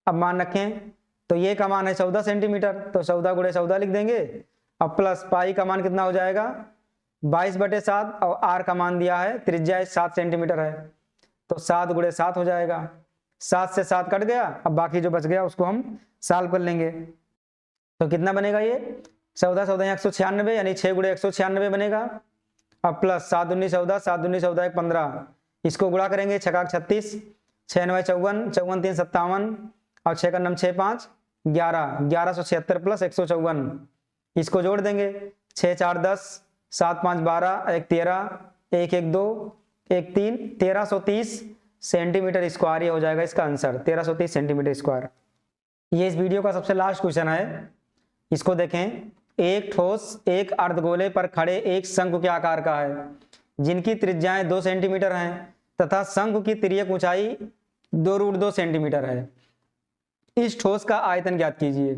अब मान रखें तो ये का मान है 14 सेंटीमीटर, तो 14 गुणे 14 लिख देंगे। अब प्लस पाई का मान कितना हो जाएगा 22/7 और आर का मान दिया है त्रिज्या 7 सेंटीमीटर है, तो 7 गुणे 7 हो जाएगा। 7 से 7 कट गया, अब बाकी जो बच गया उसको हम सॉल्व कर लेंगे। तो कितना बनेगा ये 14 14 196 यानी 6 गुणे 196 बनेगा। अब प्लस 7 दूनी 14, 7 दूनी 14 1 15, इसको गुणा करेंगे 6 36, 6 9 54, 54 3 57 और 6 का नम 6 5 11, 1176 प्लस 154, इसको जोड़ देंगे 6 4 10, 7 5 12, 1 13, 1 1 2, 1 3, 1330 सेंटीमीटर स्क्वायर, ये हो जाएगा इसका आंसर 1330 सेंटीमीटर स्क्वायर। ये इस वीडियो का सबसे लास्ट क्वेश्चन है, इसको देखें। एक ठोस एक अर्धगोले पर खड़े एक शंकु के आकार का है जिनकी त्रिज्याएं 2 सेंटीमीटर हैं तथा शंकु की तिर्यक ऊंचाई 2√2 सेंटीमीटर है। इस ठोस का आयतन ज्ञात कीजिए।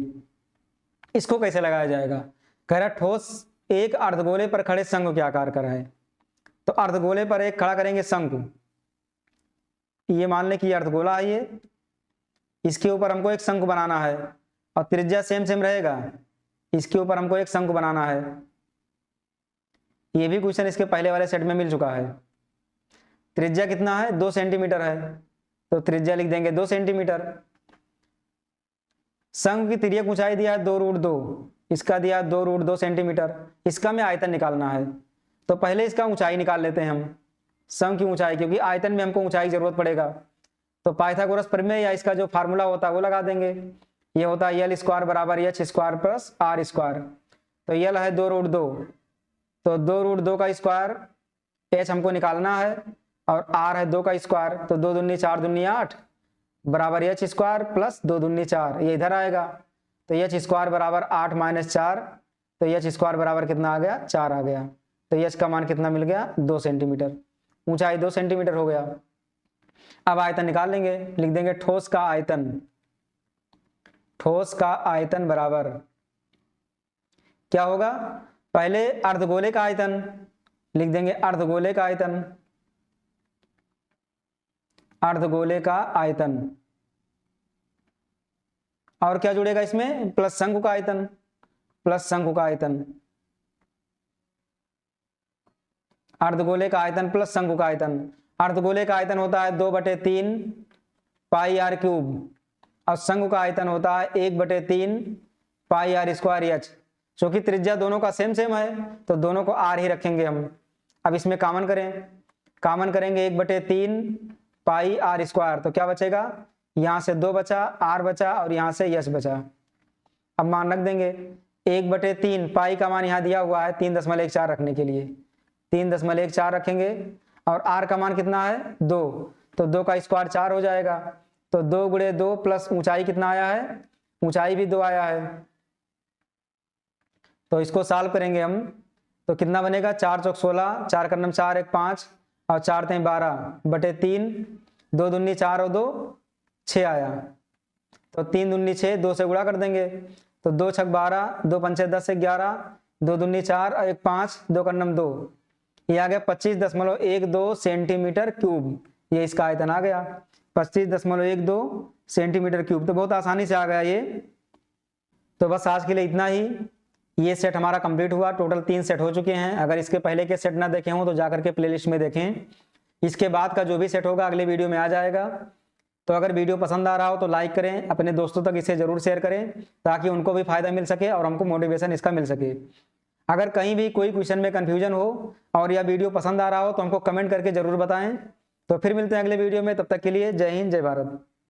इसको कैसे लगाया जाएगा, कह रहा ठोस एक अर्धगोले पर खड़े शंकु के आकार का है, तो अर्धगोले पर एक खड़ा करेंगे शंकु, ये मान लें कि अर्धगोला है ये, इसके ऊपर हमको एक शंकु बनाना है और त्रिज्या सेम रहेगा, इसके ऊपर हमको एक शंकु बनाना है। ये भी क्वेश्चन इसके पहले वाले सेट में मिल चुका है। त्रिज्या कितना है 2 सेंटीमीटर है, तो त्रिज्या लिख देंगे 2 सेंटीमीटर। शंकु की तिर्यक ऊंचाई दिया है 2√2, इसका दिया 2√2 सेंटीमीटर, इसका हमें आयतन निकालना है। तो पहले इसका ऊंचाई निकाल लेते हैं हम, शंकु की ऊंचाई, क्योंकि आयतन में हमको ऊंचाई की जरूरत पड़ेगा। तो पाइथागोरस प्रमेय या इसका जो फार्मूला होता है वो लगा देंगे। ये होता है L स्क्वायर बराबर H square plus R square. तो L है 2√2, तो 2√2 का स्क्वायर, H हमको निकालना है और R है 2 का स्क्वायर, तो 2 दूनी 4 दूनी 8 बराबर H स्क्वायर प्लस 2 दूनी 4, ये इधर आएगा। तो H स्क्वायर बराबर 8 - 4, तो H स्क्वायर बराबर कितना आ गया 4 आ गया। तो H का मान कितना मिल गया 2 सेंटीमीटर, ऊंचाई 2 सेंटीमीटर हो गया। अब आयतन निकाल लेंगे, लिख देंगे ठोस का आयतन, ठोस का आयतन बराबर क्या होगा, पहले अर्धगोले का आयतन लिख देंगे, अर्धगोले का आयतन, अर्धगोले का आयतन, और क्या जुड़ेगा इसमें प्लस शंकु का आयतन, प्लस शंकु का आयतन, अर्धगोले का आयतन प्लस शंकु का आयतन। अर्धगोले का आयतन होता है 2/3 पाई r क्यूब और शंकु का आयतन होता है 1/3 पाई आर स्क्वायर एच। क्योंकि त्रिज्या दोनों का सेम है तो दोनों को आर ही रखेंगे हम। अब इसमें कॉमन करेंगे 1/3 पाई आर स्क्वायर, तो क्या बचेगा, यहाँ से 2 बचा, आर बचा और यहाँ से एच बचा। अब मान रख देंगे 1/3 पाई का मान यहाँ दिया हुआ है 3.14 रखने के लिए 3.14 रखेंगे, और आर का मान कितना है 2, तो 2 का स्क्वायर 4 हो जाएगा। तो 2 × 2 प्लस ऊंचाई कितना आया है, ऊंचाई भी 2 आया है। तो इसको सॉल्व करेंगे हम, तो कितना बनेगा, 4 चौक 16, 4 का 4 1 5 और 4 3 12/3, 2 दूनी 4 और 2 6 आया। तो 3 दूनी 6, 2 से गुणा कर देंगे, तो 2 छक 12, 2 पंचे 10 11, 2 दूनी 4 और 1 5, 2 का 2, ये आ गया 25.12 सेंटीमीटर क्यूब। ये इसका आयतन आ गया 25.12 सेंटीमीटर क्यूब। तो बहुत आसानी से आ गया ये। तो बस आज के लिए इतना ही। ये सेट हमारा कंप्लीट हुआ। टोटल 3 सेट हो चुके हैं। अगर इसके पहले के सेट ना देखे हों तो जाकर के प्लेलिस्ट में देखें। इसके बाद का जो भी सेट होगा अगले वीडियो में आ जाएगा। तो अगर वीडियो पसंद आ रहा हो तो लाइक करें, अपने दोस्तों तक इसे जरूर शेयर करें ताकि उनको भी फायदा मिल सके और हमको मोटिवेशन इसका मिल सके। अगर कहीं भी कोई क्वेश्चन में कन्फ्यूजन हो और या वीडियो पसंद आ रहा हो तो हमको कमेंट करके जरूर बताएं। तो फिर मिलते हैं अगले वीडियो में, तब तक के लिए जय हिंद जय भारत।